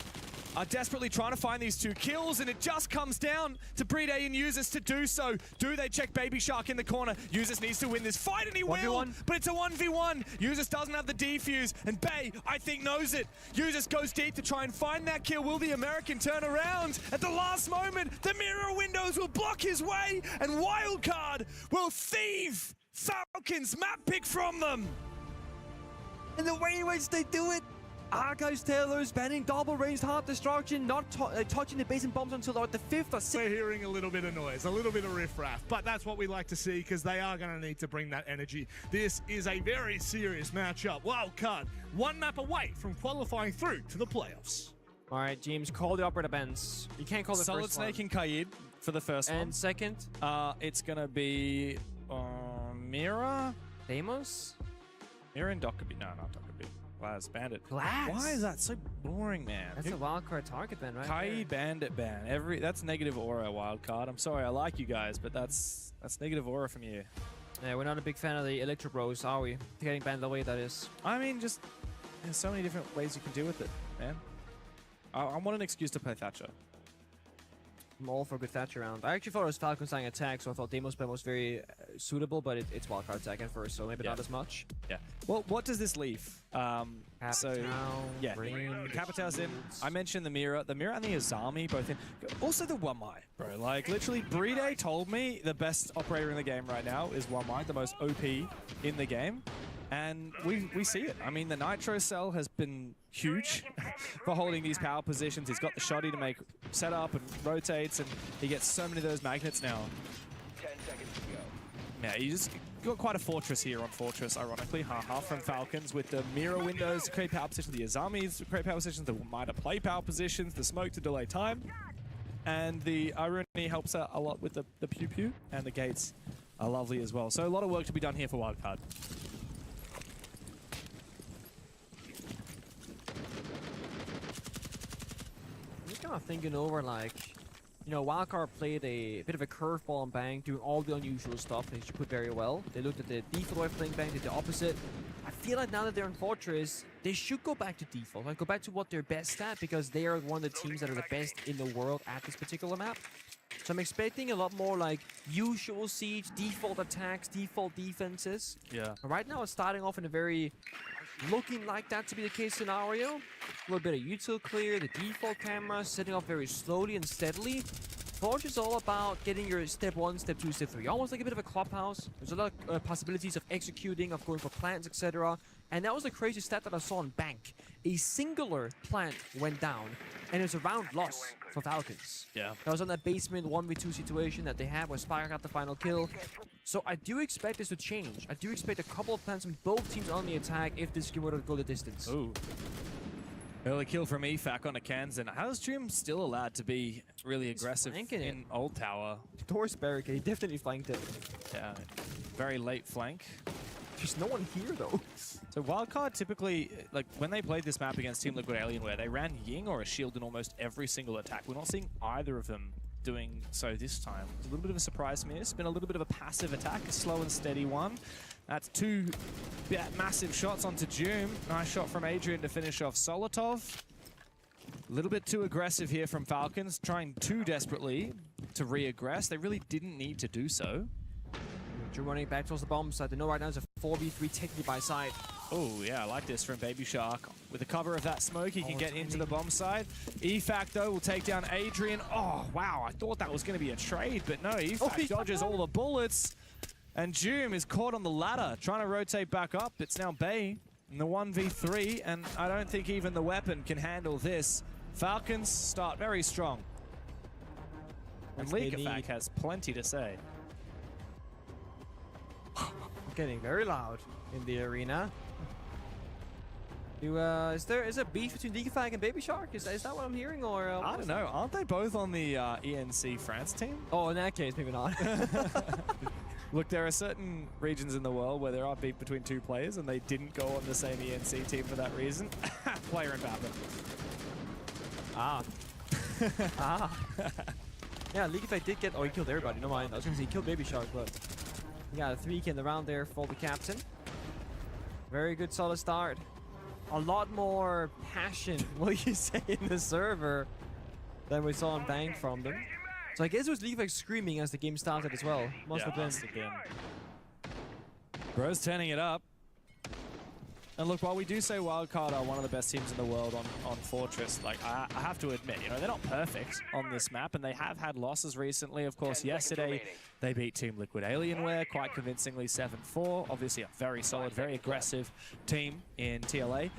are desperately trying to find these 2 kills, and it just comes down to Brede and Users to do so. Do they check Baby Shark in the corner? Users needs to win this fight, and he will, but it's a 1v1. Users doesn't have the defuse, and Bay, I think, knows it. Users goes deep to try and find that kill. Will the American turn around? At the last moment, the mirror windows will block his way, and Wildcard will thieve Falcons map pick from them. And the way in which they do it, Archives Taylor's banning double ranged heart destruction, not touching the base and bombs until like the 5th or 6th. We're hearing a little bit of noise, a little bit of riffraff, but that's what we like to see because they are going to need to bring that energy. This is a very serious matchup. Wildcard, 1 map away from qualifying through to the playoffs. All right, James, call the operator bends. You can't call the Solid first Snake one. and Kaid for the first one. And second? It's going to be Mira? Deimos? Mira and Dockerby. No, not Dockerby. Glaz, Bandit. Glaz? Why is that so boring, man? That's a wildcard target ban, right? Kaid, Bandit ban. That's negative aura wildcard. I'm sorry, I like you guys, but that's negative aura from you. Yeah, we're not a big fan of the Electro Bros, are we? Getting banned the way that is. I mean, just there's so many different ways you can deal with it, man. I want an excuse to play Thatcher. I'm all for a good Thatcher round. I actually thought it was Falcon saying attack, so I thought Deimos ban was very suitable, but it's wildcard attack at first, so maybe not as much. Yeah. Well, what does this leave? So yeah, Capitão's in. I mentioned the Mira and the Azami both in. Also the Wamai, bro. Like literally, Brede told me the best operator in the game right now is Wamai, the most OP in the game. And we see it. I mean, the Nitro cell has been huge for holding these power positions. He's got the shoddy to make setup and rotates, and he gets so many of those magnets now. 10 seconds to go. Yeah, you just got quite a fortress here on Fortress, ironically. Half from Falcons with the mirror windows to create power positions, the Azamis to create power positions, the Wamai to play power positions, the smoke to delay time. And the Irony helps out a lot with the Pew Pew, and the gates are lovely as well. So a lot of work to be done here for Wildcard. I'm thinking over, like, you know, Wildcard played a bit of a curveball on Bang, doing all the unusual stuff that he should put very well. They looked at the default way of playing Bang, did the opposite. I feel like now that they're in Fortress, they should go back to default, like go back to what they're best at, because they are one of the teams that are the best in the world at this particular map. So I'm expecting a lot more like usual siege, default attacks, default defenses. Yeah. Right now it's starting off in a very looking like that to be the case scenario. A little bit of util clear, the default camera setting up very slowly and steadily. Forge is all about getting your step 1, step 2, step 3, almost like a bit of a clubhouse. There's a lot of possibilities of executing, of going for plants, etc. And that was the crazy stat that I saw on Bank. A singular plant went down, and it was a round loss for Falcons. Yeah. That was on that basement 1v2 situation that they had where Spire got the final kill. So I do expect this to change. I do expect a couple of plants from both teams on the attack if this game were to go the distance. Ooh. Early kill from EFAC on a Kansan. How's Jim still allowed to be really aggressive in Old Tower? Doors barricade, definitely flanked it. Yeah, very late flank. There's no one here though. So Wildcard typically, like when they played this map against Team Liquid Alienware, they ran Ying or a shield in almost every single attack. We're not seeing either of them doing so this time. It's a little bit of a surprise to me. It's been a little bit of a passive attack, a slow and steady one. That's 2 massive shots onto Doom. Nice shot from Adrian to finish off Solotov. A little bit too aggressive here from Falcons, trying too desperately to re-aggress. They really didn't need to do so. Doom running back towards the bomb side. They know right now it's a 4v3 technically by side. Oh, yeah, I like this from Baby Shark. With the cover of that smoke, he can get into the bomb side. EFAC, though, will take down Adrian. Oh, wow, I thought that was going to be a trade, but no, EFAC dodges all the bullets. And Doom is caught on the ladder, trying to rotate back up. It's now Bay in the 1v3, and I don't think even the weapon can handle this. Falcons start very strong. And EFAC has plenty to say. Getting very loud in the arena. Is there beef between Leafag and Baby Shark? Is that what I'm hearing, or I don't know. Aren't they both on the ENC France team? Oh, in that case, maybe not. Look, there are certain regions in the world where there are beef between two players, and they didn't go on the same ENC team for that reason. Player and Batman. Yeah, Leafag did get. Oh, he killed everybody. No mind. I was gonna say he killed Baby Shark, but he got a 3K in the round there for the captain. Very good, solid start. A lot more passion, will you say, in the server than we saw in Bang from them. So I guess it was Leafag screaming as the game started as well. Must have been. Bro's turning it up. And look, while we do say Wildcard are one of the best teams in the world on Fortress, like I have to admit, you know, they're not perfect on this map, and they have had losses recently. Of course, yesterday they beat Team Liquid Alienware quite convincingly 7-4. Obviously a very solid, very aggressive team in TLA.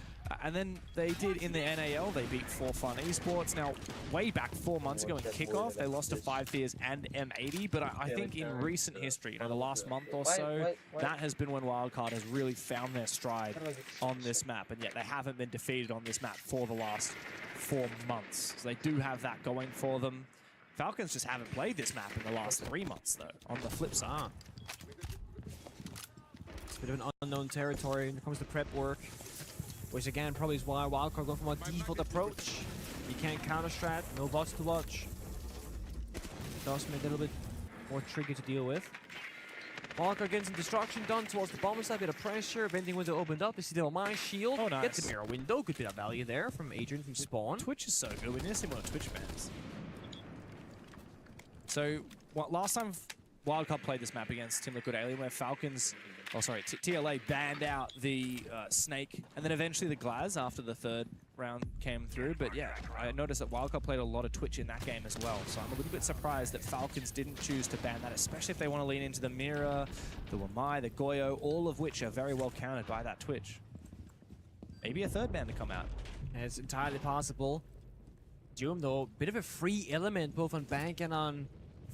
And then they did in the NAL, they beat 4Fun Esports. Now, way back 4 months ago in kickoff, they lost to 5 Fears and M80, but I think in recent history, you know, the last month or so, that has been when Wildcard has really found their stride on this map, and yet they haven't been defeated on this map for the last 4 months. So they do have that going for them. Falcons just haven't played this map in the last 3 months, though, on the flip side. It's a bit of an unknown territory when it comes to prep work. Which again probably is why Wildcard go from a default approach. You can't counter strat, no bots to watch. Does make it a little bit more tricky to deal with. Wildcard getting some destruction done towards the bomber side, bit of pressure, vending window opened up. You see the my shield. Oh, nice. Gets the mirror window, good bit of value there from Adrian from Spawn. Twitch is so good, we need to see more Twitch bans. So, last time Wildcard played this map against Team Liquid Alien, where Falcons, TLA banned out the Snake and then eventually the Glaz after the third round came through. But yeah, I noticed that Wildcard played a lot of Twitch in that game as well. So I'm a little bit surprised that Falcons didn't choose to ban that, especially if they want to lean into the Mirror, the Wamai, the Goyo, all of which are very well countered by that Twitch. Maybe a third ban to come out. It's entirely possible. Doom, though, bit of a free element both on Bank and on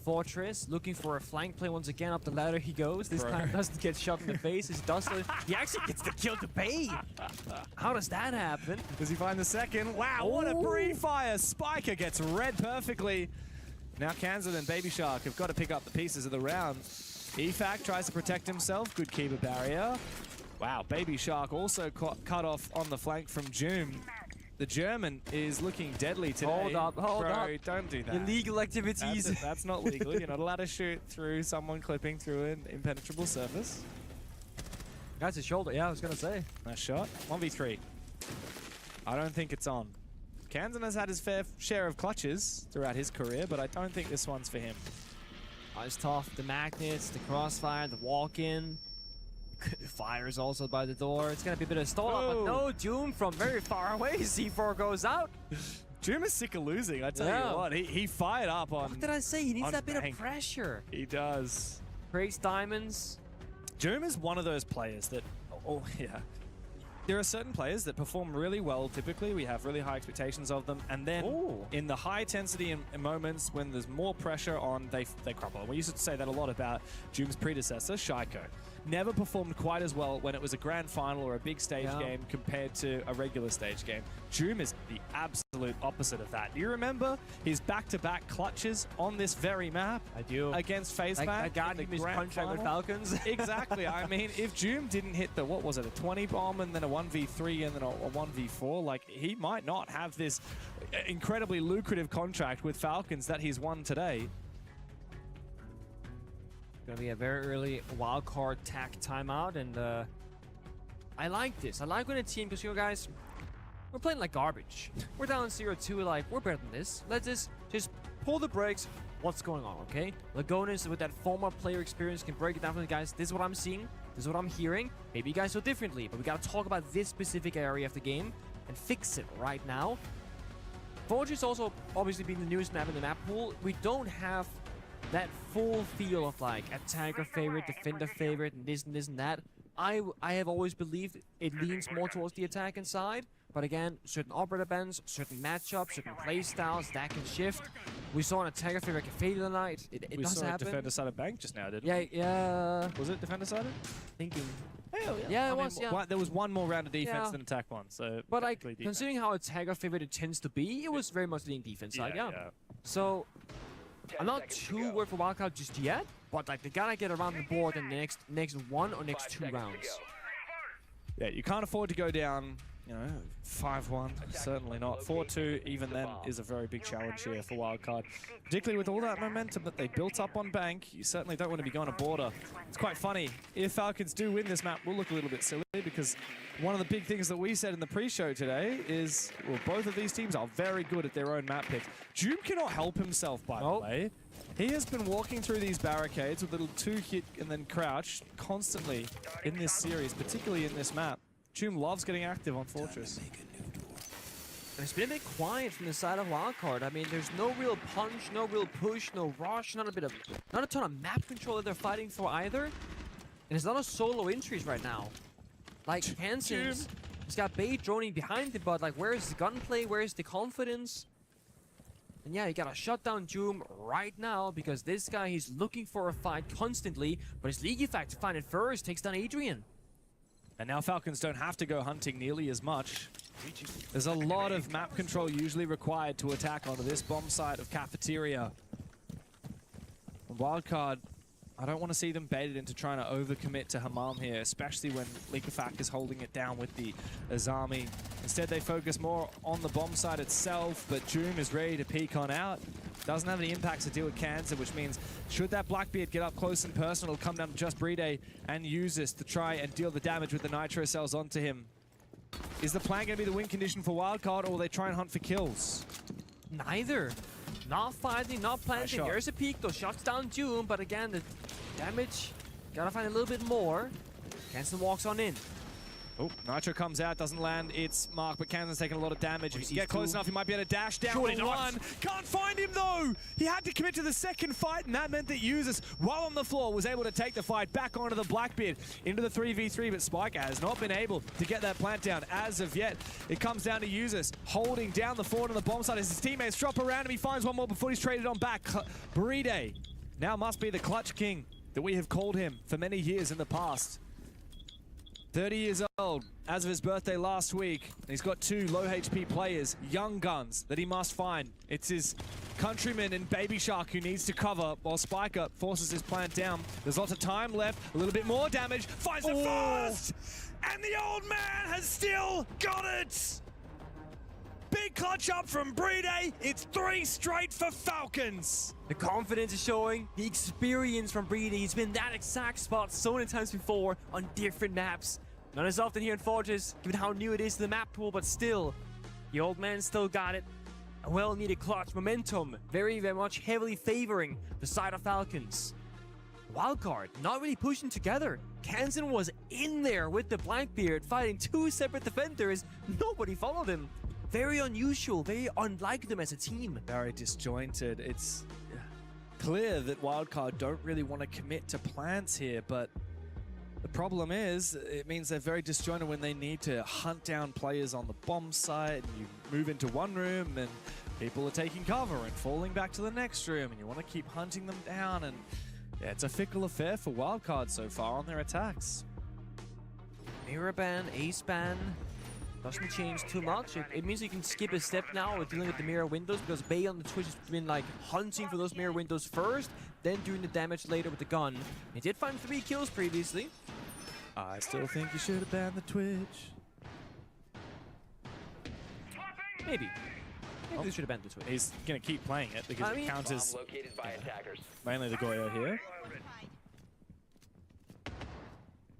Fortress, looking for a flank play once again. Up the ladder he goes. This time doesn't get shot in the face. He actually gets the kill to pay. How does that happen? Does he find the second? Wow, what a pre-fire. Spiker gets read perfectly. Now Kansan and Baby Shark have got to pick up the pieces of the round. EFAC tries to protect himself. Good keeper barrier. Wow, Baby Shark also cut off on the flank from Joom. The German is looking deadly today. Hold up. Bro, don't do that. Illegal activities. That's not legal. You're not allowed to shoot through someone clipping through an impenetrable surface. That's his shoulder. Yeah, I was going to say. Nice shot. 1v3. I don't think it's on. Kansan has had his fair share of clutches throughout his career, but I don't think this one's for him. Oh, it's tough. The magnets, the crossfire, the walk-in. Fires also by the door. It's gonna be a bit of stall up, but no, Doom from very far away. C4 goes out. Doom is sick of losing, I tell you what. He fired up on. What did I say? He needs that bit Bank. of pressure. He does. Creates diamonds. Doom is one of those players that, there are certain players that perform really well typically. We have really high expectations of them. And then in the high intensity in moments when there's more pressure on, they crumble. And we used to say that a lot about Doom's predecessor, Shaiko. Never performed quite as well when it was a grand final or a big stage game compared to a regular stage game. Doom is the absolute opposite of that. Do you remember his back-to-back clutches on this very map? I do. Against FaZe Bank. I got him his contract with Falcons. Exactly. I mean, if Doom didn't hit the, what was it, a 20 bomb and then a 1v3 and then a 1v4, like, he might not have this incredibly lucrative contract with Falcons that he's won today. Gonna be a very early wildcard tack timeout, and I like this. I like when a team, because you guys, we're playing like garbage. We're down 0-2, like, we're better than this. Let's just pull the brakes. What's going on, okay? Lagonis, with that former player experience, can break it down for the guys. This is what I'm seeing. This is what I'm hearing. Maybe you guys feel differently, but we gotta talk about this specific area of the game and fix it right now. Fortress also obviously being the newest map in the map pool. We don't have that full feel of like attacker favorite, defender favorite, and this and that. I have always believed it leans more towards the attacking side, but again, certain operator bans, certain matchups, certain play styles, that can shift. We saw an attacker favorite get faded tonight. It we does saw happen. Defender side of Bank just now, didn't we? Yeah. Was it Defender side? Thinking. Yeah, it was. Yeah. There was one more round of defense Yeah. than attack one. So, But like, technically defense. considering how attacker favored it tends to be, it was very much leaning defense side. Yeah. yeah. So 10 I'm not seconds to too go. worried for wildcard just yet. But like, they gotta get around the board in the next one or next 5 2 seconds to rounds. go. Yeah, you can't afford to go down, 5-1. Certainly not. 4-2, even then, is a very big challenge here for Wildcard. Particularly with all that momentum that they built up on Bank, you certainly don't want to be going to border. It's quite funny. If Falcons do win this map, we'll look a little bit silly because one of the big things that we said in the pre-show today is, well, both of these teams are very good at their own map picks. Doom cannot help himself, by the way. He has been walking through these barricades with little 2-hit and then crouch constantly in this series, particularly in this map. Doom loves getting active on Fortress. And it's been a bit quiet from the side of Wildcard. I mean, there's no real punch, no real push, no rush, not a ton of map control that they're fighting for either. And there's a lot of solo entries right now. Like Hansen's, he's got bait droning behind him, but like, where's the gunplay? Where's the confidence? And yeah, you gotta shut down Doom right now because this guy, he's looking for a fight constantly, but his league effect to find it first takes down Adrian. And now Falcons don't have to go hunting nearly as much. There's a lot of map control usually required to attack onto this bomb site of Cafeteria. Wildcard, I don't want to see them baited into trying to overcommit to Hammam here, especially when Likafak is holding it down with the Azami. Instead, they focus more on the bomb site itself, but Doom is ready to peek on out. Doesn't have any impacts to deal with Cancer, which means should that Blackbeard get up close and personal, it'll come down to just Brede and use this to try and deal the damage with the Nitro cells onto him. Is the plan going to be the win condition for Wildcard, or will they try and hunt for kills? Neither. Not fighting, not planting. shot. There's a peek, though. Shots down Doom, but again, the damage, gotta find a little bit more. Canson walks on in. Oh, Nitro comes out, doesn't land. It's Mark, but Kansas taking a lot of damage. If he can get close enough, he might be able to dash down Surely the not. one. Can't find him, though. He had to commit to the second fight, and that meant that Users, while on the floor, was able to take the fight back onto the Blackbeard, into the 3v3, but Spiker has not been able to get that plant down as of yet. It comes down to Users holding down the forward on the bomb site as his teammates drop around him. He finds one more before he's traded on back. Brede now must be the clutch king that we have called him for many years in the past. 30 years old, as of his birthday last week. He's got 2 low HP players, young guns, that he must find. It's his countryman and Baby Shark who needs to cover while Spiker forces his plant down. There's lots of time left, a little bit more damage, finds the first! And the old man has still got it! Big clutch up from Brede. It's 3 straight for Falcons. The confidence is showing, the experience from Brede. He's been that exact spot so many times before on different maps. Not as often here in Fortress, given how new it is to the map pool, but still, the old man still got it. A well-needed clutch momentum, very, very much heavily favoring the side of Falcons. Wildcard, not really pushing together. Kansan was in there with the Blackbeard, fighting 2 separate defenders. Nobody followed him. Very unusual, very unlike them as a team. Very disjointed. It's clear that Wildcard don't really want to commit to plants here, but the problem is it means they're very disjointed when they need to hunt down players on the bomb site, and you move into one room and people are taking cover and falling back to the next room, and you want to keep hunting them down, and yeah, it's a fickle affair for Wildcard so far on their attacks. Mirror ban, ace ban. Doesn't change too much. It means you can skip a step now with dealing with the mirror windows, because Bay on the Twitch has been like hunting for those mirror windows first, then doing the damage later with the gun. He did find 3 kills previously. I still think you should have banned the Twitch. Maybe. Maybe they should have banned the Twitch. He's going to keep playing it because it counters located by attackers. mainly the Goyo here. I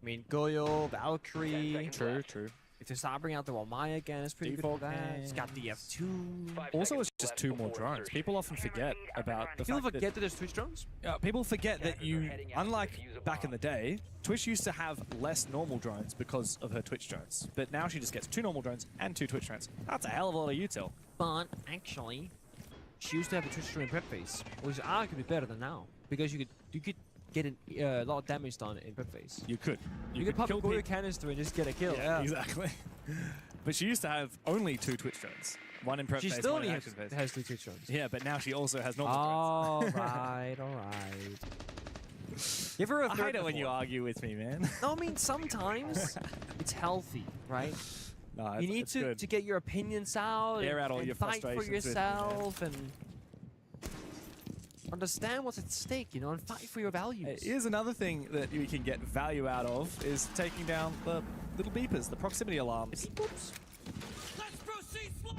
mean, Goyo, Valkyrie. True. If they start bringing out the Walmaya again, it's pretty good for that. He's got the F2. Also, it's just 2 more drones. People often forget about the People fact forget that there's Twitch drones? people forget that you, unlike back in the day, Twitch used to have less normal drones because of her Twitch drones. But now she just gets 2 normal drones and 2 Twitch drones. That's a hell of a lot of util. But actually, she used to have a Twitch drone in prep phase, which is arguably better than now, because you could get a lot of damage done in prep phase. You could. You could pop a Goyo canister and just get a kill. Yeah, exactly. But she used to have only 2 Twitch drones. One in prep phase, She still one in only action phase. has 2 Twitch drones. Yeah, but now she also has normal drones. Alright. Give her a I third hate it when to you fourth. argue with me, man. No, I mean, sometimes it's healthy, right? No, You need it's good. to get your opinions out Air and, out all and your fight for frustrations with me, man. yourself and understand what's at stake, you know, and fight for your values. Here's another thing that you can get value out of is taking down the little beepers, the proximity alarms. Let's proceed slowly!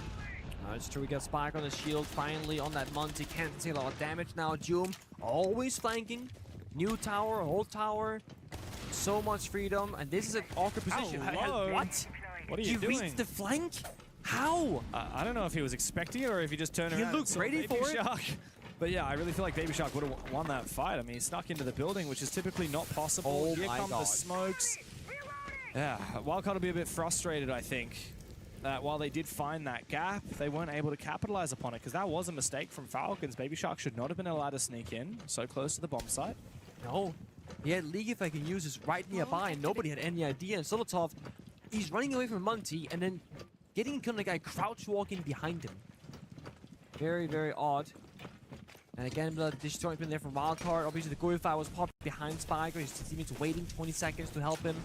It's true, we got Spike on the shield finally on that Monty. Can't see a lot of damage now. Doom always flanking. New tower, old tower. So much freedom, and this is an awkward position. Hello? What? What are you He doing? reached the flank? How? I don't know if he was expecting it or if he just turned He around. looked and saw ready Baby for it. Shark. But yeah, I really feel like Baby Shark would have won that fight. I mean, he snuck into the building, which is typically not possible. Oh Here my come the God. smokes. Yeah, Wildcard will be a bit frustrated, I think, that while they did find that gap, they weren't able to capitalize upon it, because that was a mistake from Falcons. Baby Shark should not have been allowed to sneak in so close to the bomb site. No. He had League if I can use is right nearby, and nobody had any idea. And Solotov, he's running away from Monty, and then getting kind of like a crouch walking behind him. Very, very odd. And again, the disjointment there from Wildcard. Obviously, the Goify was popped behind Spiker. His teammates waiting 20 seconds to help him.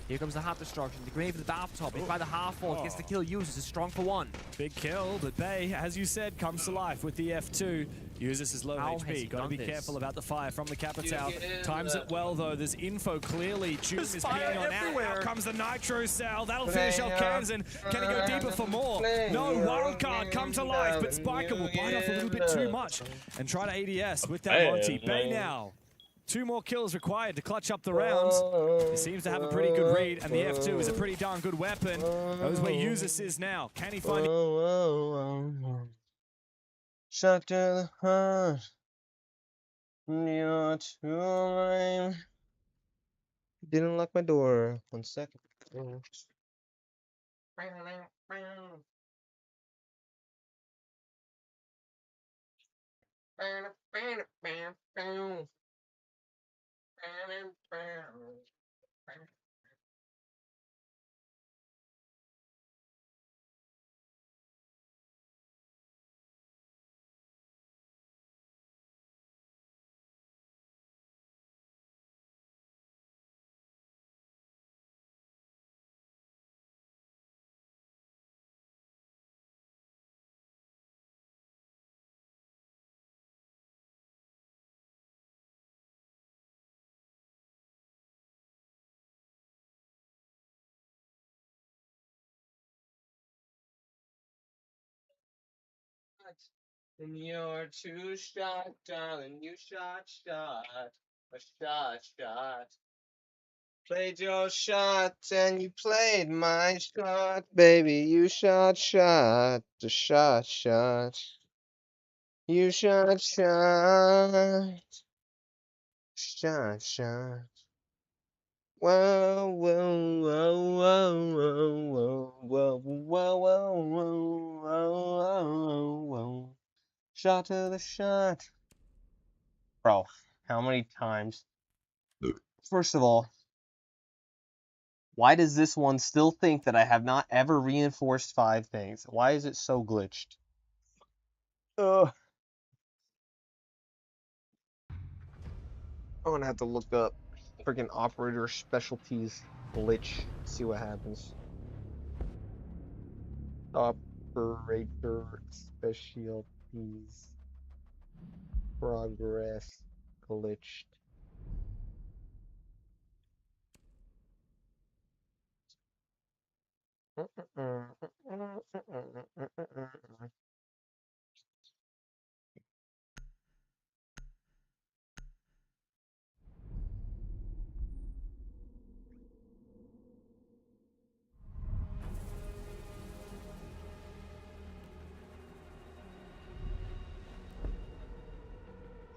Here comes the half destruction. The grenade for the bathtub. It's by the half wall. Gets the kill. Uses is strong for one. Big kill, but Bay, as you said, comes to life with the F2. Uses his low How has he HP. Got to done be this? careful about the fire from the Capital. Times it well, though. There's info clearly. Doom is fire being on out. everywhere. Out comes the Nitro cell. That'll finish off Kansan. Can he go deeper for more? No, Wildcard come to life, but Spiker will bite off a little bit too much and try to ADS with that Monty. Bay now. 2 more kills required to clutch up the rounds. He seems to have a pretty good read, and the F2 is a pretty darn good weapon. Knows where Usus is now. Can he find it? Shot to the heart. You're too lame. Didn't lock my door. 1 second. And you're too shot, darling. You shot. A shot. Played your shot and you played my shot, baby. You shot. A shot. You shot. Shot. Whoa, whoa, whoa, whoa, whoa, whoa, whoa, whoa, whoa, whoa. Shot to the shot. Bro, how many times? First of all, why does this one still think that I have not ever reinforced 5 things? Why is it so glitched? Ugh. I'm gonna have to look up freaking operator specialties glitch, see what happens. Operator specialties progress glitched.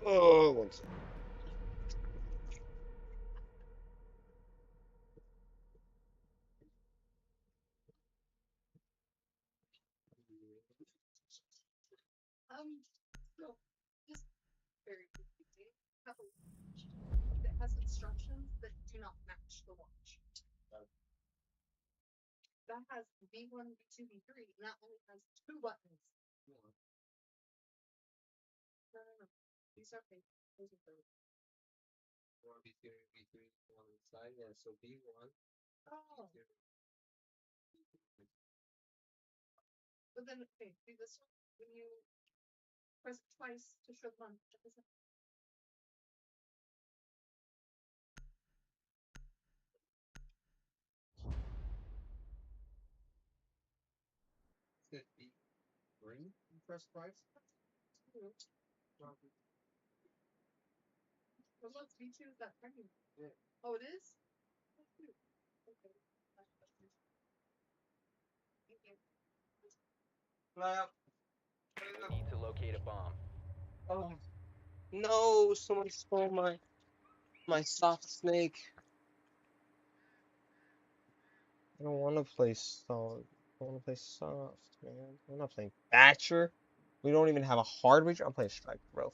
Oh, 1 second. So just very quickly, have a watch that has instructions that do not match the watch. That has V1, V2, V3, and that only has 2 buttons. No. These are fake. Those are fake. B2, B3, one inside. Yeah, so B1. Oh. But then, okay, do this one. When you press it twice to show one. Hit B3 and press twice. Well, look, B2 is that pregnant. Yeah. Oh, it is? Okay. Thank you. Need to locate a bomb. Oh no! Someone stole my soft snake. I don't want to play solid. I want to play soft, man. I'm not playing Thatcher. We don't even have a hard reach. I'm playing Strike, bro.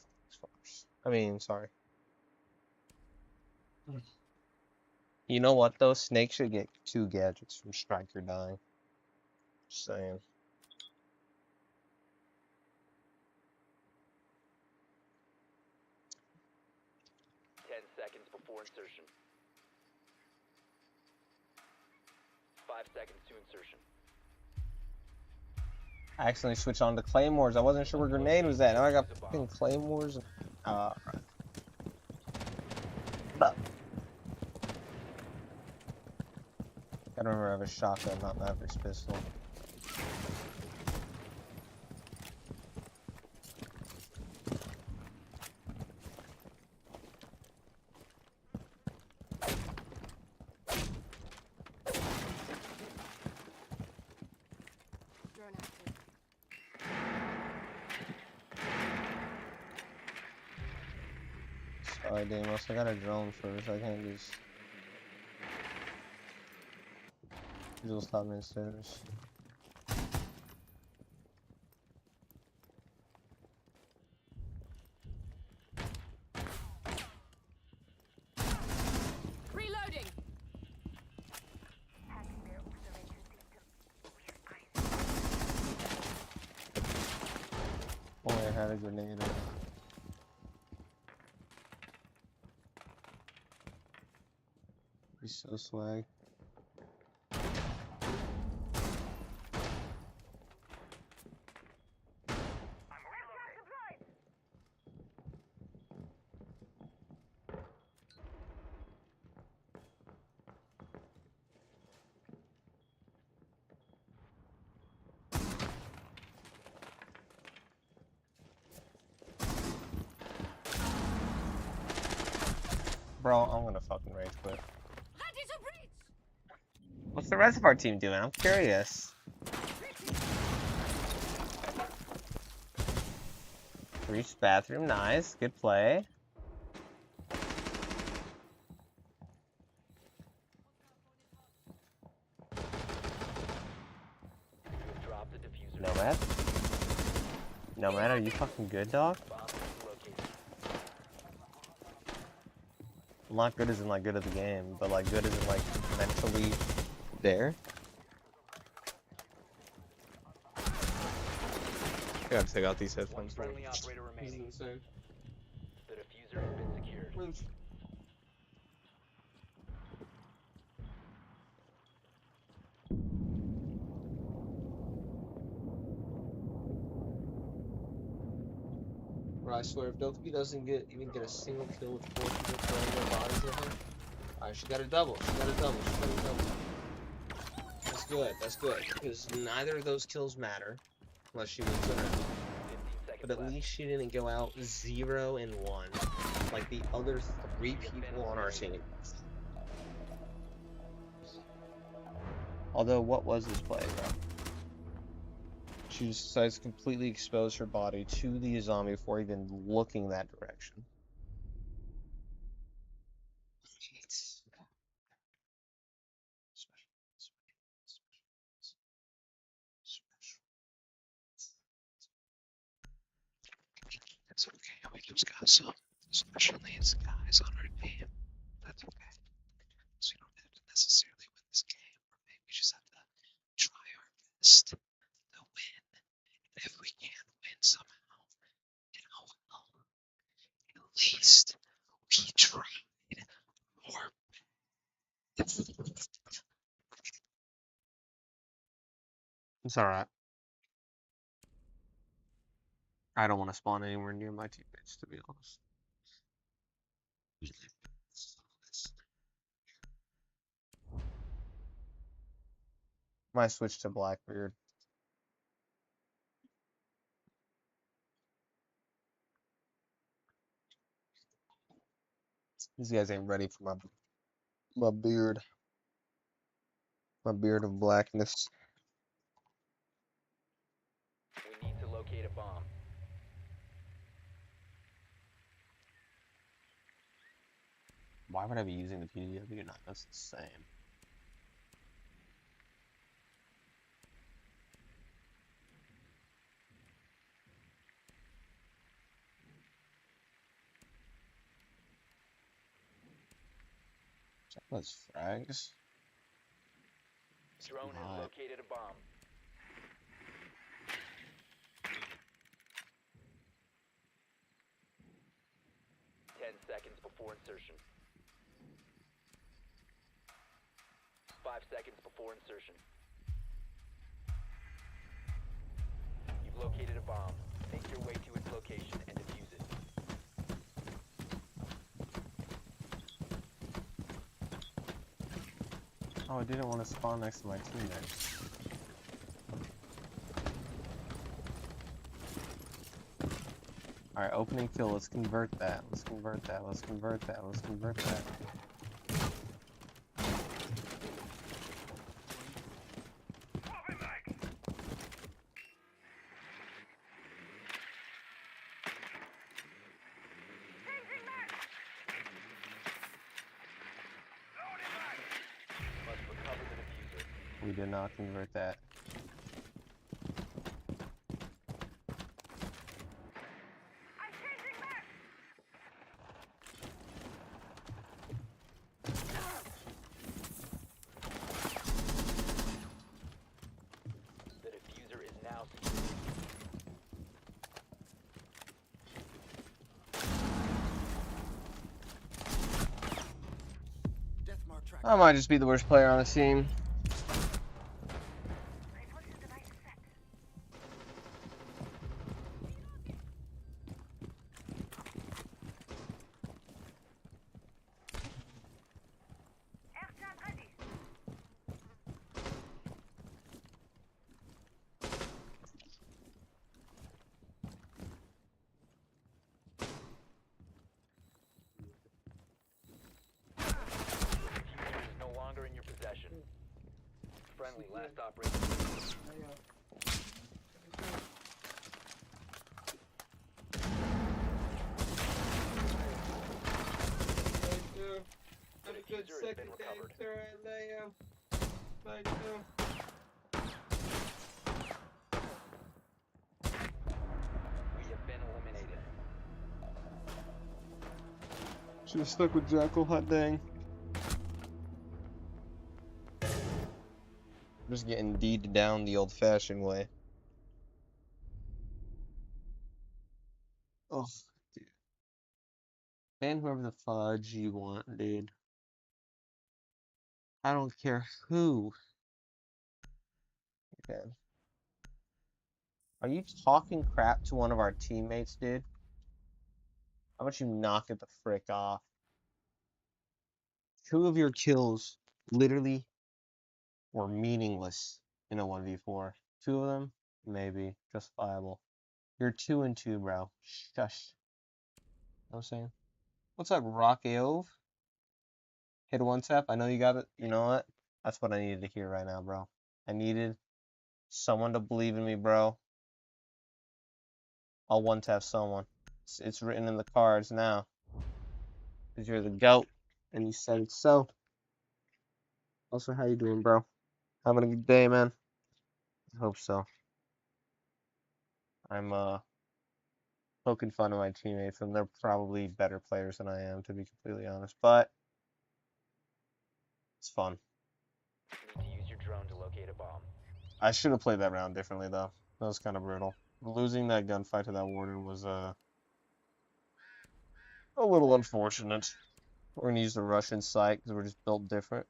I mean, sorry. You know what though? Snake should get 2 gadgets from Striker dying. Just saying. Seconds before insertion. 5 seconds to insertion. I accidentally switched on to Claymores. I wasn't sure where grenade was at. Now I got fucking Claymores. Gotta remember I have a shotgun, not Maverick's pistol. Drone active. Sorry, Damos. I got a drone first. I can't just. You'll stop me stairs. Reloading. Only I had a grenade. He's so swag. Bro, I'm gonna fucking rage quit. What's the rest of our team doing? I'm curious. Reached bathroom, nice. Good play. Drop the diffuser. Nomad? Nomad, are you fucking good, dog? I'm not good as in like good at the game, but like good as in like mentally there. I gotta take out these headphones. Friendly operator remaining. The diffuser has been secured. Bro, I swear, if Dokkaebi doesn't even get a single kill with 4 people throwing their bodies at him. Alright, she got a double. She got a double. She got a double. That's good. That's good. Because neither of those kills matter. Unless she wins the round. But at least she didn't go out 0 and 1. Like the other 3 people on our team. Although, what was this play, bro? She just decides to completely expose her body to the zombie before even looking that direction. It's okay. We just got some special needs guys on our team. That's okay. So we don't have to necessarily win this game, or maybe we just have to try our best to win. And if we can't win somehow, you know, well, at least we tried. It's alright. I don't want to spawn anywhere near my teammates, to be honest. Might switch to Blackbeard. These guys ain't ready for my beard. My beard of blackness. We need to locate a bomb. Why would I be using the PDW? That's insane. Check those frags. Drone has located a bomb. Seconds before insertion. 5 seconds before insertion. You've located a bomb. Make your way to its location and defuse it. Oh, I didn't want to spawn next to my teammates. Alright, opening kill, let's convert that. Let's convert that. Let's convert that. Let's convert that. Must recover the diffuser. We did not convert that. The diffuser is now secured. I might just be the worst player on the team. Friendly, last operator. The diffuser has been recovered. We have been eliminated. Should've stuck with Jackal, hot dang. Just getting D'd down the old-fashioned way. Oh, dude. Ban whoever the fudge you want, dude. I don't care who. Okay. Are you talking crap to one of our teammates, dude? How about you knock it the frick off? 2 of your kills literally were meaningless in a 1v4. 2 of them, maybe, justifiable. You're 2 and 2, bro. Shush. You know what I'm saying? What's up, Rock Aove? Hit a 1-tap. I know you got it. You know what? That's what I needed to hear right now, bro. I needed someone to believe in me, bro. I'll 1-tap someone. It's written in the cards now. Because you're the GOAT. And you said so. Also, how you doing, bro? Having a good day, man? I hope so. I'm poking fun at my teammates, and they're probably better players than I am, to be completely honest. But it's fun. Need to use your drone to locate a bomb. I should have played that round differently, though. That was kind of brutal. Losing that gunfight to that warden was a little unfortunate. We're gonna use the Russian site because we're just built different.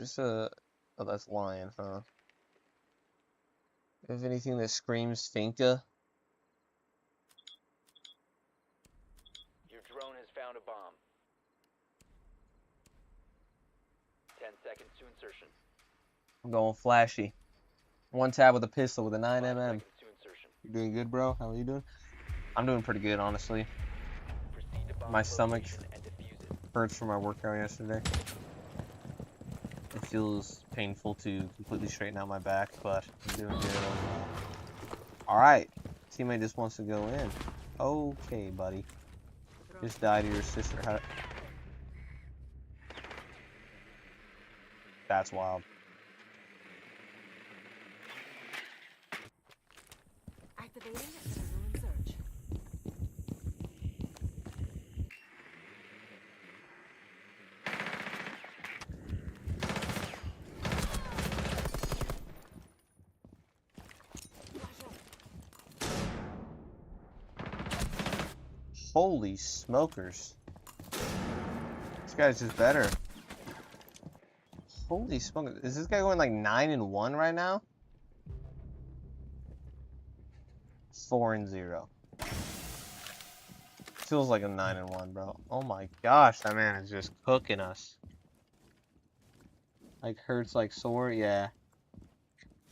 this a... Oh, that's lion, huh? If anything that screams Finka. Your drone has found a bomb. 10 seconds to insertion. I'm going flashy. One tab with a pistol with a 9mm. 5 seconds to insertion. You doing good, bro? How are you doing? I'm doing pretty good, honestly. Proceed to bomb My stomach location and defuse it. hurts from my workout yesterday. It feels painful to completely straighten out my back, but I'm doing good overall. Alright. Teammate just wants to go in. Okay, buddy. Just die to your sister. That's wild. Activating adrenaline surge. Holy smokers. This guy's just better. Holy smokers. Is this guy going like 9-1 right now? 4-0. Feels like a 9-1, bro. Oh my gosh, that man is just cooking us. Like hurts like sore, yeah.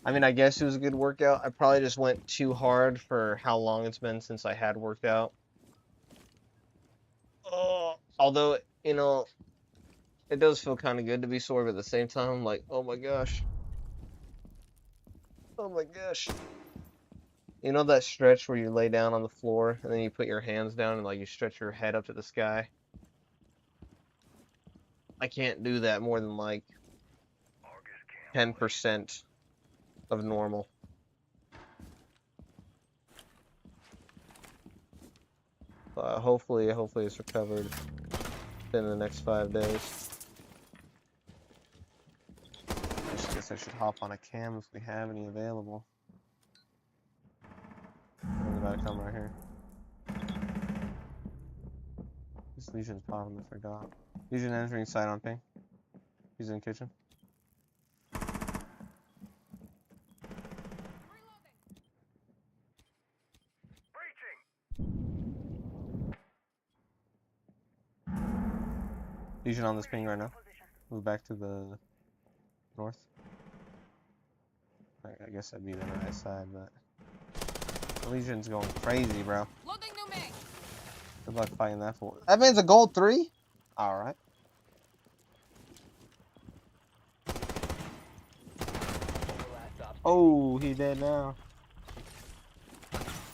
I mean, I guess it was a good workout. I probably just went too hard for how long it's been since I had worked out. Oh, although, you know, it does feel kind of good to be sore, but at the same time, I'm like, oh my gosh. Oh my gosh. You know that stretch where you lay down on the floor and then you put your hands down and like you stretch your head up to the sky? I can't do that more than like 10% of normal. Hopefully it's recovered in the next 5 days. I guess I should hop on a cam if we have any available. I'm about to come right here. This Legion's popping, I forgot. Legion entering side on ping. He's in kitchen. Legion on this ping right now. Move back to the north. I guess that'd be the right side, but the Legion's going crazy, bro. Good luck fighting that for. That man's a gold 3? Alright. Oh, he dead now.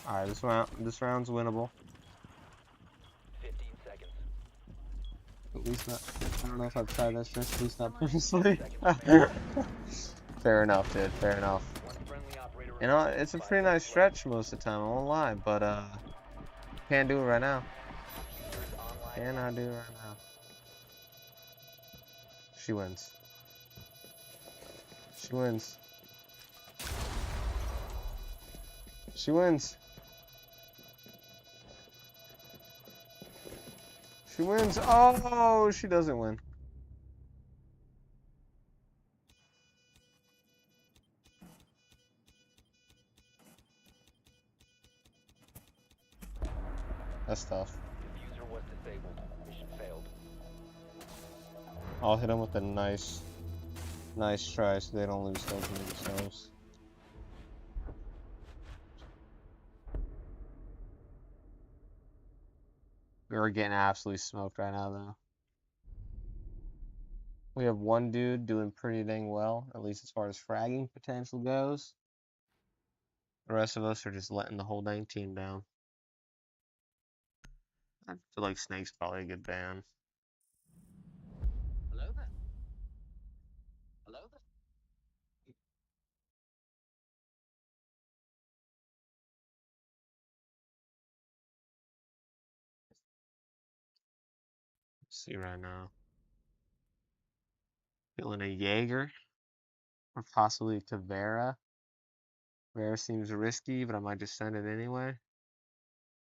Alright, this round's winnable. 15 seconds. At least not. I don't know if I've tried that stretch, at least not personally. Fair enough, dude. Fair enough. You know, it's a pretty nice stretch most of the time, I won't lie, but can't do it right now. Cannot do it right now. She wins. She wins. She wins. She wins. Oh, she doesn't win. That's tough. Diffuser was disabled. Mission failed. I'll hit them with a nice try so they don't lose hope in themselves. We're getting absolutely smoked right now, though. We have one dude doing pretty dang well, at least as far as fragging potential goes. The rest of us are just letting the whole dang team down. I feel like Snake's probably a good ban. Hello there. Hello there. Let's see right now. Feeling a Jaeger or possibly to Vera. Vera seems risky, but I might just send it anyway.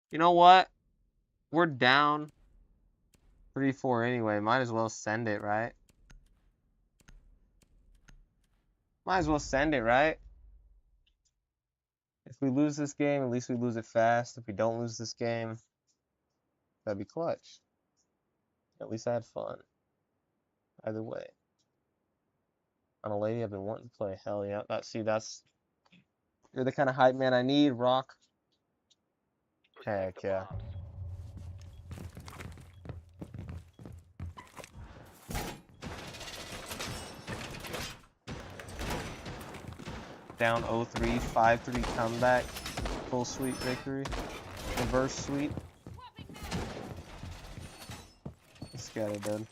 You know what? We're down 3-4 anyway. Might as well send it, right? Might as well send it, right? If we lose this game, at least we lose it fast. If we don't lose this game, that'd be clutch. At least I had fun. Either way. On a lady I've been wanting to play. Hell yeah. You're the kind of hype man I need, Rock. Heck yeah. Down 0-3, 5-3 comeback. Full sweep victory. Reverse sweep. Let's get it done.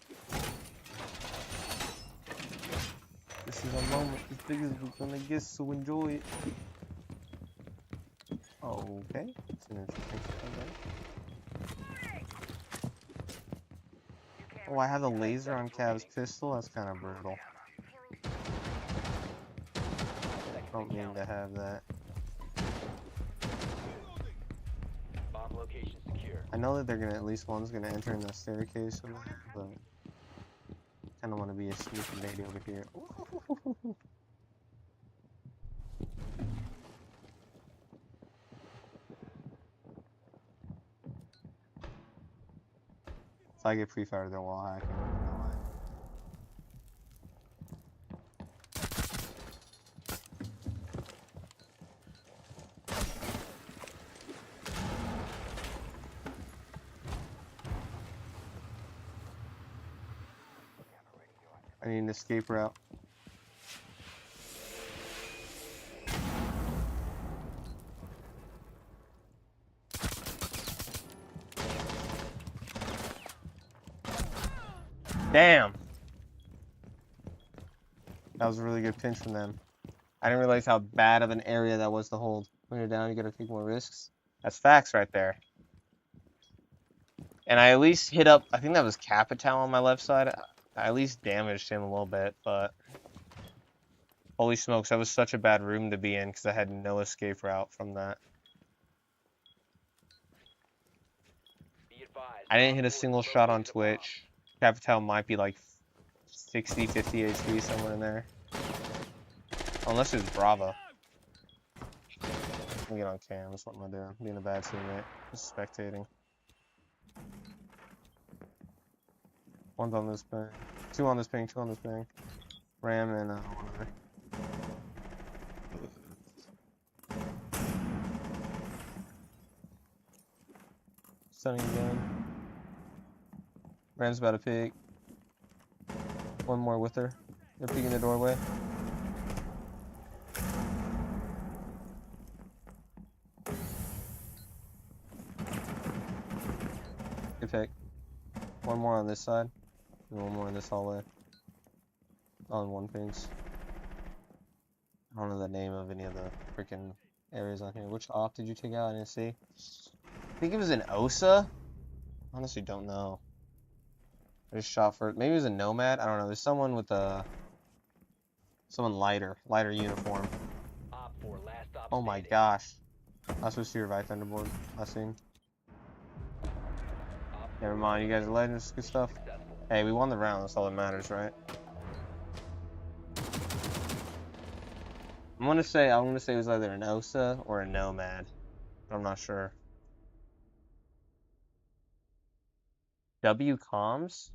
This is a moment as big as we're gonna get, so enjoy it. Okay. That's an interesting comeback. Oh, I have the laser on Cav's pistol? That's kind of brutal. Don't mean to have that. Bomb location secure. I know that they're gonna, at least one's gonna enter in the staircase or whatever, but kind of want to be a sneaky lady over here. If I get pre-fired, they're wall hacking. I need an escape route. Damn! That was a really good pinch from them. I didn't realize how bad of an area that was to hold. When you're down, you gotta take more risks. That's facts right there. And I at least hit up, I think that was Capital on my left side. I at least damaged him a little bit, but holy smokes, that was such a bad room to be in because I had no escape route from that. I didn't hit a single shot on Twitch. Capital might be like 60, 50 HP, somewhere in there. Unless it's Bravo. Let me get on cam, that's what am I doing? Being a bad teammate. Just spectating. One's on this ping. Two on this ping, two on this ping. Ram and whatever. Stunning again. Ram's about to peek. One more with her. They're peeking the doorway. Good pick. One more on this side. And one more in this hallway. On one pings. I don't know the name of any of the freaking areas on here. Which op did you take out? I didn't see. I think it was an OSA? Honestly, don't know. I just shot for it. Maybe it was a Nomad? I don't know. There's someone with a... Someone lighter uniform. Oh my gosh. I was supposed to revive Thunderboard last scene. Never mind, you guys are legends. Good stuff. Hey, we won the round. That's all that matters, right? I'm gonna say it was either an OSA or a Nomad. I'm not sure. W comms?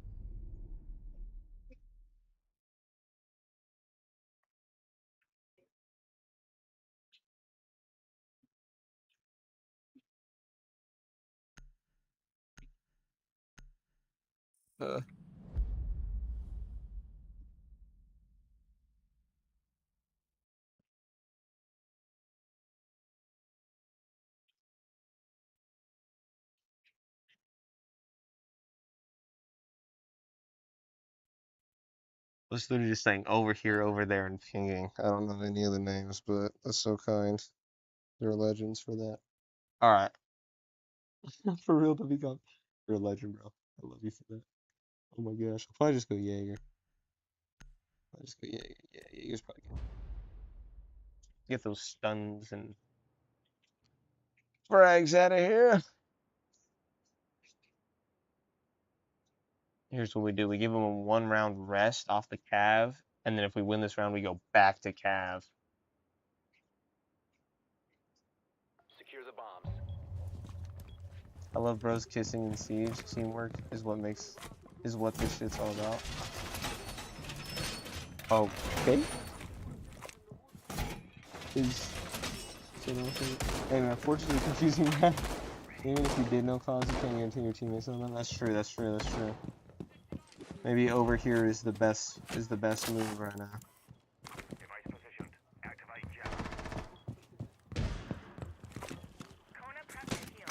It's literally just saying over here, over there, and pinging. I don't know any other names, but that's so kind. You're legends for that. Alright. For real, to become. You're a legend, bro. I love you for that. Oh my gosh. I'll probably just go Jaeger. I'll just go Jaeger. Yeah, Jaeger's probably good. Get those stuns and frags out of here. Here's what we do. We give them a 1 round rest off the Cav, And then if we win this round, we go back to Cav. Secure the bombs. I love bros kissing in Siege. Teamwork is what this shit's all about. Okay. Hey, unfortunately confusing that. Even if you did know cause, you can't guarantee your teammates know them. That's true. Maybe over here is the best move right now. Device positioned. Activate jab. Kona prep to heal.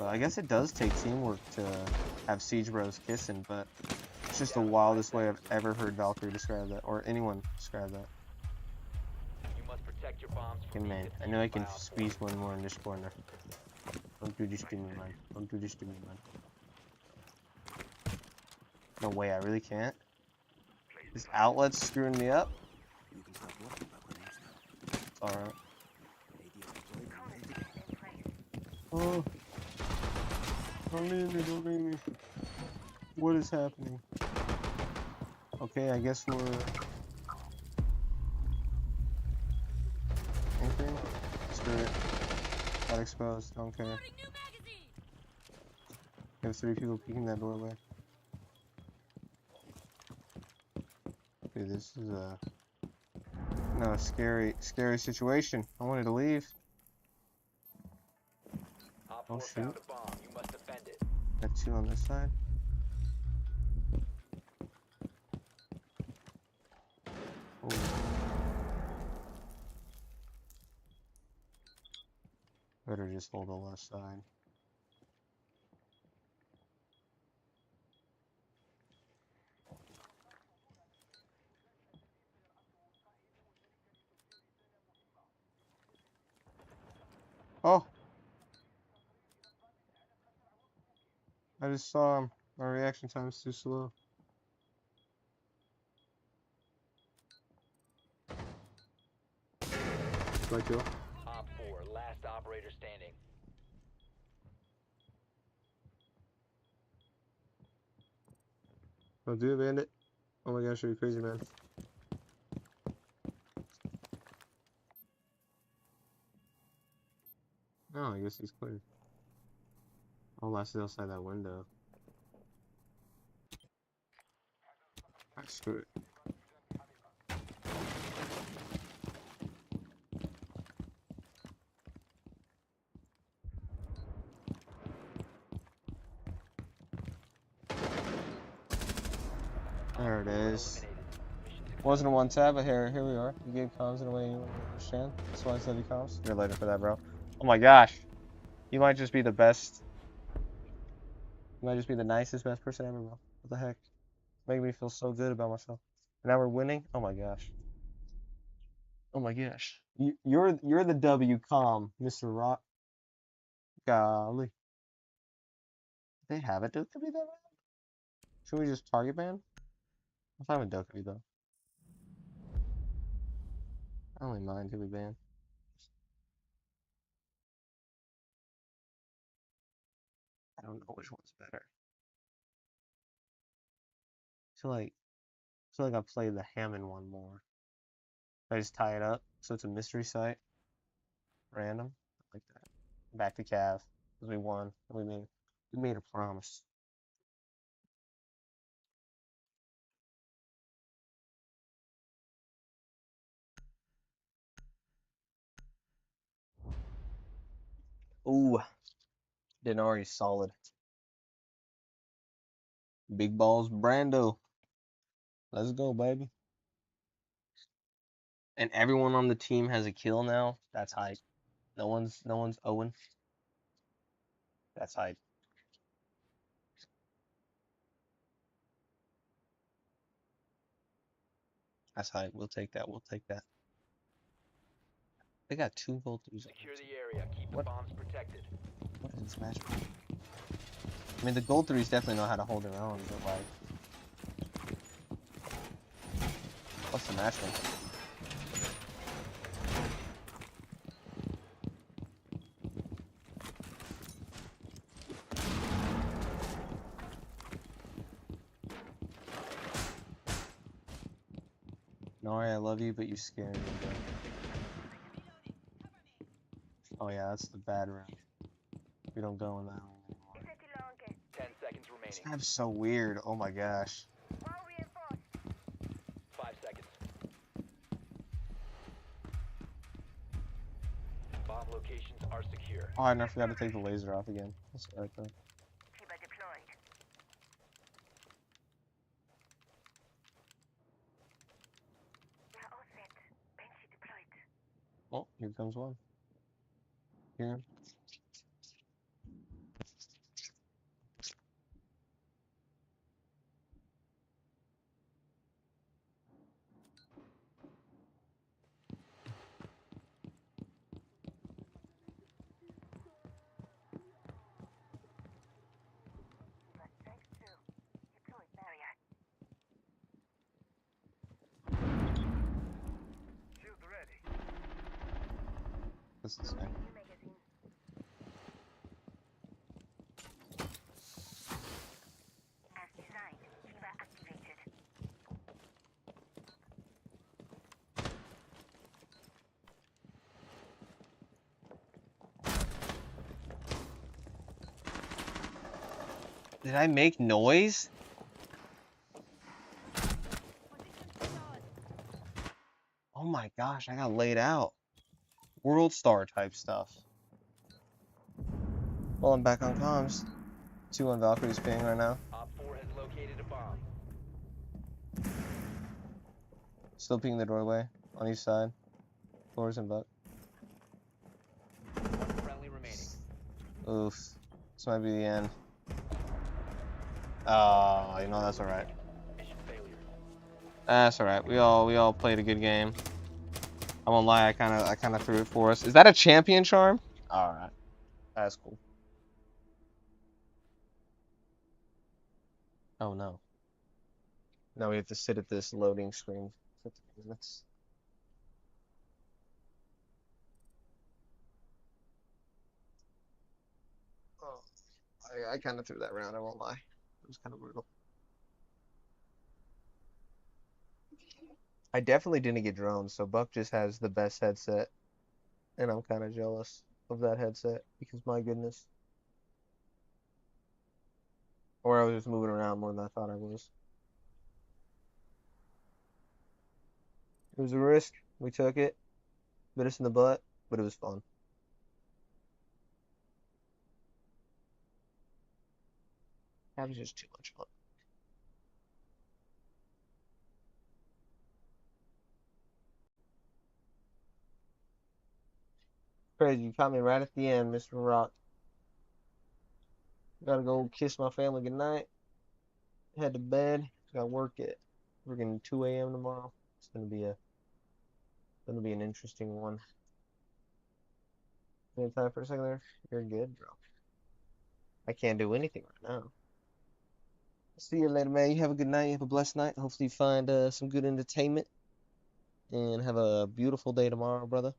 I guess it does take teamwork to have Siege Bros kissing, but it's just the wildest way I've ever heard Valkyrie describe that, or anyone describe that. You must protect your bombs from Okay, man, I know I can squeeze one more in this corner. Don't do this to me, man. Don't do this to me, man. No way, I really can't. This outlet's screwing me up. It's alright. Oh. Don't leave me. What is happening? Okay, I guess we're... Anything? Screw it. Got exposed, don't care. We have 3 people peeking that doorway. Dude, this is a... No, scary situation. I wanted to leave. Oh shoot. Got 2 on this side. Oh. Better just hold the left side. Oh! I just saw him. My reaction time is too slow. Right kill. Op 4, last operator standing. Don't do it, bandit. Oh my gosh, you're crazy, man. Oh, I guess he's clear. Oh, last is outside that window. Alright, screw it. There it is. Wasn't a one tab, but here we are. You gave comms in a way you understand. That's why I said he comms. You're later for that, bro. Oh my gosh. You might just be the best. You might just be the nicest, best person ever, bro. What the heck? Making me feel so good about myself. And now we're winning? Oh my gosh. Oh my gosh. You're the W calm, Mr. Rock. Golly. They have it, Duke to be that round? Should we just target ban? I'm fine with Dokkaebi though. I don't really mind who we ban. I don't know which one's better. I feel like I played the Hammond one more. I just tie it up so it's a mystery site. Random. Like that. Back to Cav. Because we won. We made a promise. Ooh. Denari's solid. Big balls Brando. Let's go, baby. And everyone on the team has a kill now. That's hype. No one's Owen. That's hype. That's hype. We'll take that. We'll take that. They got 2 gold 3s. Secure the area. Keep the bombs protected. What is this match? I mean, the gold 3s definitely know how to hold their own, but like, what's the matchmaking? love you, but you scare me, bro. Oh yeah, that's the bad route. We don't go in that one anymore. 10 seconds This remaining. map's so weird. Oh my gosh. 5 seconds. Bomb locations are secure. Oh, I never forgot to take the laser off again. That's right though. Chiba deployed. We're all set. Banshee deployed. Oh, here comes one. Here. Thanks to deployed barrier. Shield ready. This is guy. New magazine. As designed, Chiba activated. Did I make noise? Oh my gosh, I got laid out. World Star type stuff. Well, I'm back on comms. 2 on Valkyrie's ping right now. Op 4 has located a bomb. Still pinging the doorway on each side. Floors and butt. 1 friendly remaining. Oof. This might be the end. Oh, you know, that's alright. Mission failure. That's alright. We all played a good game. I won't lie, I kinda threw it for us. Is that a champion charm? Alright. That's cool. Oh no. Now we have to sit at this loading screen for 3 minutes. Oh, I kinda threw that round, I won't lie. It was kinda brutal. I definitely didn't get drones, so Buck just has the best headset. And I'm kinda jealous of that headset because my goodness. Or I was just moving around more than I thought I was. It was a risk. We took it. Bit us in the butt, but it was fun. That was just too much fun. Crazy, you caught me right at the end, Mr. Rock. Gotta go kiss my family goodnight. Head to bed. Gotta work at freaking 2 a.m. tomorrow. It's gonna be an interesting one. Any time for a second there? You're good, bro. I can't do anything right now. See you later, man. You have a good night. You have a blessed night. Hopefully you find some good entertainment. And have a beautiful day tomorrow, brother.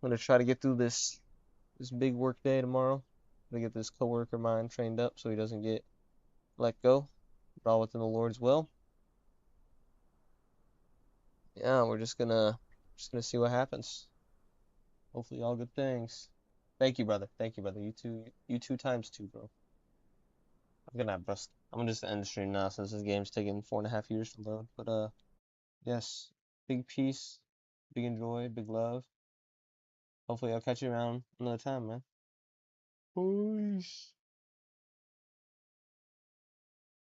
I'm gonna try to get through this big work day tomorrow. To get this coworker of mine trained up so he doesn't get let go. But all within the Lord's will. Yeah, we're just gonna see what happens. Hopefully all good things. Thank you, brother. Thank you, brother. You two times 2, bro. I'm gonna bust. I'm gonna just end the stream now since this game's taking 4.5 years to load. But yes, big peace, big enjoy, big love. Hopefully I'll catch you around another time, man. Peace.